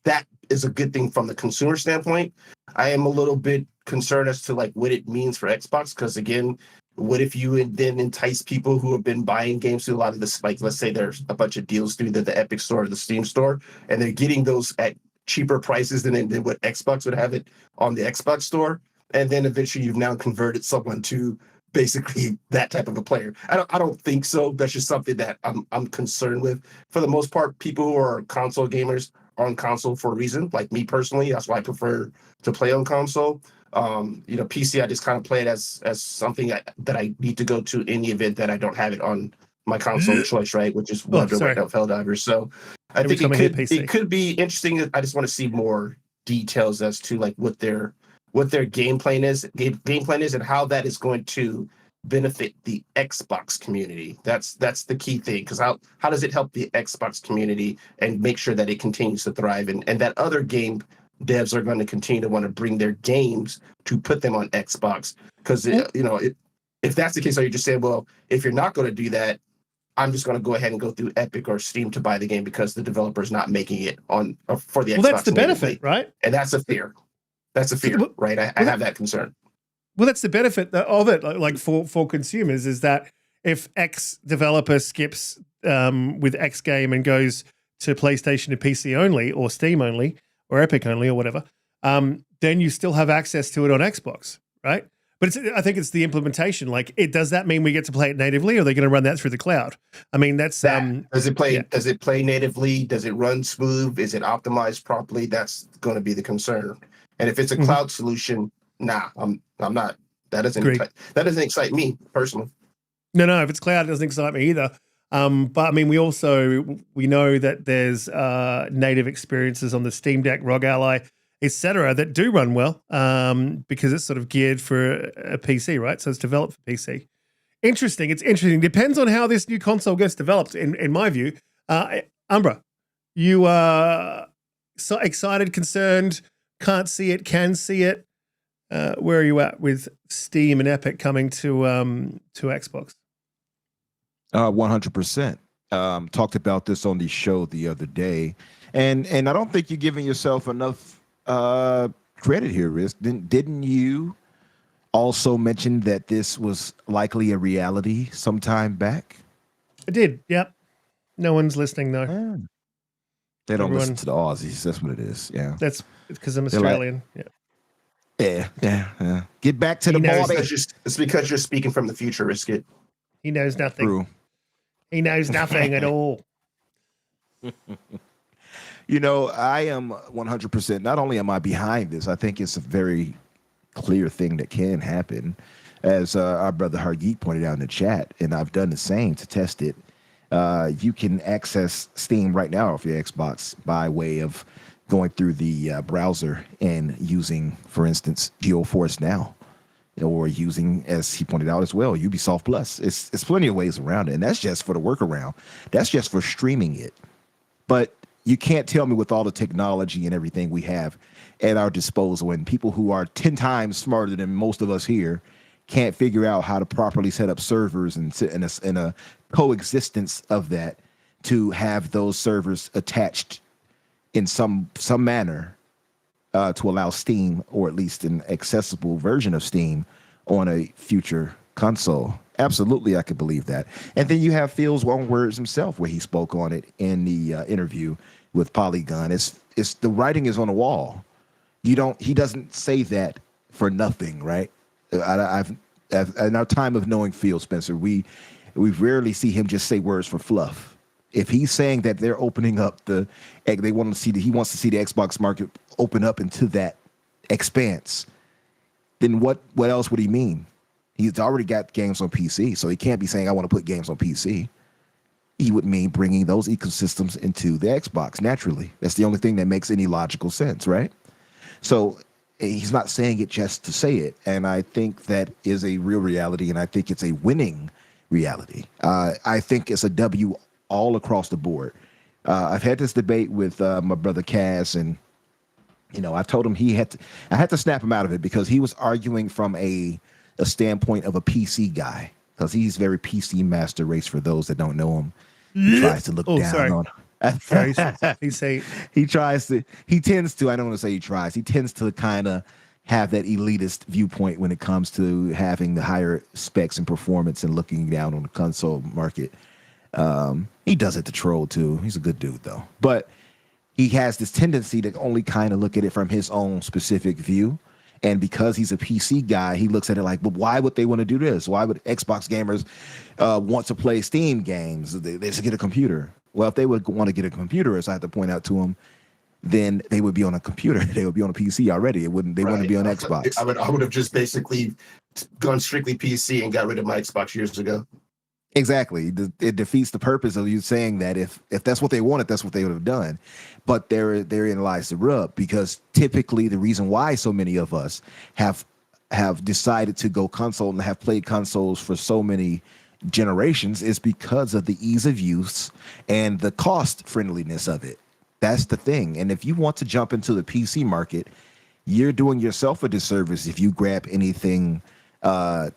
That is a good thing from the consumer standpoint. I am a little bit concerned as to like what it means for Xbox, because again, what if you then entice people who have been buying games through a lot of this, like let's say there's a bunch of deals through the Epic Store or the Steam Store, and they're getting those at cheaper prices than what Xbox would have it on the Xbox Store, and then eventually you've now converted someone to basically that type of a player. I don't think so. That's just something that I'm concerned with. For the most part, people who are console gamers are on console for a reason. Like me personally, that's why I prefer to play on console. PC, I just kind of play it as something that I need to go to in the event that I don't have it on my console of choice, right? Which is Wonder right now, Helldivers. So I think it could be interesting. I just want to see more details as to like what their game plan is and how that is going to benefit the Xbox community. That's the key thing, because how does it help the Xbox community and make sure that it continues to thrive and that other game devs are going to continue to want to bring their games to put them on Xbox. Because if that's the case, are you just saying, well, if you're not going to do that, I'm just going to go ahead and go through Epic or Steam to buy the game because the developer is not making it on for the Xbox. Well, that's the benefit, right? And that's a fear. That's a fear, right? I have that concern. Well, that's the benefit of it, like for consumers, is that if X developer skips with X game and goes to PlayStation and PC only, or Steam only, or Epic only, or whatever, then you still have access to it on Xbox, right? But I think it's the implementation. Like, does that mean we get to play it natively, or are they going to run that through the cloud? I mean, that's does it play? Yeah. Does it play natively? Does it run smooth? Is it optimized properly? That's going to be the concern. And if it's a cloud solution, nah, I'm not. That doesn't excite me personally. No, if it's cloud, it doesn't excite me either. But I mean, we know that there's native experiences on the Steam Deck, ROG Ally, etc., that do run well because it's sort of geared for a PC, right? So it's developed for PC. Interesting. It's interesting. Depends on how this new console gets developed, in my view. Umbra, you are so excited, concerned, can't see it, can see it. Where are you at with Steam and Epic coming to Xbox? 100%. Talked about this on the show the other day, and I don't think you're giving yourself enough credit here, Risk. Didn't you also mention that this was likely a reality sometime back? I did. Yep. No one's listening though. Yeah. They don't listen to the Aussies. That's what it is. Yeah. That's because I'm Australian. Yeah. Get back to the ball. ball. It's because you're speaking from the future, Riskit. He knows nothing. True. He knows nothing at all. You know, I am 100%. Not only am I behind this, I think it's a very clear thing that can happen. As our brother Hargeet pointed out in the chat, and I've done the same to test it. You can access Steam right now off your Xbox by way of going through the browser and using, for instance, GeoForce Now, or using, as he pointed out as well, Ubisoft Plus. It's plenty of ways around it, and that's just for the workaround. That's just for streaming it. But you can't tell me with all the technology and everything we have at our disposal, and people who are 10 times smarter than most of us here can't figure out how to properly set up servers and in a coexistence of that, to have those servers attached in some manner to allow Steam, or at least an accessible version of Steam, on a future console. Absolutely, I could believe that. And then you have Phil's own words himself, where he spoke on it in the interview with Polygon. It's the writing is on the wall. He doesn't say that for nothing, right? I've in our time of knowing Phil Spencer, we rarely see him just say words for fluff. If he's saying that they're opening up he wants to see the Xbox market open up into that expanse, then what else would he mean? He's already got games on PC, so he can't be saying I want to put games on PC. He would mean bringing those ecosystems into the Xbox naturally. That's the only thing that makes any logical sense, right? So he's not saying it just to say it, and I think that is a real reality, and I think it's a winning reality. I think it's a W all across the board. I've had this debate with my brother Cass, and I told him I had to snap him out of it, because he was arguing from a standpoint of a PC guy, because he's very PC master race. For those that don't know him, he tries to look down on. He tends to kind of have that elitist viewpoint when it comes to having the higher specs and performance and looking down on the console market. He does it to troll too. He's a good dude though, but he has this tendency to only kind of look at it from his own specific view. And because he's a PC guy, he looks at it like, but why would they want to do this? Why would Xbox gamers want to play Steam games? They should get a computer. Well, if they would want to get a computer, as I had to point out to him, then they would be on a computer. They would be on a PC already. They wouldn't be on Xbox. I would have just basically gone strictly PC and got rid of my Xbox years ago. Exactly. It defeats the purpose of you saying that if that's what they wanted, that's what they would have done. But therein lies the rub, because typically the reason why so many of us have decided to go console and have played consoles for so many generations is because of the ease of use and the cost friendliness of it. That's the thing. And if you want to jump into the PC market, you're doing yourself a disservice if you grab anything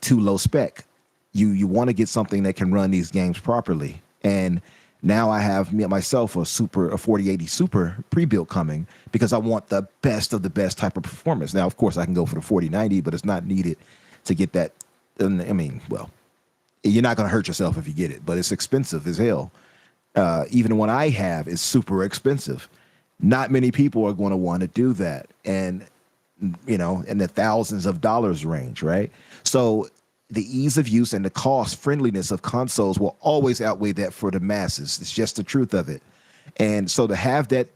too low spec. You want to get something that can run these games properly. And now I have myself a 4080 Super pre-built coming, because I want the best of the best type of performance. Now, of course, I can go for the 4090, but it's not needed to get that. You're not going to hurt yourself if you get it, but it's expensive as hell. Even the one I have is super expensive. Not many people are going to want to do that. And, in the thousands of dollars range, right? So the ease of use and the cost friendliness of consoles will always outweigh that for the masses. It's just the truth of it. And so to have that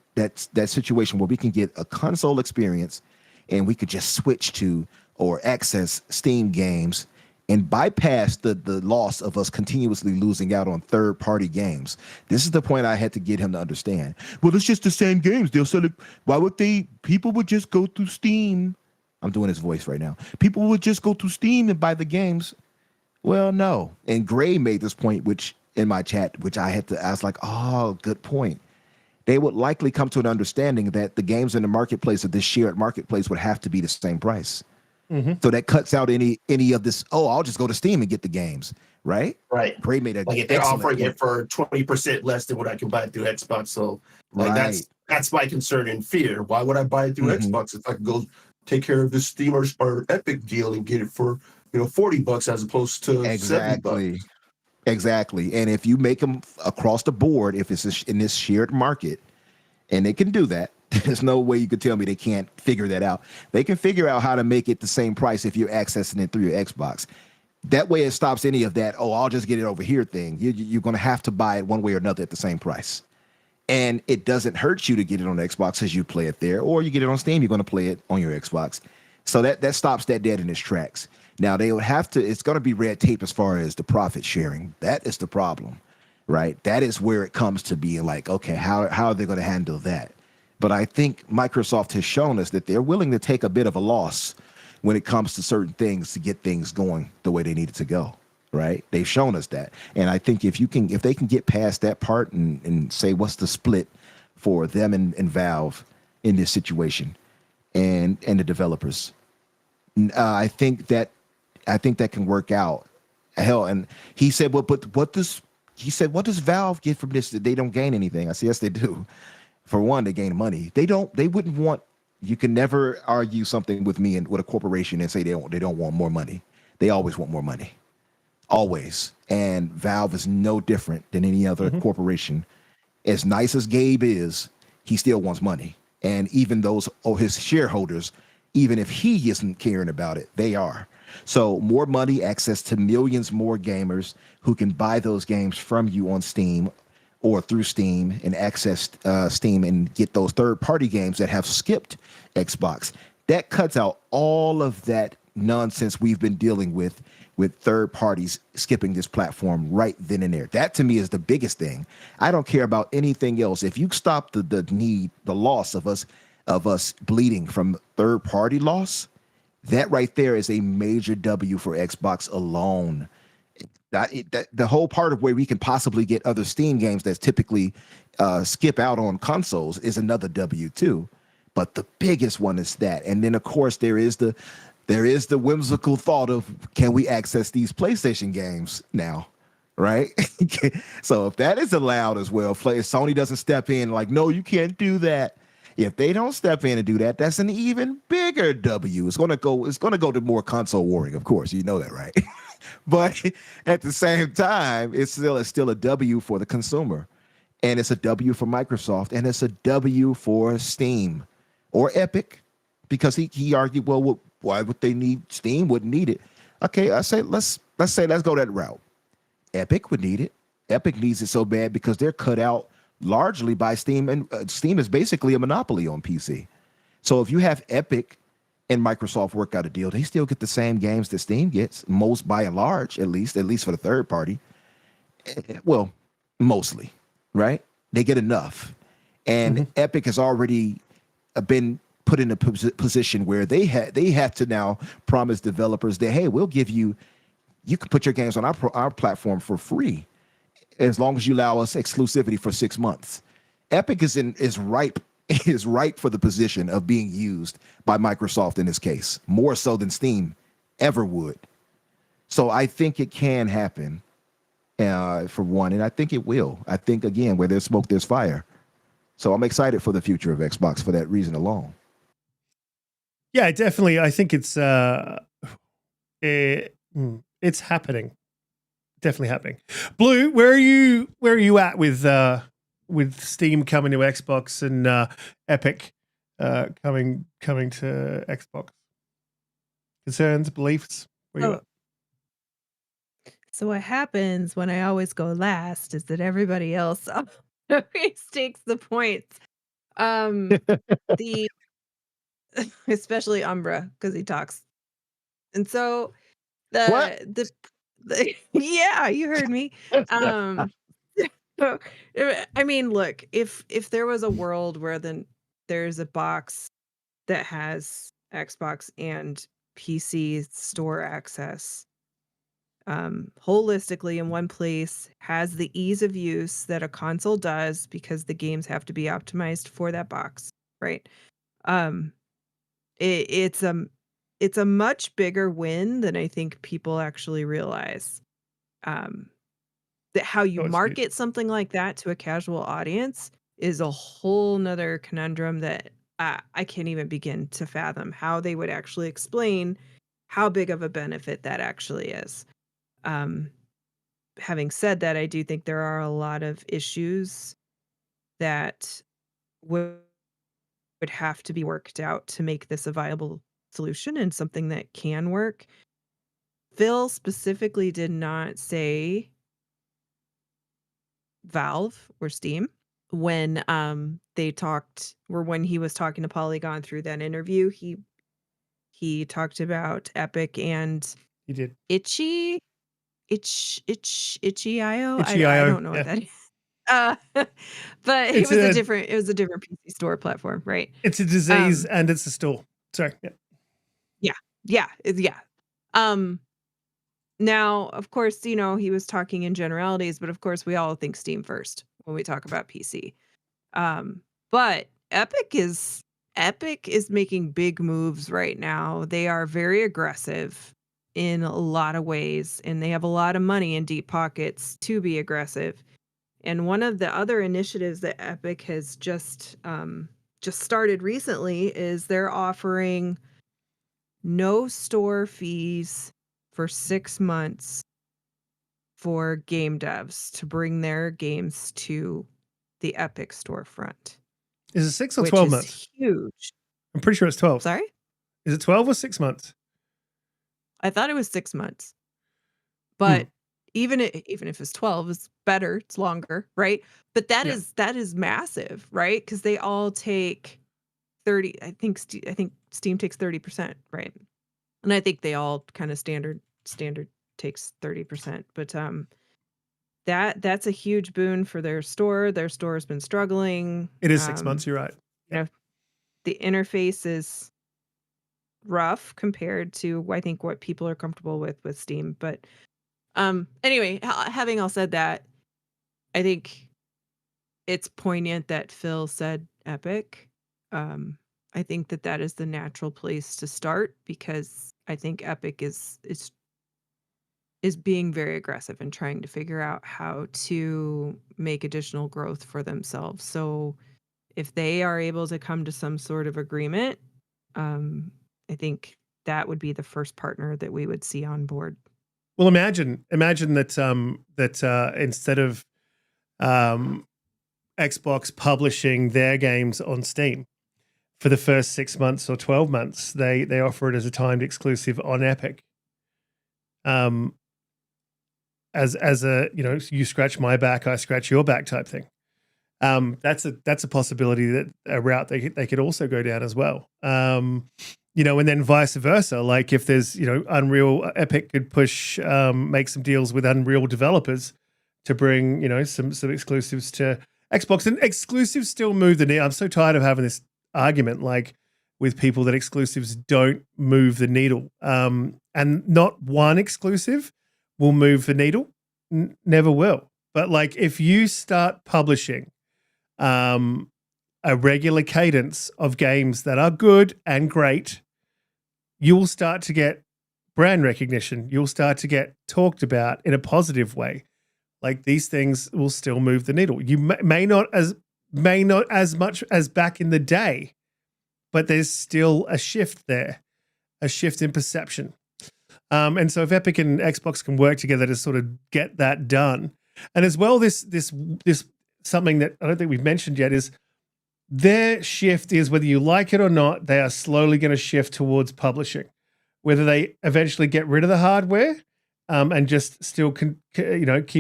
situation where we can get a console experience and we could just switch to or access Steam games and bypass the loss of us continuously losing out on third-party games. This is the point I had to get him to understand. Well, it's just the same games. They'll sell it. Why would people would just go through Steam. I'm doing his voice right now. People would just go to Steam and buy the games. Well, no. And Gray made this point, which in my chat, which I was like, oh, good point. They would likely come to an understanding that the games in the marketplace, of this shared marketplace, would have to be the same price. So that cuts out any of this. Oh, I'll just go to Steam and get the games, right? Right. Gray made a Like if they're excellent offering point. it for 20% less than what I can buy it through Xbox. So like Right. that's my concern and fear. Why would I buy it through Xbox if I can go take care of this Steam or Epic deal and get it for $40 as opposed to $70? Exactly. And if you make them across the board, if it's in this shared market, and they can do that, there's no way you could tell me they can't figure that out. They can figure out how to make it the same price if you're accessing it through your Xbox. That way it stops any of that, oh, I'll just get it over here thing. You're going to have to buy it one way or another at the same price. And it doesn't hurt you to get it on Xbox as you play it there, or you get it on Steam, you're going to play it on your Xbox. So that stops that dead in its tracks. Now they would have to, it's going to be red tape as far as the profit sharing. That is the problem, right? That is where it comes to being like, okay, how are they going to handle that? But I think Microsoft has shown us that they're willing to take a bit of a loss when it comes to certain things to get things going the way they need it to go, right? They've shown us that. And I think if they can get past that part and say what's the split for them and Valve in this situation and the developers, I think that can work out. Hell, and he said, well, but what does Valve get from this? They don't gain anything. I said, yes, they do. For one, they gain money. They wouldn't want. You can never argue something with me and with a corporation and say they don't want more money. They always want more money, always. And Valve is no different than any other corporation. As nice as Gabe is, he still wants money. And even his shareholders, even if he isn't caring about it, they are. So more money, access to millions more gamers who can buy those games from you on Steam or through Steam and access Steam and get those third-party games that have skipped Xbox. That cuts out all of that nonsense we've been dealing with third parties skipping this platform right then and there. That to me is the biggest thing. I don't care about anything else. If you stop the loss of us bleeding from third-party loss, that right there is a major W for Xbox alone. The whole part of where we can possibly get other Steam games that typically skip out on consoles is another W too. But the biggest one is that. And then of course there is the whimsical thought of, can we access these PlayStation games now? Right? So if that is allowed as well, Sony doesn't step in like, no, you can't do that. If they don't step in and do that, that's an even bigger W. It's gonna go to more console warring, of course. You know that, right? But at the same time, it's still a W for the consumer. And it's a W for Microsoft, and it's a W for Steam or Epic, because he argued, well, why would they need Steam? Wouldn't need it. Okay, let's go that route. Epic would need it. Epic needs it so bad because they're cut out largely by Steam, and Steam is basically a monopoly on PC. So if you have Epic and Microsoft work out a deal, they still get the same games that Steam gets, most by and large, at least for the third party. Well, mostly, right? They get enough. And Epic has already been put in a position where they have to now promise developers that, hey, we'll give you can put your games on our platform for free as long as you allow us exclusivity for 6 months. Epic is ripe for the position of being used by Microsoft in this case, more so than Steam ever would. So I think it can happen for one, and I think it will. I think, again, where there's smoke, there's fire. So I'm excited for the future of Xbox for that reason alone. Yeah, definitely. I think it's happening. Definitely happening. Blue, where are you at with Steam coming to Xbox and Epic coming to Xbox? Concerns, beliefs? Where you at? So what happens when I always go last is that everybody else always takes the points. The especially Umbra, because he talks. And so the yeah, you heard me. So, I mean, look, if there was a world where there's a box that has Xbox and PC store access holistically in one place, has the ease of use that a console does because the games have to be optimized for that box, right? It's it's a much bigger win than I think people actually realize. That how you Oh, it's huge. market something like that to a casual audience is a whole nother conundrum that I can't even begin to fathom how they would actually explain how big of a benefit that actually is. Having said that, I do think there are a lot of issues that would have to be worked out to make this a viable solution and something that can work. Phil specifically did not say Valve or Steam when they talked, or when he was talking to Polygon through that interview. He talked about Epic and He did. Itch.io. I Itch.io, don't know what that is. But it It's was a- a different PC store platform, right? It's a disease and it's a store. Sorry. Yeah. Yeah. Now, of course, he was talking in generalities, but of course we all think Steam first when we talk about PC. But Epic is making big moves right now. They are very aggressive in a lot of ways, and they have a lot of money in deep pockets to be aggressive. And one of the other initiatives that Epic has just started recently is they're offering no store fees for 6 months for game devs to bring their games to the Epic storefront. Is it 6 or which 12 is months? huge. I'm pretty sure it's 12. Sorry? Is it 12 or 6 months? I thought it was 6 months. But even if it's 12, it's better, it's longer, right? But that Yeah. is massive, right? Because they all take 30. I think Steam takes 30%, right? And I think they all kind of standard takes 30%. But that's a huge boon for their store. Their store has been struggling. It is 6 months. You're right. The interface is rough compared to I think what people are comfortable with Steam. But anyway, having all said that, I think it's poignant that Phil said Epic. I think that is the natural place to start, because I think Epic is being very aggressive and trying to figure out how to make additional growth for themselves. So if they are able to come to some sort of agreement, I think that would be the first partner that we would see on board. Well, imagine that instead of Xbox publishing their games on Steam for the first 6 months or 12 months, they offer it as a timed exclusive on Epic. As a, you scratch my back, I scratch your back type thing. That's a possibility, that a route they could also go down as well. And then vice versa. Like if there's, Unreal, Epic could push, make some deals with Unreal developers to bring, some exclusives to Xbox. And exclusives still move the needle. I'm so tired of having this argument, like with people, that exclusives don't move the needle. And not one exclusive will move the needle. Never will. But like if you start publishing a regular cadence of games that are good and great, you will start to get brand recognition. You'll start to get talked about in a positive way. Like these things will still move the needle. You may not as much as back in the day, but there's still a shift there, a shift in perception. And so if Epic and Xbox can work together to sort of get that done, and as well, this something that I don't think we've mentioned yet is their shift is, whether you like it or not, they are slowly going to shift towards publishing. Whether they eventually get rid of the hardware and just still keep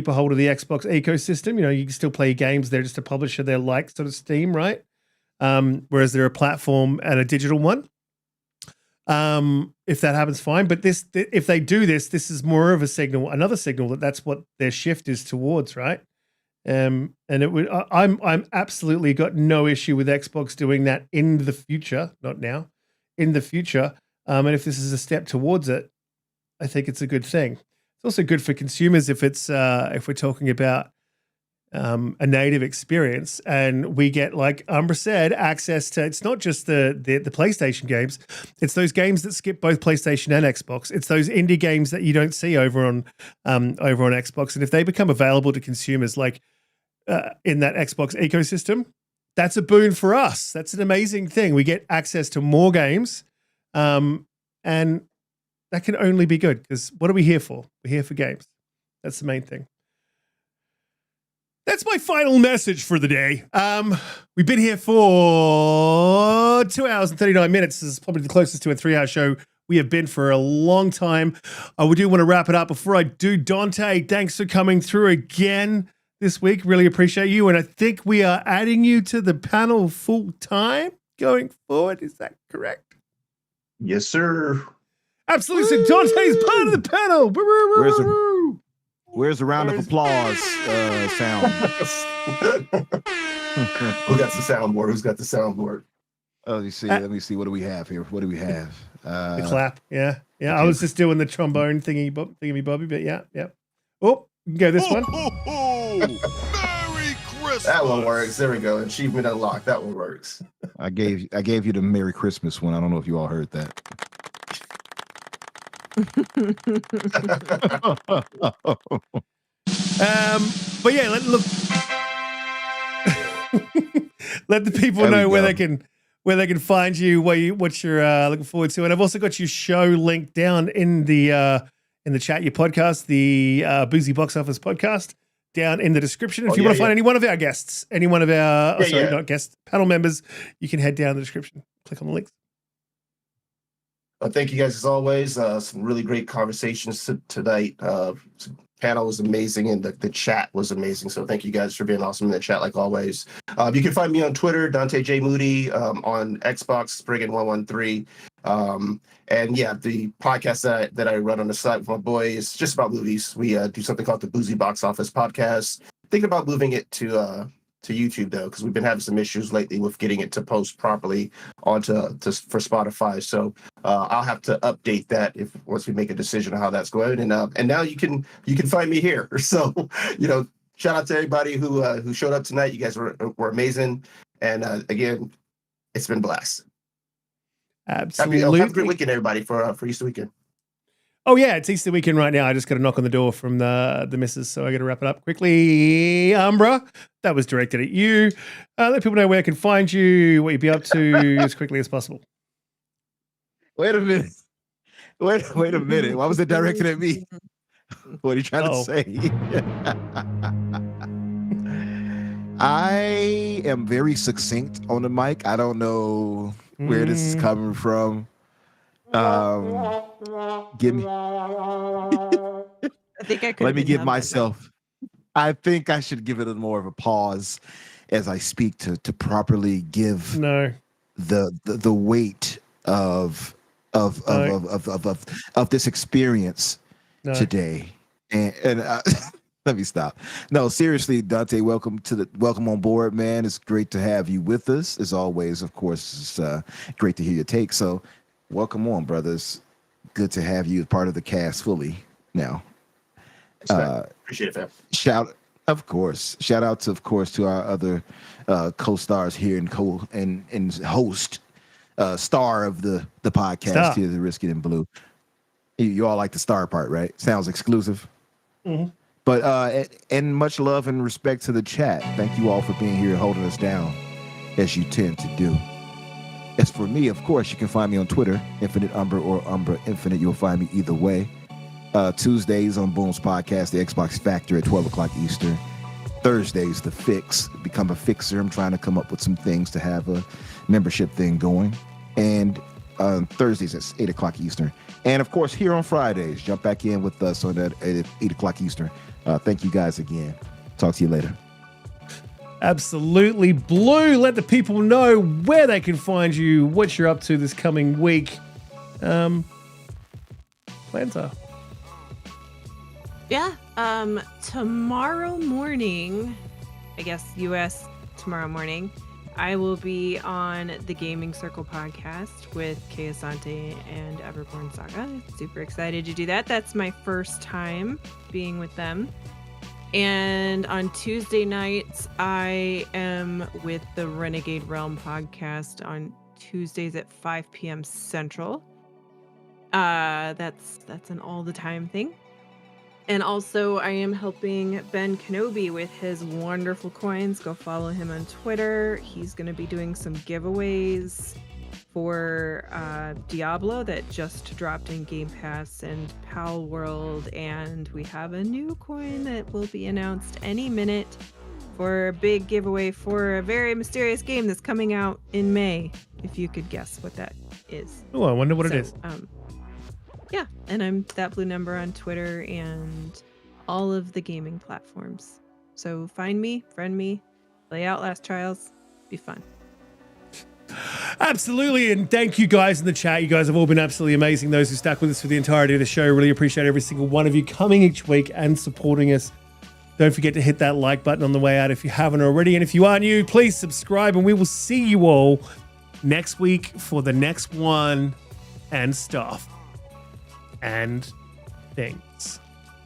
a hold of the Xbox ecosystem. You can still play games. They're just a publisher. They're like sort of Steam, right? Whereas they're a platform and a digital one. If that happens, fine. But if they do this is more of a signal, another signal that that's what their shift is towards, right? And it would. I'm absolutely got no issue with Xbox doing that in the future, not now, in the future. And if this is a step towards it, I think it's a good thing. It's also good for consumers if it's if we're talking about a native experience, and we get, like Umbra said, access to. It's not just the PlayStation games; it's those games that skip both PlayStation and Xbox. It's those indie games that you don't see over on Xbox, and if they become available to consumers, like in that Xbox ecosystem, that's a boon for us. That's an amazing thing. We get access to more games, and that can only be good. Because what are we here for? We're here for games. That's the main thing. That's my final message for the day. We've been here for 2 hours and 39 minutes. This is probably the closest to a 3-hour show we have been for a long time. We do want to wrap it up. Before I do, Dante, thanks for coming through again this week. Really appreciate you. And I think we are adding you to the panel full time going forward. Is that correct? Yes, sir. Absolutely. So Dante's part of the panel. Where's the round of applause sound? Who got the soundboard? Who's got the soundboard? Oh, you see. Let me see. What do we have here? What do we have? The clap. Yeah. Okay. I was just doing the trombone thingy bobby, but yeah. Oh, you can go this one. Merry Christmas. That one works. There we go. Achievement unlocked. That one works. I gave you the Merry Christmas one. I don't know if you all heard that. But yeah, let the people know where they can find you, what you're looking forward to, and I've also got your show link down in the chat. Your podcast, the Boozy Box Office podcast, down in the description. If you want to find any one of our guests, any one of our not guests, panel members, you can head down the description, click on the links. Thank you guys as always. Some really great conversations tonight. Panel was amazing and the chat was amazing. So thank you guys for being awesome in the chat like always. You can find me on Twitter, Dante J Moody, on Xbox, Spriggan113. And yeah, the podcast that I run on the side with my boy is just about movies. We do something called the Boozy Box Office Podcast. Thinking about moving it to YouTube though, because we've been having some issues lately with getting it to post properly for Spotify. So I'll have to update that once we make a decision on how that's going. And now you can find me here. So shout out to everybody who showed up tonight. You guys were amazing. And again, it's been a blast. Absolutely. Have a great weekend, everybody, for Easter weekend. Oh yeah, it's Easter weekend right now. I just got a knock on the door from the missus, so I got to wrap it up quickly. Umbra, that was directed at you. Let people know where I can find you, what you'd be up to as quickly as possible. Wait a minute. Wait a minute. Why was it directed at me? What are you trying to say? I am very succinct on the mic. I don't know where this is coming from. Give me. I think I could. Let me give myself. I think I should give it a more of a pause as I speak to properly give the weight of this experience today. And let me stop. No, seriously, Dante, welcome on board, man. It's great to have you with us as always. Of course, it's great to hear your take. So. Welcome on, brothers. Good to have you as part of the cast fully now. Appreciate it, fam. Shout out to our other co-stars here and host star of the podcast here, the Riskit and Blue. You all like the star part, right? Sounds exclusive. Mm-hmm. But and much love and respect to the chat. Thank you all for being here and holding us down as you tend to do. As for me, of course, you can find me on Twitter, Infinite Umbra or Umbra Infinite. You'll find me either way. Tuesdays on Boom's podcast, The Xbox Factor at 12 o'clock Eastern. Thursdays, The Fix. Become a fixer. I'm trying to come up with some things to have a membership thing going. And Thursdays at 8 o'clock Eastern. And, of course, here on Fridays, jump back in with us on that at 8 o'clock Eastern. Thank you guys again. Talk to you later. Absolutely. Blue, let the people know where they can find you, what you're up to this coming week. Plans are. Yeah. Tomorrow morning, I guess US tomorrow morning, I will be on the Gaming Circle podcast with Kay Asante and Everborn Saga. Super excited to do that. That's my first time being with them. And on Tuesday nights, I am with the Renegade Realm podcast on Tuesdays at 5 p.m. Central. That's an all the time thing. And also, I am helping Ben Kenobi with his wonderful coins. Go follow him on Twitter. He's going to be doing some giveaways for Diablo that just dropped in Game Pass and Pal World. And we have a new coin that will be announced any minute for a big giveaway for a very mysterious game that's coming out in May, if you could guess what that is. Oh, I wonder what it is. Yeah, and I'm ThatBlueNumber on Twitter and all of the gaming platforms. So find me, friend me, play Outlast Trials, be fun. Absolutely, and thank you guys in the chat. You guys have all been absolutely amazing. Those who stuck with us for the entirety of the show, really appreciate every single one of you coming each week and supporting us. Don't forget to hit that like button on the way out if you haven't already. And if you are new, please subscribe, and we will see you all next week for the next one and stuff and thing.